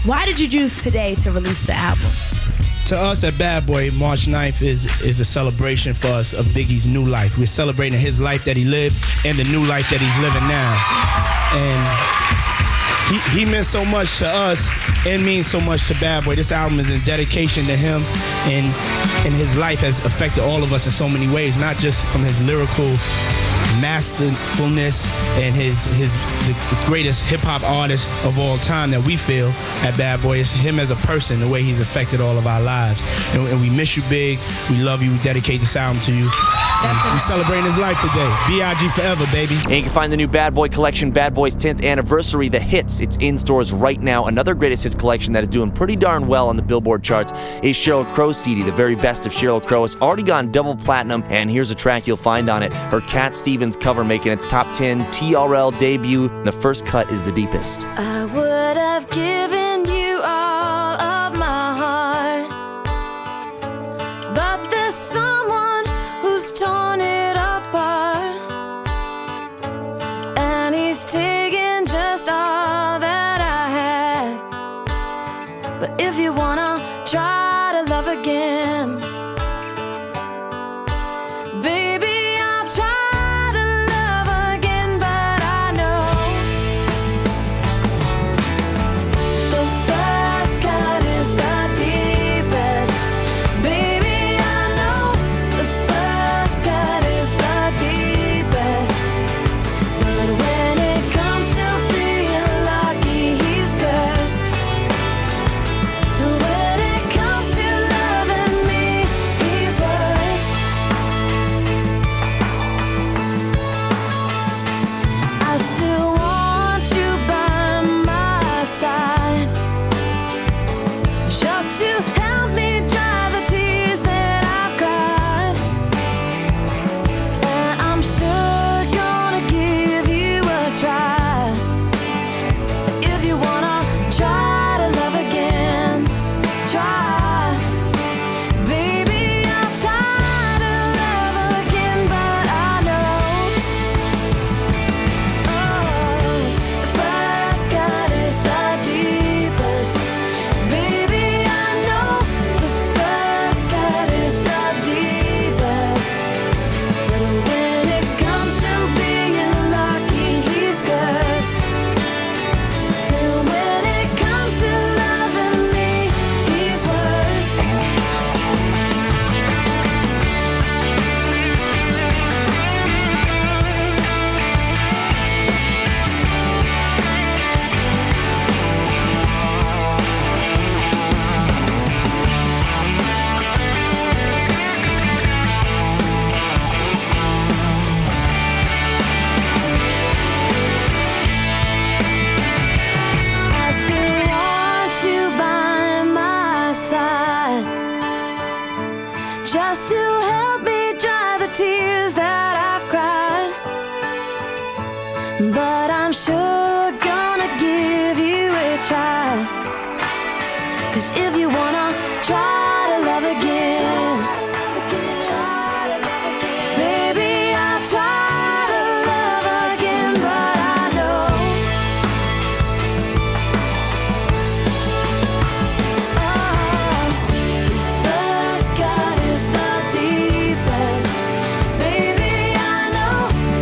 Why did you choose today to release the album?
To us at Bad Boy, March 9th is a celebration for us of Biggie's new life. We're celebrating his life that he lived and the new life that he's living now. And he meant so much to us and means so much to Bad Boy. This album is in dedication to him, and his life has affected all of us in so many ways, not just from his lyrical masterfulness and the greatest hip-hop artist of all time that we feel at Bad Boy. It's him as a person, the way he's affected all of our lives. And we miss you big. We love you. We dedicate this album to you. And we're celebrating his life today. B.I.G. forever, baby.
And you can find the new Bad Boy collection, Bad Boy's 10th Anniversary, The Hits. It's in stores right now. Another greatest hits collection that is doing pretty darn well on the Billboard charts is Sheryl Crow's CD, The Very Best of Sheryl Crow. It's already gone double platinum, and here's a track you'll find on it. Her Cat Stevens cover making its top 10 TRL debut. The first cut is the deepest.
I would have given you all of my heart, but there's someone who's torn it apart, and he's taken just all that I had. But if you wanna try to love again, baby, I'll try. Just to help me dry the tears that I've cried, but I'm sure gonna give you a try. 'Cause if you wanna try to love again, baby, I'll try to love again, but I know the first cut is the deepest. Baby, I know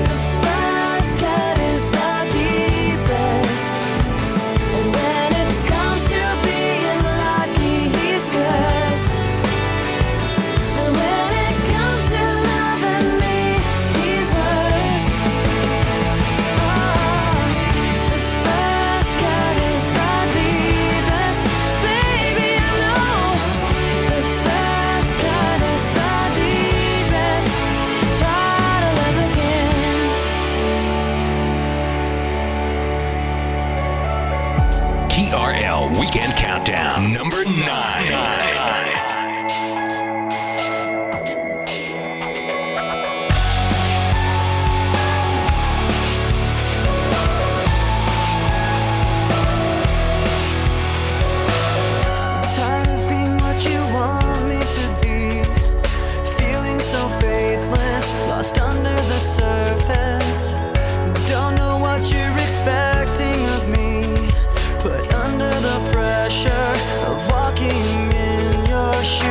the first cut is the deepest. And when it comes to being lucky, he's cursed. And when it comes to loving me, he's worst. The first cut is the deepest. Baby, I know the first cut is the deepest. Try to love again.
TRL Weekend Countdown, number 9.
Tired of being what you want me to be, feeling so faithless, lost under the surface. Don't know what you're expecting of me, put under the pressure of walking in your shoes.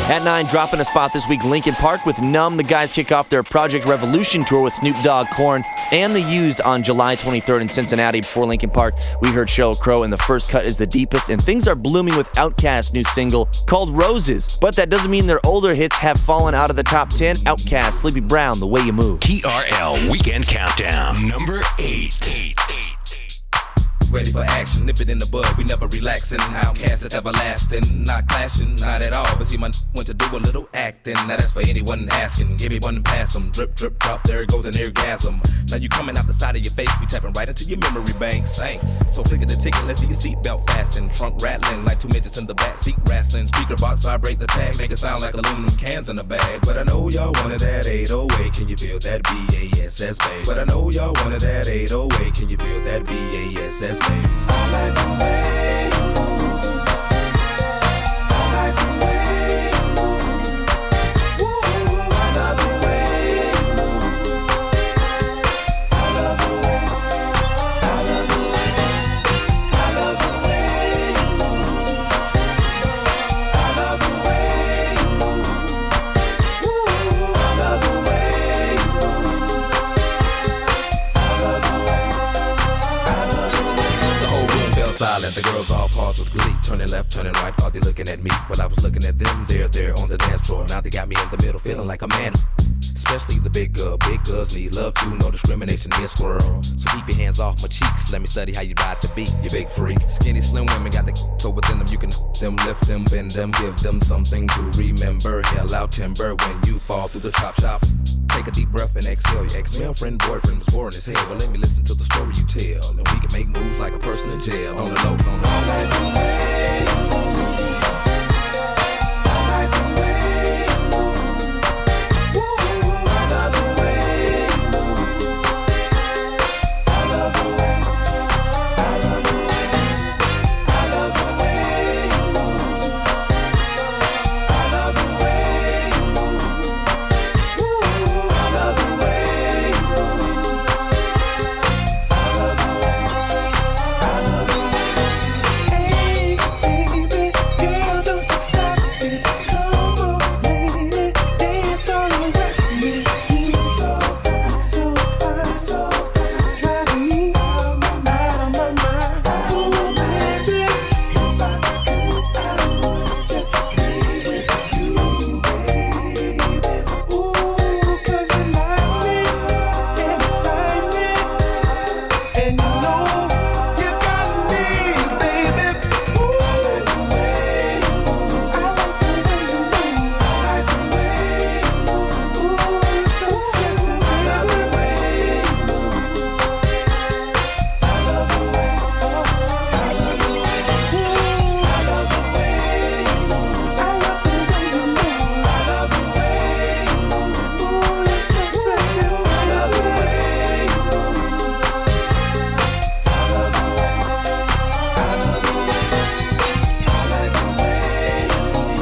At 9, dropping a spot this week, Linkin Park with Numb. The guys kick off their Project Revolution tour with Snoop Dogg, Korn, and The Used on July 23rd in Cincinnati. Before Linkin Park, we heard Sheryl Crow, and the first cut is The Deepest, and things are blooming with Outkast's new single called Roses. But that doesn't mean their older hits have fallen out of the top 10. Outkast, Sleepy Brown, The Way You Move.
TRL Weekend Countdown, number 8.
Ready for action, nip it in the bud, we never relaxing. Outcast is everlasting, not clashing, not at all. But see, my want to do a little acting. Now that's for anyone asking. Give me one and pass them. Drip, drip, drop, there it goes an orgasm. Now you coming out the side of your face, we tapping right into your memory banks. Thanks. So click at the ticket, let's see your seatbelt fasten. Trunk rattling like 2 midgets in the back seat wrestling. Speaker box vibrate the tag, make it sound like aluminum cans in a bag. But I know y'all wanted that 808, can you feel that BASS bass? But I know y'all wanted that 808, can you feel that BASS bass? I like the way you move. I like the way you move. Woo, I love the way you move. I love the way, I love the way, I love the way you move. I love the way you move. Woo, I love the way you move. I love the way, I love the way. The whole room fell silent, the girls all paused with glee. Turning left, turning right, thought they looking at me. But I was looking at them, they're on the dance floor. Now they got me in the middle, feeling like a man. Especially the big girls need love too, no discrimination here, squirrel. So keep your hands off my cheeks, let me study how you ride the beat, you big freak. Skinny, slim women got the so within them, you can them, lift them, bend them, give them something to remember. Hell out timber when you fall through the chop shop. Take a deep breath and exhale. Your ex-girlfriend, boyfriend was boring as hell. Well, let me listen to the story you tell, and we can make moves like a person in jail. On the low, on the low. I like the way you move. I like the way you move. Woo, I love the way you move. I love the way, I love the way, I love the way you move. I love the way you move. Woo, I love the way you move. I love the way, I love the way. Hey, baby, girl, don't you stop it. Come on, lady, dance all around me. You're so fine, so fine, so fine. Driving me out of my mind. Oh, baby, if I could, I would just be with you, baby. Ooh, 'cause you like me and excite me, and you know you got me, baby. Ooh, I like the way you move. I like the way you move. I like the way you move. Ooh, you're so sexy, baby. I love the way you move. I love the way, I love the way. Ooh, I love the way you move. I love the way you move. I love the way you move. Ooh, you're so sexy. I love the way you move. I love the way, I love the way. I like the way you move.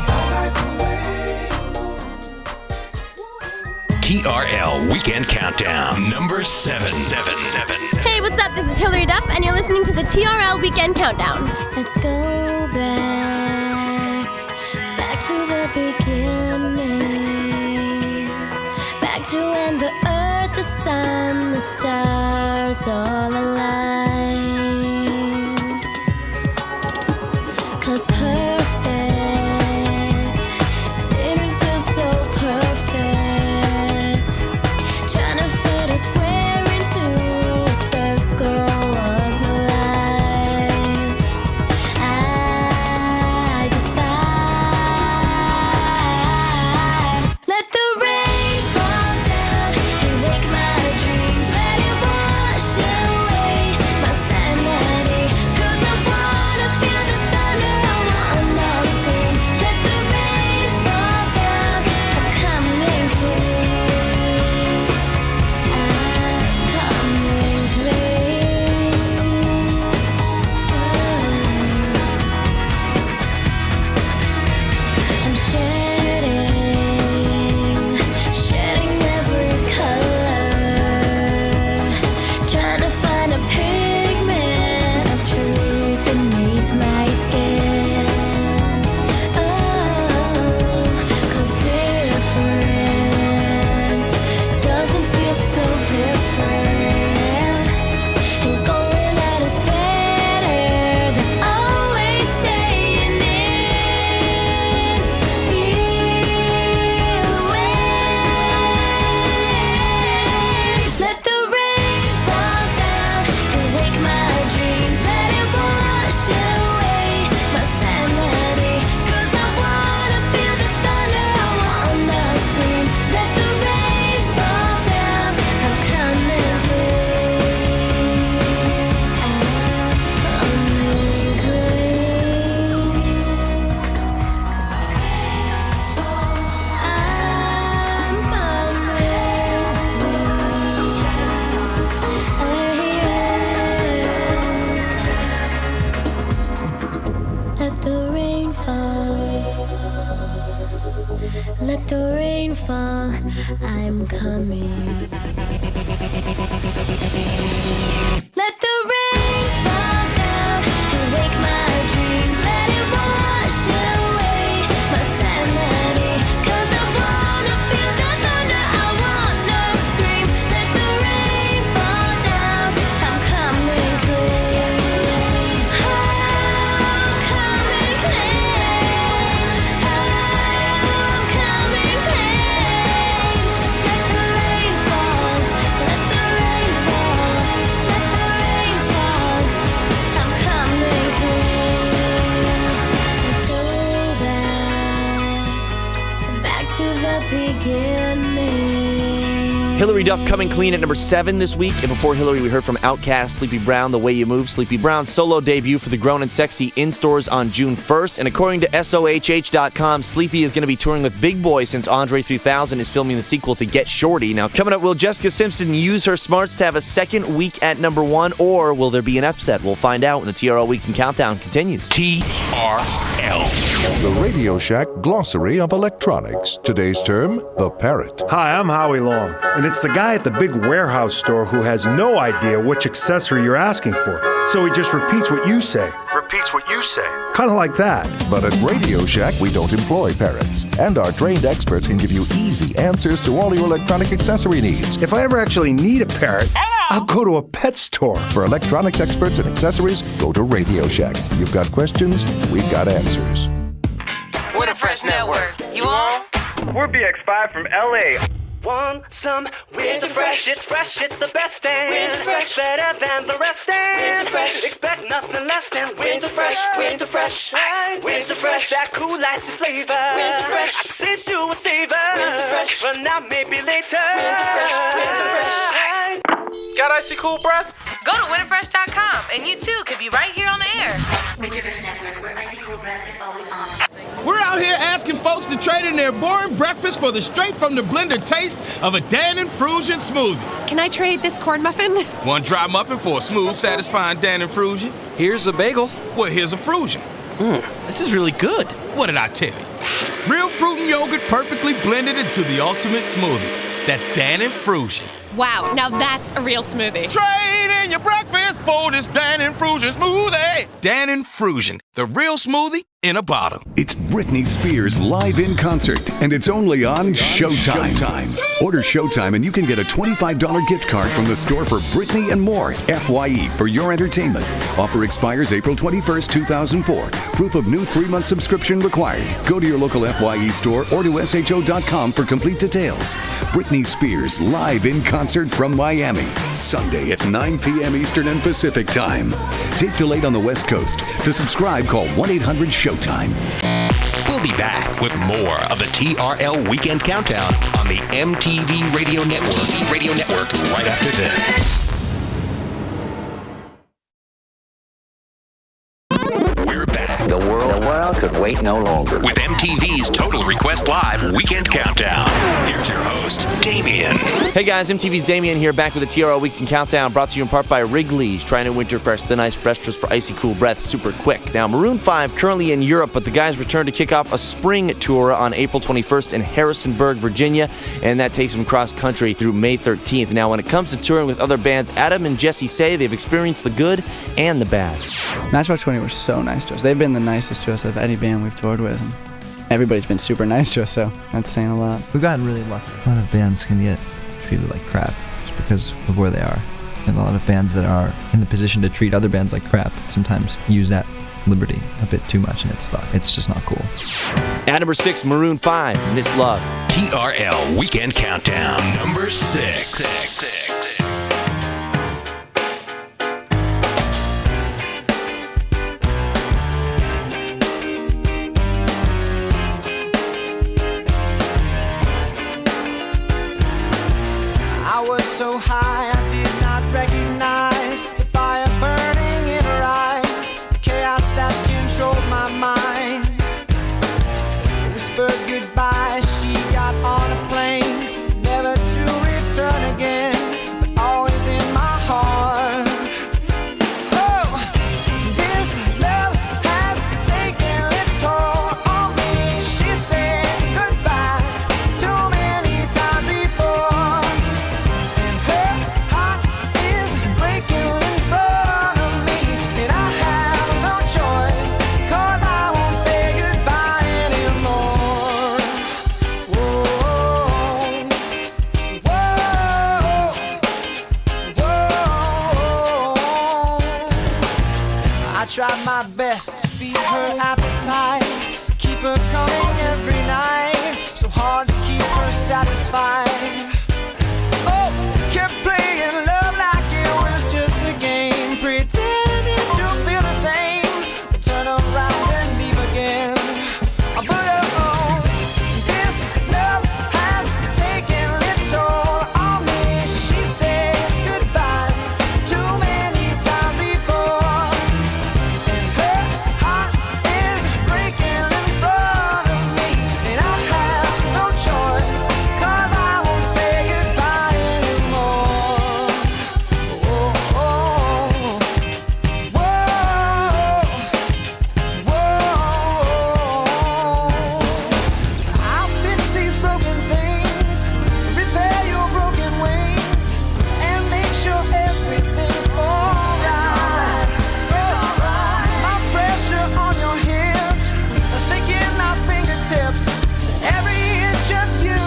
I like the way you move.
TRL Weekend Countdown, number 7.
Hey, what's up? This is Hillary Duff, and you're listening to the TRL Weekend Countdown.
Let's go back to the beginning, back to when the earth, the sun, the stars all aligned. 'Cause perfect didn't feel so perfect. Trying to fit a square into a circle was no life. I defy. Let the rain fall down and wake my dreams. Let it wash away Let the rain fall, I'm coming. Let the rain fall down and wake my dreams. Let it wash away my sanity. 'Cause I wanna feel the thunder, I wanna scream. Let the rain fall down, I'm coming clean. I'm coming clean. I'm coming clean. Let the rain fall, let the rain fall, let the rain fall. I'm coming clean. Let's go back to the beginning.
Hillary Duff coming clean at number 7 this week. And before Hillary, we heard from Outkast, Sleepy Brown, The Way You Move. Sleepy Brown's solo debut for the Grown and Sexy in stores on June 1st. And according to SOHH.com, Sleepy is going to be touring with Big Boy since Andre 3000 is filming the sequel to Get Shorty. Now, coming up, will Jessica Simpson use her smarts to have a second week at number 1, or will there be an upset? We'll find out when the TRL Weekend Countdown continues.
TRL.
The Radio Shack Glossary of Electronics. Today's term, the parrot.
Hi, I'm Howie Long, and it's the guy at the big warehouse store who has no idea which accessory you're asking for. So he just repeats what you say. Repeats what you say. Kind of like that.
But at Radio Shack, we don't employ parrots. And our trained experts can give you easy answers to all your electronic accessory needs.
If I ever actually need a parrot, I'll go to a pet store.
For electronics experts and accessories, go to Radio Shack. You've got questions, we've got answers.
Winter Fresh Network. You on?
We're BX5 from LA.
Want some Winter Fresh? It's fresh, it's the best and Winter Fresh, better than the rest and Winter Fresh, expect nothing less than Winter Fresh. Winter Fresh, Winter Fresh, that cool icy flavor. Winter Fresh, I taste you a savor. Winter Fresh, but now maybe later. Winter Fresh, Winter Fresh.
Got icy cool breath?
Go to winterfresh.com and you too could be right here on the air.
Winter Fresh Network, where icy cool breath is always on.
We're out here asking folks to trade in their boring breakfast for the straight-from-the-blender taste of a Dan and Frusion smoothie.
Can I trade this corn muffin?
One dry muffin for a smooth, satisfying Dan and Frusion?
Here's a bagel.
Well, here's a Frusion.
This is really good.
What did I tell you? Real fruit and yogurt perfectly blended into the ultimate smoothie. That's Dan and Frusion.
Wow, now that's a real smoothie.
Trade in your breakfast for this Dan and Frusion smoothie. Dan and Frusion, the real smoothie in a bottle.
It's Britney Spears live in concert, and it's only on Showtime. Order Showtime and you can get a $25 gift card from the store for Britney and more. FYE for your entertainment. Offer expires April 21st, 2004. Proof of new 3-month subscription required. Go to your local FYE store or to SHO.com for complete details. Britney Spears live in concert from Miami. Sunday at 9 p.m. Eastern and Pacific Time. Tape delayed on the West Coast. To subscribe, call 1-800-SHOWTIME.
We'll be back with more of the TRL Weekend Countdown on the MTV Radio Network right after this. We're back.
The world could wait no longer.
With MTV's Total Request Live Weekend Countdown. Here's your host, Damien.
Hey guys, MTV's Damien here, back with the TRL Weekend Countdown, brought to you in part by Wrigley's. Trying to Winter Fresh, the nice breakfast for icy cool breath, super quick. Now, Maroon 5 currently in Europe, but the guys return to kick off a spring tour on April 21st in Harrisonburg, Virginia, and that takes them cross country through May 13th. Now, when it comes to touring with other bands, Adam and Jesse say they've experienced the good and the bad.
Matchbox 20 were so nice to us. They've been the nicest to us of any band we've toured with. And everybody's been super nice to us, so that's saying a lot.
We've gotten really lucky. A lot of bands can get treated like crap just because of where they are. And a lot of bands that are in the position to treat other bands like crap sometimes use that liberty a bit too much, and it's just not cool.
At number 6, Maroon 5, Miss Love.
TRL Weekend Countdown, number 6.
I was so high I did not recognize the fire burning in her eyes, the chaos that controlled my mind. Whispered goodbye, she got on a plane, never to return again.
tried my best to feed her appetite, keep her coming every night. So hard to keep her satisfied. Oh, kept playing love like it was just a game, pretending to feel the same, then turn around and leave again. But oh, this love has taken its toll on me. She said goodbye too many times before, and her heart is breaking in front of me, and I have no choice, 'cause I won't say goodbye anymore. Oh, oh, whoa, I'll fix these broken things, repair your broken wings, and make sure everything's alright. My pressure on your hips, sticking my fingertips to every inch of you,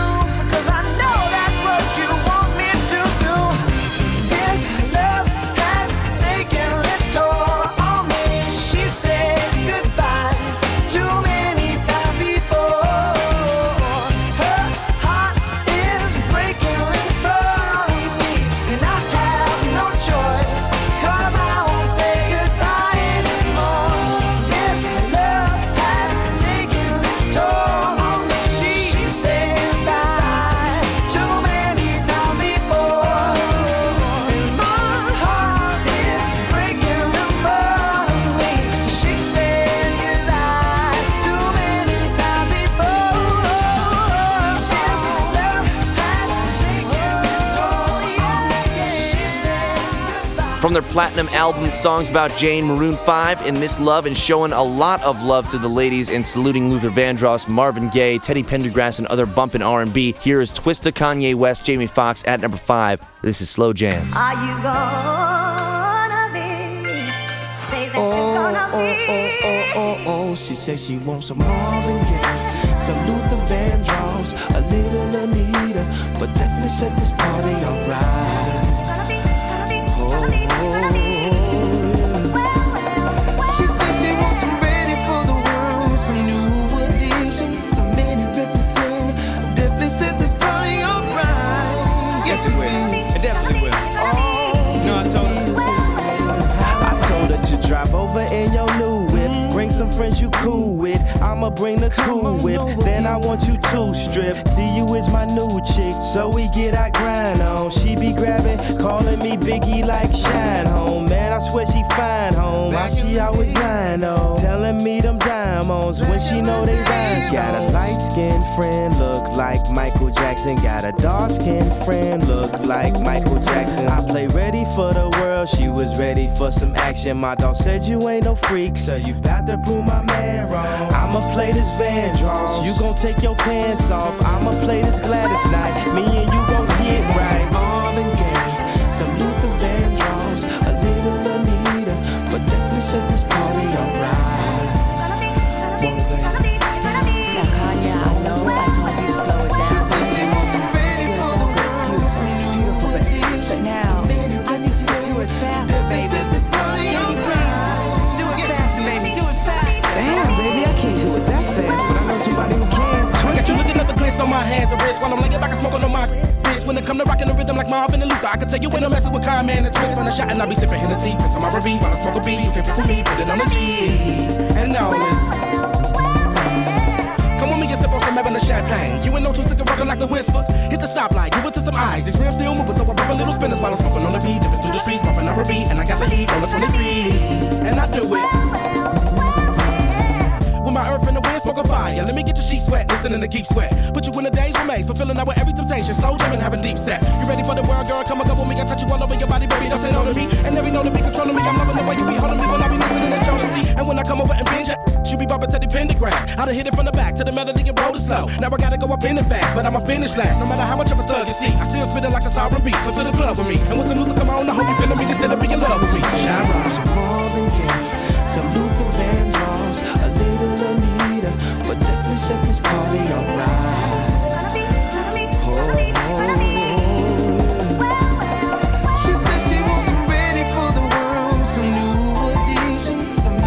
'cause I know that's what you want me to do. This love has taken its toll on me. She said goodbye too many times before. Her heart is breaking in front of me, and I have no choice, 'cause I won't say goodbye anymore. This love has taken its toll on me. She said goodbye too many times before, and my heart is breaking in front of me. She said goodbye too many times before. This love has taken its toll on me. She said goodbye.
From their platinum album, Songs About Jane, Maroon 5 in Miss Love, and showing a lot of love to the ladies and saluting Luther Vandross, Marvin Gaye, Teddy Pendergrass, and other bumpin' R&B. Here is Twista, Kanye West, Jamie Foxx at number 5. This is Slow Jams.
Are you gonna be? Say that you're gonna be.
Oh, she says she wants some Marvin Gaye, some Luther Vandross, a little Anita, but definitely set this party alright. She says she wants some ready for the world, some new editions, some mini Rippleton, definitely set this party alright. Yes, it will.
It definitely will. No, I told her to drive over in your new whip. Bring some friends you cool with. I'ma bring the cool whip. Then I want you to strip. See you is my new chick, so we get our grind on. She be grabbing, calling me Biggie like Shine Home. Man, I swear she fine home. Why she always lying on? Telling me them diamonds when she know they rhyme. She got a light-skinned friend, look like Michael Jackson. Got a dark-skinned friend, look like Michael Jackson. I play ready for the world, she was ready for some action. My dog said you ain't no freak, so you bout to prove my man wrong. I'ma play this Vandross, you gon' take your pants off. I'ma play this Gladys night, me and you gon' get right.
Marvin Gaye, some Luther Vandross, a little Anita, but definitely set this party alright.
Now, Kanye, I know I told you to slow it down. It's good, it's beautiful, but now I need you to do it faster, baby. Do it faster, baby. Do it faster.
Damn, baby, I can't do it that fast, but I know somebody who can.
I got you looking at the glitz on my hands and wrists while I'm laying back and smoking on my wrist. When it come to rocking the rhythm like Marvin and Luther, I can tell you when I'm messing with Kanye and Twist. When I shot and I be sipping Hennessy, piss on my R&B while I smoke a beat. You can pick with me, put it on the G. And now listen. Come with me and sip on some Evan champagne. You ain't no two sticking rockin' like the whispers. Hit the stoplight, give it to some eyes. These rims still moving, so I pop a little spinners while I'm smoking on the beat. Dipping through the streets, popping up a beat, and I got the heat on the 23. And I do it. With my earth and the wind, smoking fire. Let me get your sheet sweat, listening to keep sweat. Put you in a daze remains, fulfilling out with every temptation. Slow jamming, having deep sex. You ready for the world, girl? Come and go with me. I touch you all over your body, baby. Don't say no to me. And every know to be controlling me. I'm loving the way you be holding me when I be listening to Jodeci. And when I come over and binge, she be bumping to the pentagram. I'd hit it from the back to the melody and roll it slow. Now I gotta go up in it fast, but I'ma finish last. No matter how much of a thug you see, I still spitting like a sovereign beat. Come to the club with me. And when some Luther come on, I hope you feeling me. Instead of being in love with me. Shine bright.
Some Marvin Gaye, some Luther Vandross, a little Anita, but definitely set this party alright. She says she wants some ready for the world, some new editions, some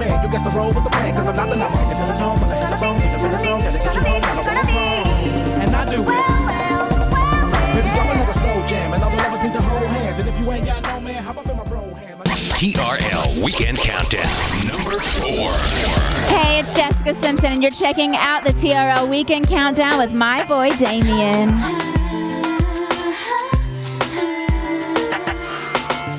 man. You guess the roll with the plan, cause I'm not the number. Take it to the tone, but I hit the bone, need a minute zone, dedication home, I know what I'm wrong. And I do it. Maybe drop another slow jam, and all the lovers need to hold hands. And if you ain't got no man, how about in my bro hand?
TRL Weekend Countdown, number 4.
Hey, it's Jessica Simpson, and you're checking out the TRL Weekend Countdown with my boy Damien.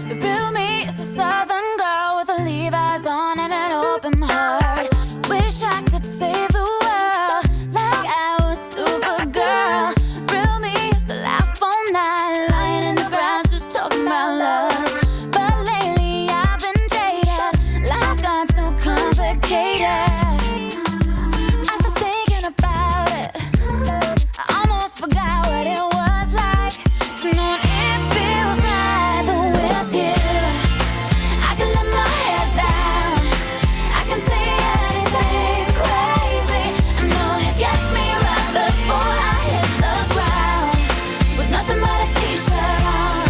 The real me is a southern girl with a Levi's on and an open heart. Wish I could save the world like I was Supergirl. Real me used to laugh all night, lying in the grass just talking about love. But lately I've been jaded, life got so complicated. I started thinking about it, I almost forgot what it was like to know it feels right with you. I can let my head down, I can say anything crazy. I know it gets me right before I hit the ground. With nothing but a t-shirt on,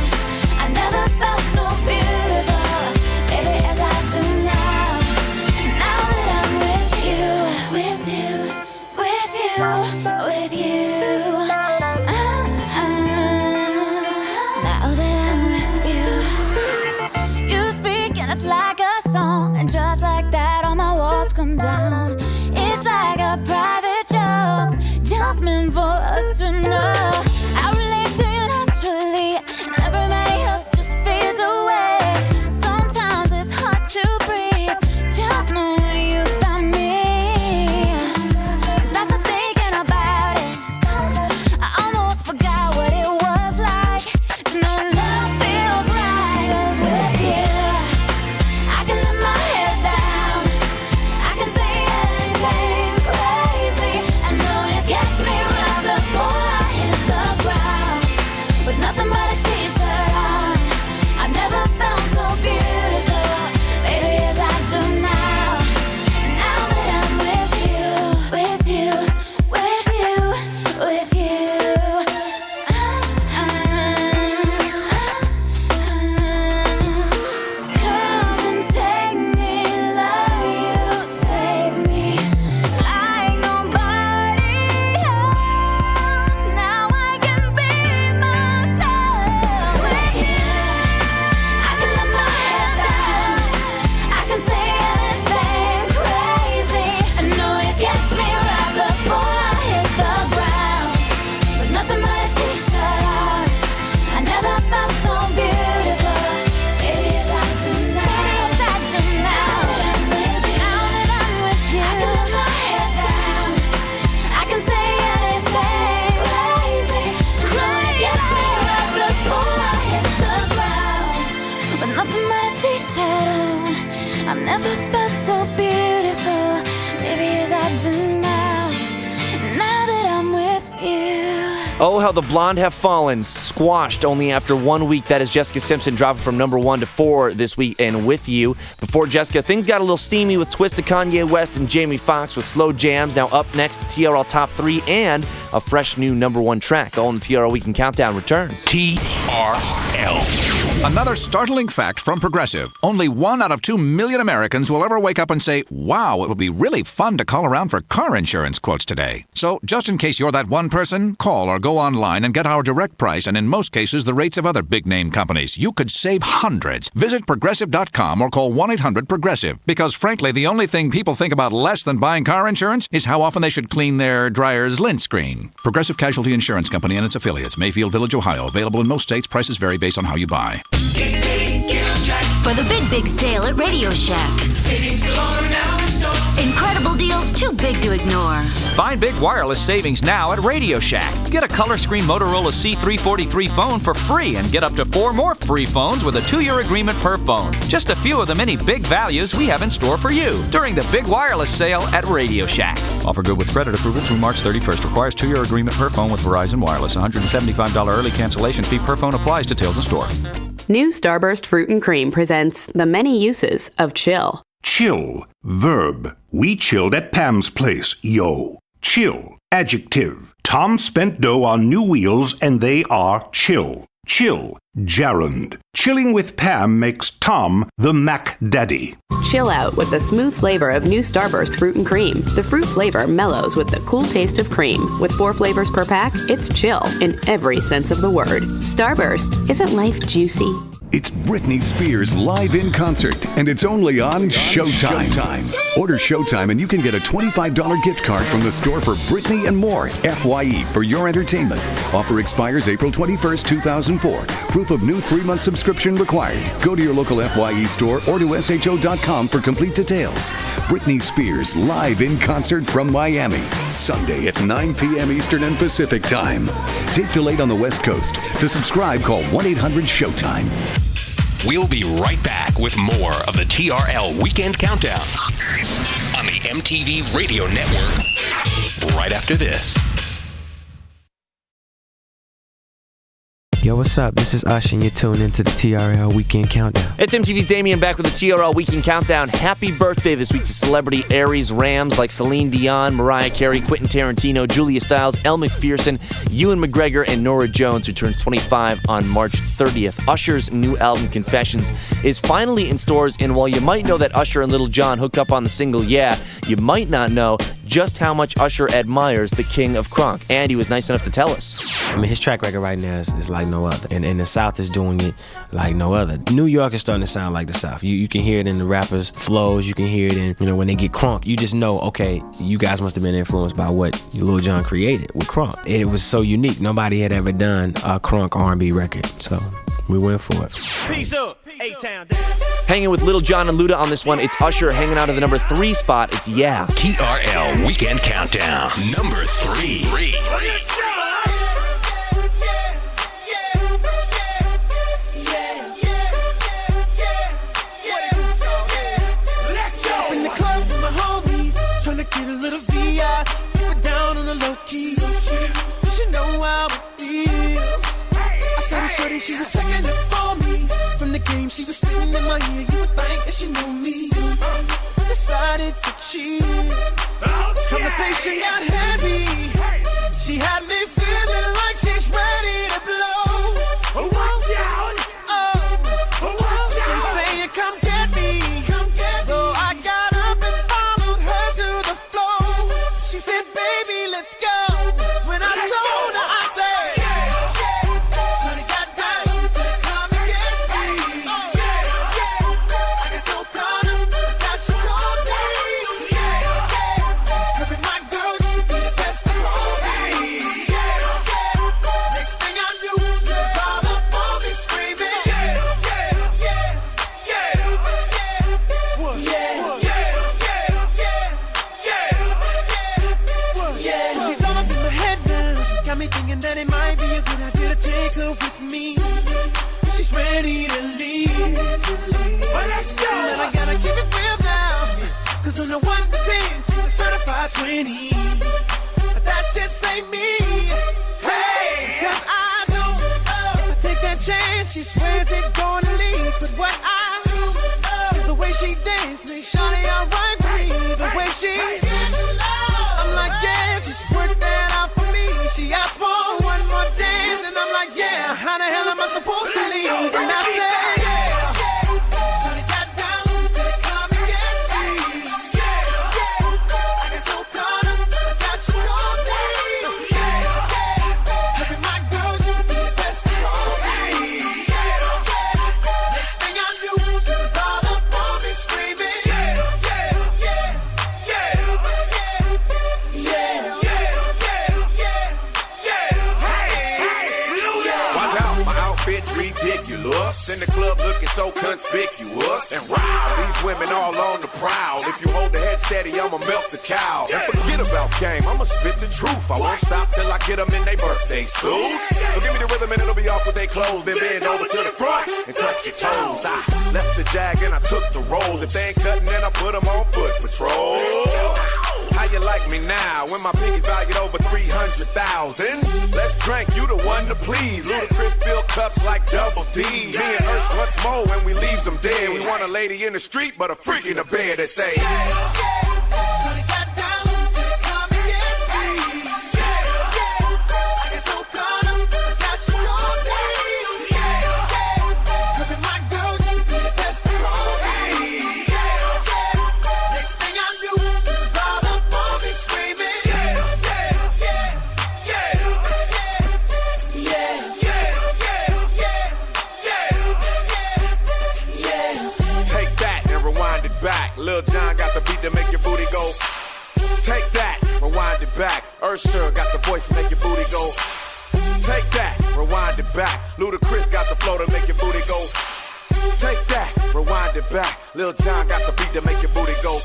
I never felt so beautiful, baby, as I do now. Now that I'm with you, with you, with you, with you. Now that I'm with you, you speak and it's like a song, and just like that all my walls come down. It's like a private joke, just meant for us to know. I relate to you naturally, and everybody else just fades away. Sometimes it's hard to breathe, just know you found me. 'Cause I started thinking about it, I almost forgot what it was like to know love feels right. 'Cause with you, I can let my head down, I can say anything crazy. I know it gets me right before I hit the ground. With nothing but a t-shirt on, I never felt so beautiful, baby, as I do now. Now that I'm with you, with you, with you, with you. Come and take me, love you, save me like nobody else. Now I can be myself with you. I can let my head down, I can say anything crazy. I know it gets me right before I hit the ground. With nothing but a t-shirt on, I never felt so beautiful, baby, as I do now. As I do now. Now that I'm with you, I can let my head down, I can say anything crazy. Know it gets me right before I hit the ground. With nothing but a t-shirt on, I've never felt so beautiful, baby, as I do now. Now that I'm with you.
Oh, how the blonde have fallen, squashed only after 1 week. That is Jessica Simpson dropping from number 1 to 4 this week, and with you. Before Jessica, things got a little steamy with Twisted Kanye West and Jamie Foxx with Slow Jams. Now up next, the TRL Top 3 and a fresh new number 1 track. All in the TRL Weekend Countdown returns.
TRL.
Another startling fact from Progressive. Only 1 out of 2 million Americans will ever wake up and say, wow, it would be really fun to call around for car insurance quotes today. So just in case you're that one person, call or go online and get our direct price, and in most cases, the rates of other big-name companies. You could save hundreds. Visit Progressive.com or call 1-800-PROGRESSIVE. Because frankly, the only thing people think about less than buying car insurance is how often they should clean their dryer's lint screen. Progressive Casualty Insurance Company and its affiliates. Mayfield Village, Ohio. Available in most states. Prices vary based on how you buy.
For the big sale at Radio Shack.
Savings galore now in store.
Incredible deals too big to ignore.
Find big wireless savings now at Radio Shack. Get a color screen Motorola C343 phone for free and get up to 4 more free phones with a 2-year agreement per phone. Just a few of the many big values we have in store for you during the big wireless sale at Radio Shack. Offer good with credit approval through March 31st. Requires 2-year agreement per phone with Verizon Wireless. $175 early cancellation fee per phone applies. Details in store.
New Starburst Fruit and Cream presents the many uses of chill.
Chill. Verb. We chilled at Pam's place, yo. Chill. Adjective. Tom spent dough on new wheels and they are chill. Chill, Gerund. Chilling with Pam makes Tom the Mac Daddy.
Chill out with the smooth flavor of new Starburst fruit and cream. The fruit flavor mellows with the cool taste of cream. With 4 flavors per pack, it's chill in every sense of the word. Starburst, isn't life juicy?
It's Britney Spears live in concert, and it's only on Showtime. Order Showtime and you can get a $25 gift card from the store for Britney and more. FYE for your entertainment. Offer expires April 21st, 2004. Proof of new 3-month subscription required. Go to your local FYE store or to SHO.com for complete details. Britney Spears live in concert from Miami. Sunday at 9 p.m. Eastern and Pacific Time. Tape delayed on the West Coast. To subscribe, call 1-800-SHOWTIME.
We'll be right back with more of the TRL Weekend Countdown on the MTV Radio Network right after this.
Yo, what's up? This is Usher, and you're tuned into the TRL Weekend Countdown.
It's MTV's Damien back with the TRL Weekend Countdown. Happy birthday this week to celebrity Aries Rams like Celine Dion, Mariah Carey, Quentin Tarantino, Julia Stiles, Elle McPherson, Ewan McGregor, and Norah Jones, who turned 25 on March 30th. Usher's new album, Confessions, is finally in stores, and while you might know that Usher and Lil Jon hooked up on the single Yeah, you might not know just how much Usher admires the king of crunk, and he was nice enough to tell us.
I mean, his track record right now is like no other, and the South is doing it like no other. New York is starting to sound like the South. You can hear it in the rappers' flows. You can hear it in, when they get crunk. You just know, okay, you guys must have been influenced by what Lil Jon created with crunk. It was so unique. Nobody had ever done a crunk R&B record, so we went for it.
Peace up, A-Town.
Hanging with Lil Jon and Luda on this one, it's Usher hanging out at the number 3 spot. It's Yeah.
TRL Weekend Countdown, number 3.
Get a little VI, keep it down on the low key. You should know how it feels. I saw the shorty, she was checking it for me. From the game, she was sitting in my ear. You would think that she knew me. Decided to cheat. Conversation got heavy. She had me feeling like she's ready to blow. Watch out! She's saying, come get me. So I got up and followed her to the floor. She said, baby, let's go. When I told her, I said, Johnny got down, said, come and get me. I got so caught up that she told me. Every my girl, you be the best of all me. Next thing I knew, she was all up on me screaming. She's all up in my head now. Got me thinking that it might be a good idea to take her with me. She's ready to leave. Well, let's go. And I gotta keep it real now. Cause on the 1 to 10, she's a certified 20. But that just ain't me. Hey, cause I know if I take that chance, she swears it's gonna leave. But what I do is the way she dance makes Shawty alright with me. The way she I'm like, yeah, just work that out for me. She asked for one more dance, and I'm like, yeah, how the hell am I supposed to leave? And I said, Johnny got down, said, come and get me. I got so caught up that she told me. Every my girl, you be the best of all me. Next thing I knew, she was all up on me screaming.
Watch out, my outfit's ridiculous. In the club looking so conspicuous. And wow, these women all on the prowl. If you hold the head steady, I'ma melt the cow. And forget about game, I'ma spit the truth. I won't stop till I get them in their birthday suits. So give me the rhythm and it'll be off with their clothes. Then bend over to the front and touch your toes. I left the jag and I took the rolls. If they ain't cutting, then I put them on foot patrol. How you like me now when my pinky's valued over 300,000? Let's drink, you the one to please. Ludacris fill cups like Double D. Me and Ursh once more when we leaves them dead. We want a lady in the street, but a freak in the bed that say, Lil Jon got the beat to make your booty go. Take that, rewind it back. Usher got the voice to make your booty go. Take that, rewind it back. Ludacris got the flow to make your booty go. Take that, rewind it back. Lil Jon got the beat to make your booty go.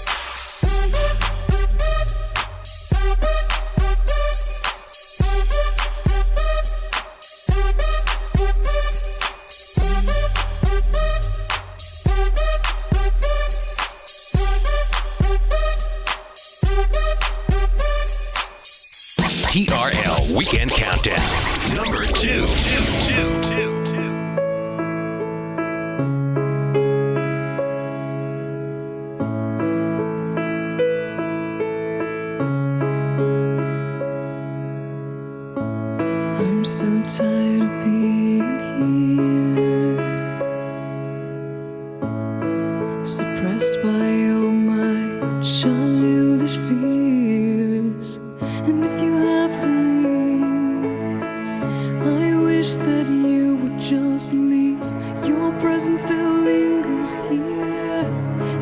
TRL Weekend Countdown. Number 2.
I'm so tired of being here, suppressed by all my childish fears. And if you have to leave, I wish that you would just leave. Your presence still lingers here,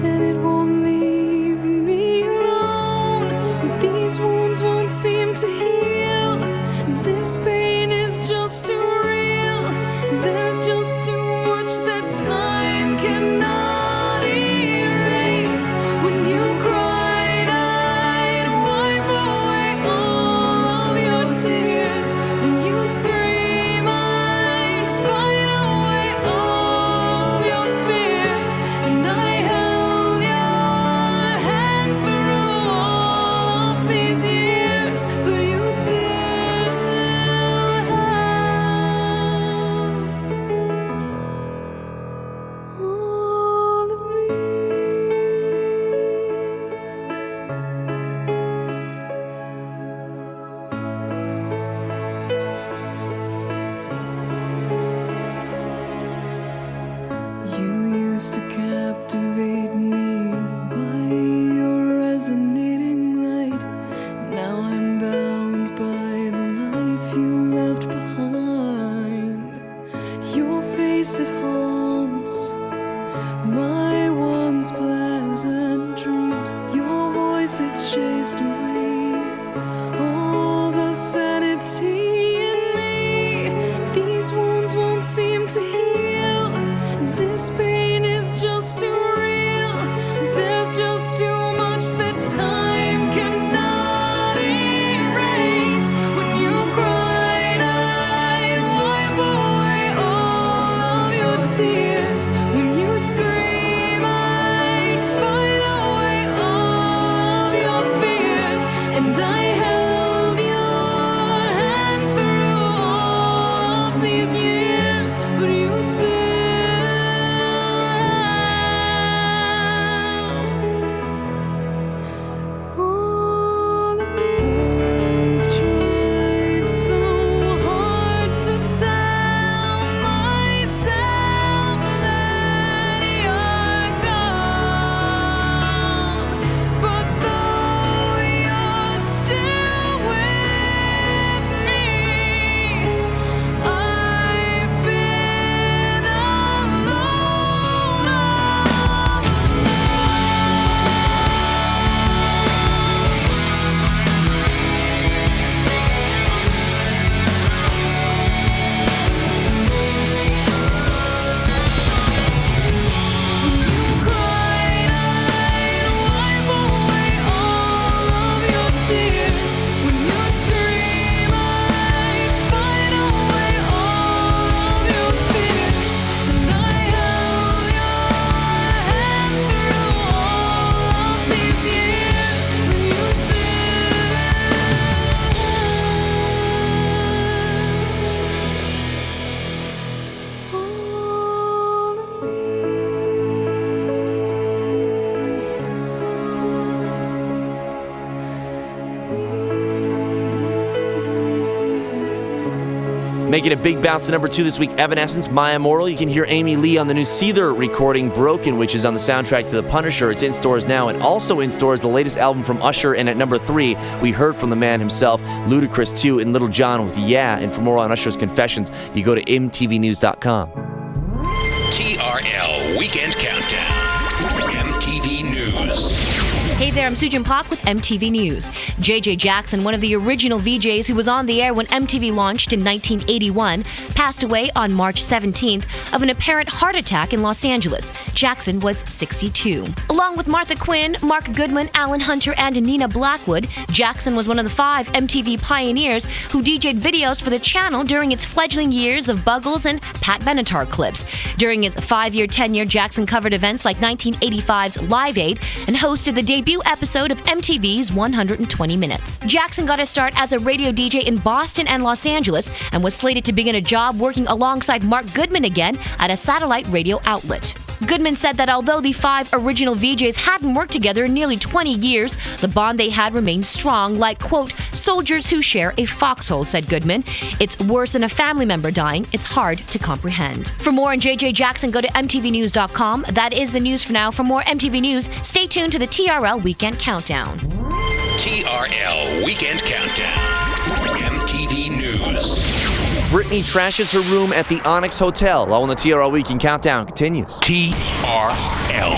and it won't leave me alone. These wounds won't seem to heal. This pain is just too real. There's just too much that time cannot erase. When you cried, I'd wipe away all of your tears. When you'd scream, I'd fight away all of your fears. And I held your hand through all of these years, but you still used to captivate me by your resonating light. Now I'm bound by the life you left behind. Your face, it haunts my once pleasant dreams. Your voice, it chased away all the sanity in me. These wounds won't seem to heal. This pain is just too real. There's just too much that time cannot erase. When you cried, I'd wipe away all of your tears. When you scream, I'd fight away all of your fears. And I held your hand through all of these years, but you still
Making a big bounce to number 2 this week, Evanescence, My Immortal. You can hear Amy Lee on the new Seether recording, Broken, which is on the soundtrack to The Punisher. It's in stores now, and also in stores the latest album from Usher. And at number 3, we heard from the man himself, Ludacris 2, and Lil Jon with Yeah. And for more on Usher's Confessions, you go to mtvnews.com.
TRL Weekend Countdown. MTV News.
Hey there, I'm Sujin Pak with MTV News. JJ Jackson, one of the original VJs who was on the air when MTV launched in 1981, passed away on March 17th of an apparent heart attack in Los Angeles. Jackson was 62. Along with Martha Quinn, Mark Goodman, Alan Hunter, and Nina Blackwood, Jackson was one of the 5 MTV pioneers who DJ'd videos for the channel during its fledgling years of Buggles and Pat Benatar clips. During his 5-year tenure, Jackson covered events like 1985's Live Aid and hosted the debut episode of MTV's 120 Minutes. Jackson got a start as a radio DJ in Boston and Los Angeles and was slated to begin a job working alongside Mark Goodman again at a satellite radio outlet. Goodman said that although the 5 original VJs hadn't worked together in nearly 20 years, the bond they had remained strong, like, quote, soldiers who share a foxhole, said Goodman. It's worse than a family member dying. It's hard to comprehend. For more on JJ Jackson, go to MTVnews.com. That is the news for now. For more MTV News, stay tuned to the TRL Weekend Countdown.
TRL Weekend Countdown. MTV News.
Britney trashes her room at the Onyx Hotel. While on the TRL Weekend Countdown continues.
TRL.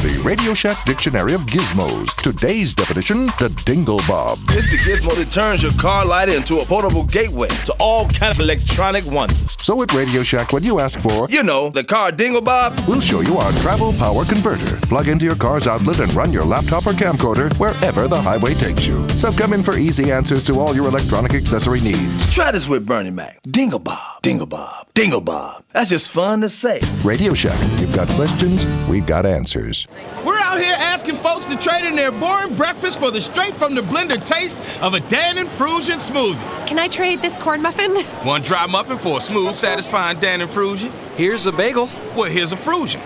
The Radio Shack Dictionary of Gizmos. Today's definition, the Dingle Bob.
It's the gizmo that turns your car light into a portable gateway to all kinds of electronic wonders.
So at Radio Shack, when you ask for,
you know, the car Dingle Bob,
we'll show you our travel power converter. Plug into your car's outlet and run your laptop or camcorder wherever the highway takes you. So come in for easy answers to all your electronic accessory needs.
Try this with Bernie Mac. Dingle Bob, Dingle Bob, Dingle Bob. That's just fun to say.
Radio Shack, you've got questions, we've got answers.
We're out here asking folks to trade in their boring breakfast for the straight-from-the-blender taste of a Dan and Frusion smoothie.
Can I trade this corn muffin?
One dry muffin for a smooth, satisfying Dan and Frusion.
Here's a bagel.
Well, here's a Frusion.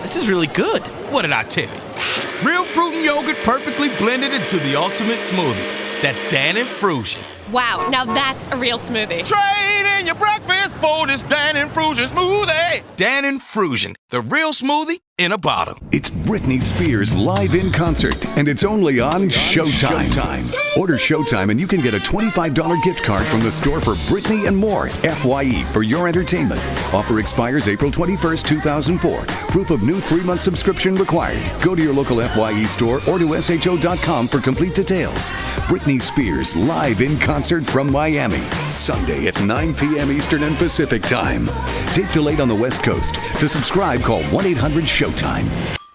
This is really good.
What did I tell you? Real fruit and yogurt perfectly blended into the ultimate smoothie. That's Dan and Frusion.
Wow, now that's a real smoothie.
Trade in your breakfast for this Dan and Frusion smoothie. Dan and Frusion, the real smoothie in a bottle.
It's Britney Spears live in concert, and it's only on Showtime. Order Showtime and you can get a $25 gift card from the store for Britney and more, FYE, for your entertainment. Offer expires April 21st, 2004. Proof of new 3-month subscription required. Go to your local FYE store or to SHO.com for complete details. Britney Spears live in concert from Miami, Sunday at 9 p.m. Eastern and Pacific Time. Tape delayed on the West Coast. To subscribe, call 1-800-SHOWTIME.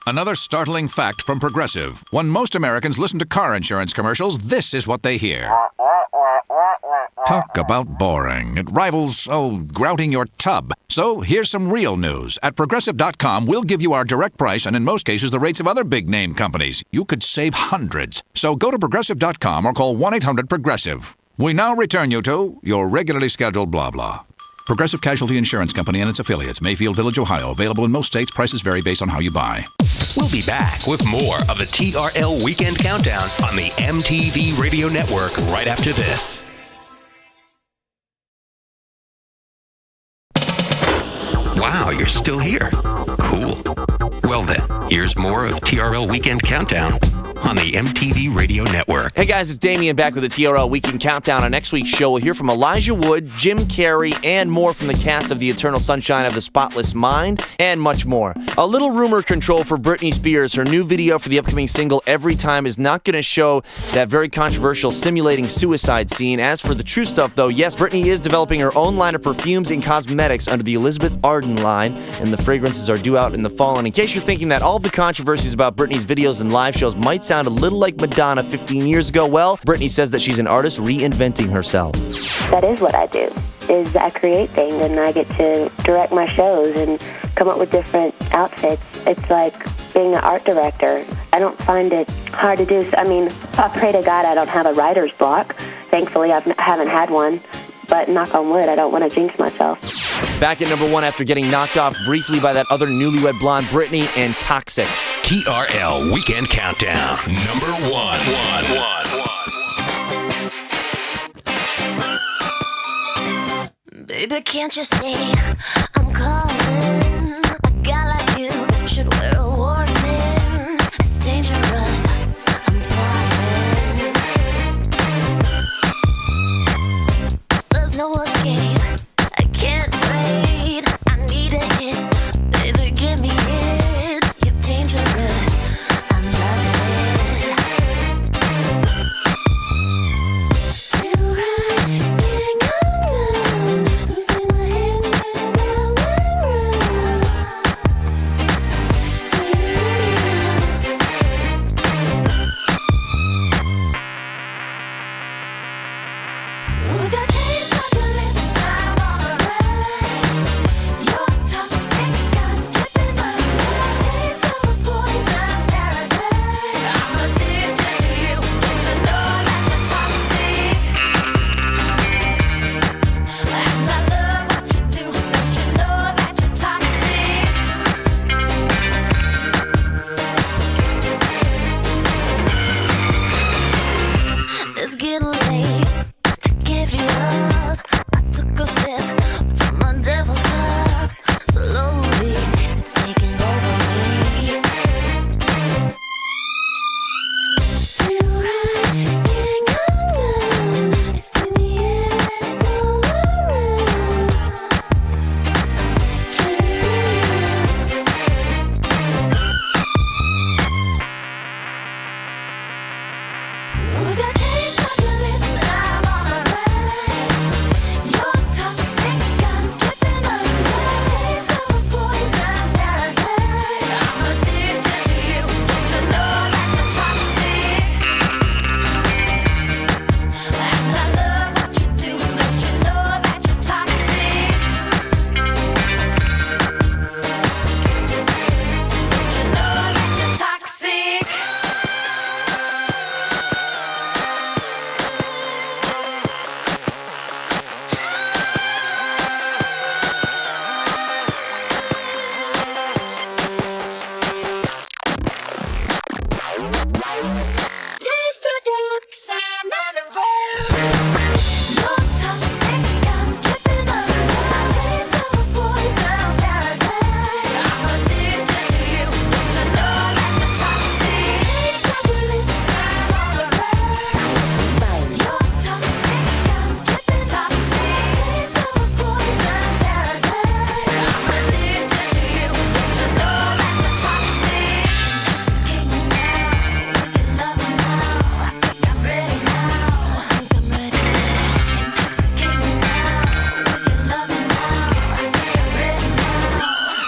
Another startling fact from Progressive. When most Americans listen to car insurance commercials, this is what they hear. Talk about boring. It rivals, grouting your tub. So here's some real news. At Progressive.com, we'll give you our direct price and in most cases the rates of other big-name companies. You could save hundreds. So go to Progressive.com or call 1-800-PROGRESSIVE. We now return you to your regularly scheduled blah blah. Progressive Casualty Insurance Company and its affiliates, Mayfield Village, Ohio. Available in most states. Prices vary based on how you buy.
We'll be back with more of the TRL Weekend Countdown on the MTV Radio Network right after this. Wow, you're still here. Cool. Well then, here's more of TRL Weekend Countdown on the MTV Radio Network.
Hey guys, it's Damien back with the TRL Weekend Countdown. On next week's show, we'll hear from Elijah Wood, Jim Carrey, and more from the cast of The Eternal Sunshine of the Spotless Mind, and much more. A little rumor control for Britney Spears. Her new video for the upcoming single, Every Time, is not going to show that very controversial simulating suicide scene. As for the true stuff, though, yes, Britney is developing her own line of perfumes and cosmetics under the Elizabeth Arden line, and the fragrances are due out in the fall. And in case you're thinking that all of the controversies about Britney's videos and live shows might sound a little like Madonna 15 years ago, well, Britney says that she's an artist reinventing herself.
That is what I do, is I create things and I get to direct my shows and come up with different outfits. It's like being an art director. I don't find it hard to do. I mean, I pray to God I don't have a writer's block. Thankfully, I haven't had one. But knock on wood, I don't want to jinx myself.
Back at number 1 after getting knocked off briefly by that other newlywed blonde, Britney and Toxic.
TRL Weekend Countdown, number 1.
Baby, can't you see I'm calling? A guy like you should wear a warning. It's dangerous. I'm falling. There's no escape. I can't wait. I need a hit. Baby, give me it. You're dangerous. I'm loving it.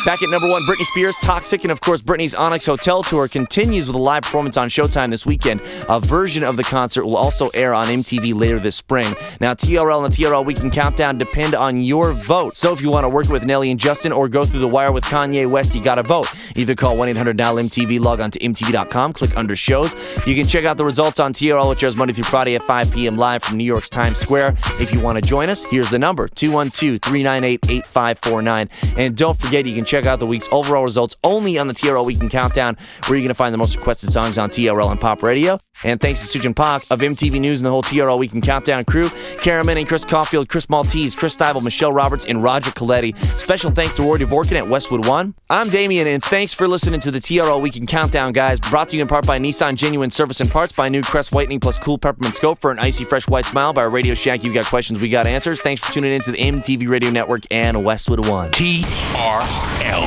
Back at number 1, Britney Spears, Toxic, and of course Britney's Onyx Hotel Tour continues with a live performance on Showtime this weekend. A version of the concert will also air on MTV later this spring. Now, TRL and the TRL Weekend Countdown depend on your vote. So if you want to work with Nelly and Justin or go through the wire with Kanye West, you gotta vote. Either call 1-800-NOW-MTV, log on to MTV.com, click under shows. You can check out the results on TRL, which airs Monday through Friday at 5 p.m. live from New York's Times Square. If you want to join us, here's the number, 212-398-8549. And don't forget, you can check out the week's overall results only on the TRL Weekend Countdown, where you're going to find the most requested songs on TRL and Pop Radio. And thanks to Sujin Pak of MTV News and the whole TRL Weekend Countdown crew, Karaman and Chris Caulfield, Chris Maltese, Chris Stivel, Michelle Roberts, and Roger Coletti. Special thanks to Roy Dvorkin at Westwood One. I'm Damien, and thanks for listening to the TRL Weekend Countdown, guys. Brought to you in part by Nissan Genuine Service and Parts, by New Crest Whitening plus Cool Peppermint Scope for an icy fresh white smile, by Radio Shack. You got questions, we got answers. Thanks for tuning in to the MTV Radio Network and Westwood One.
TRL.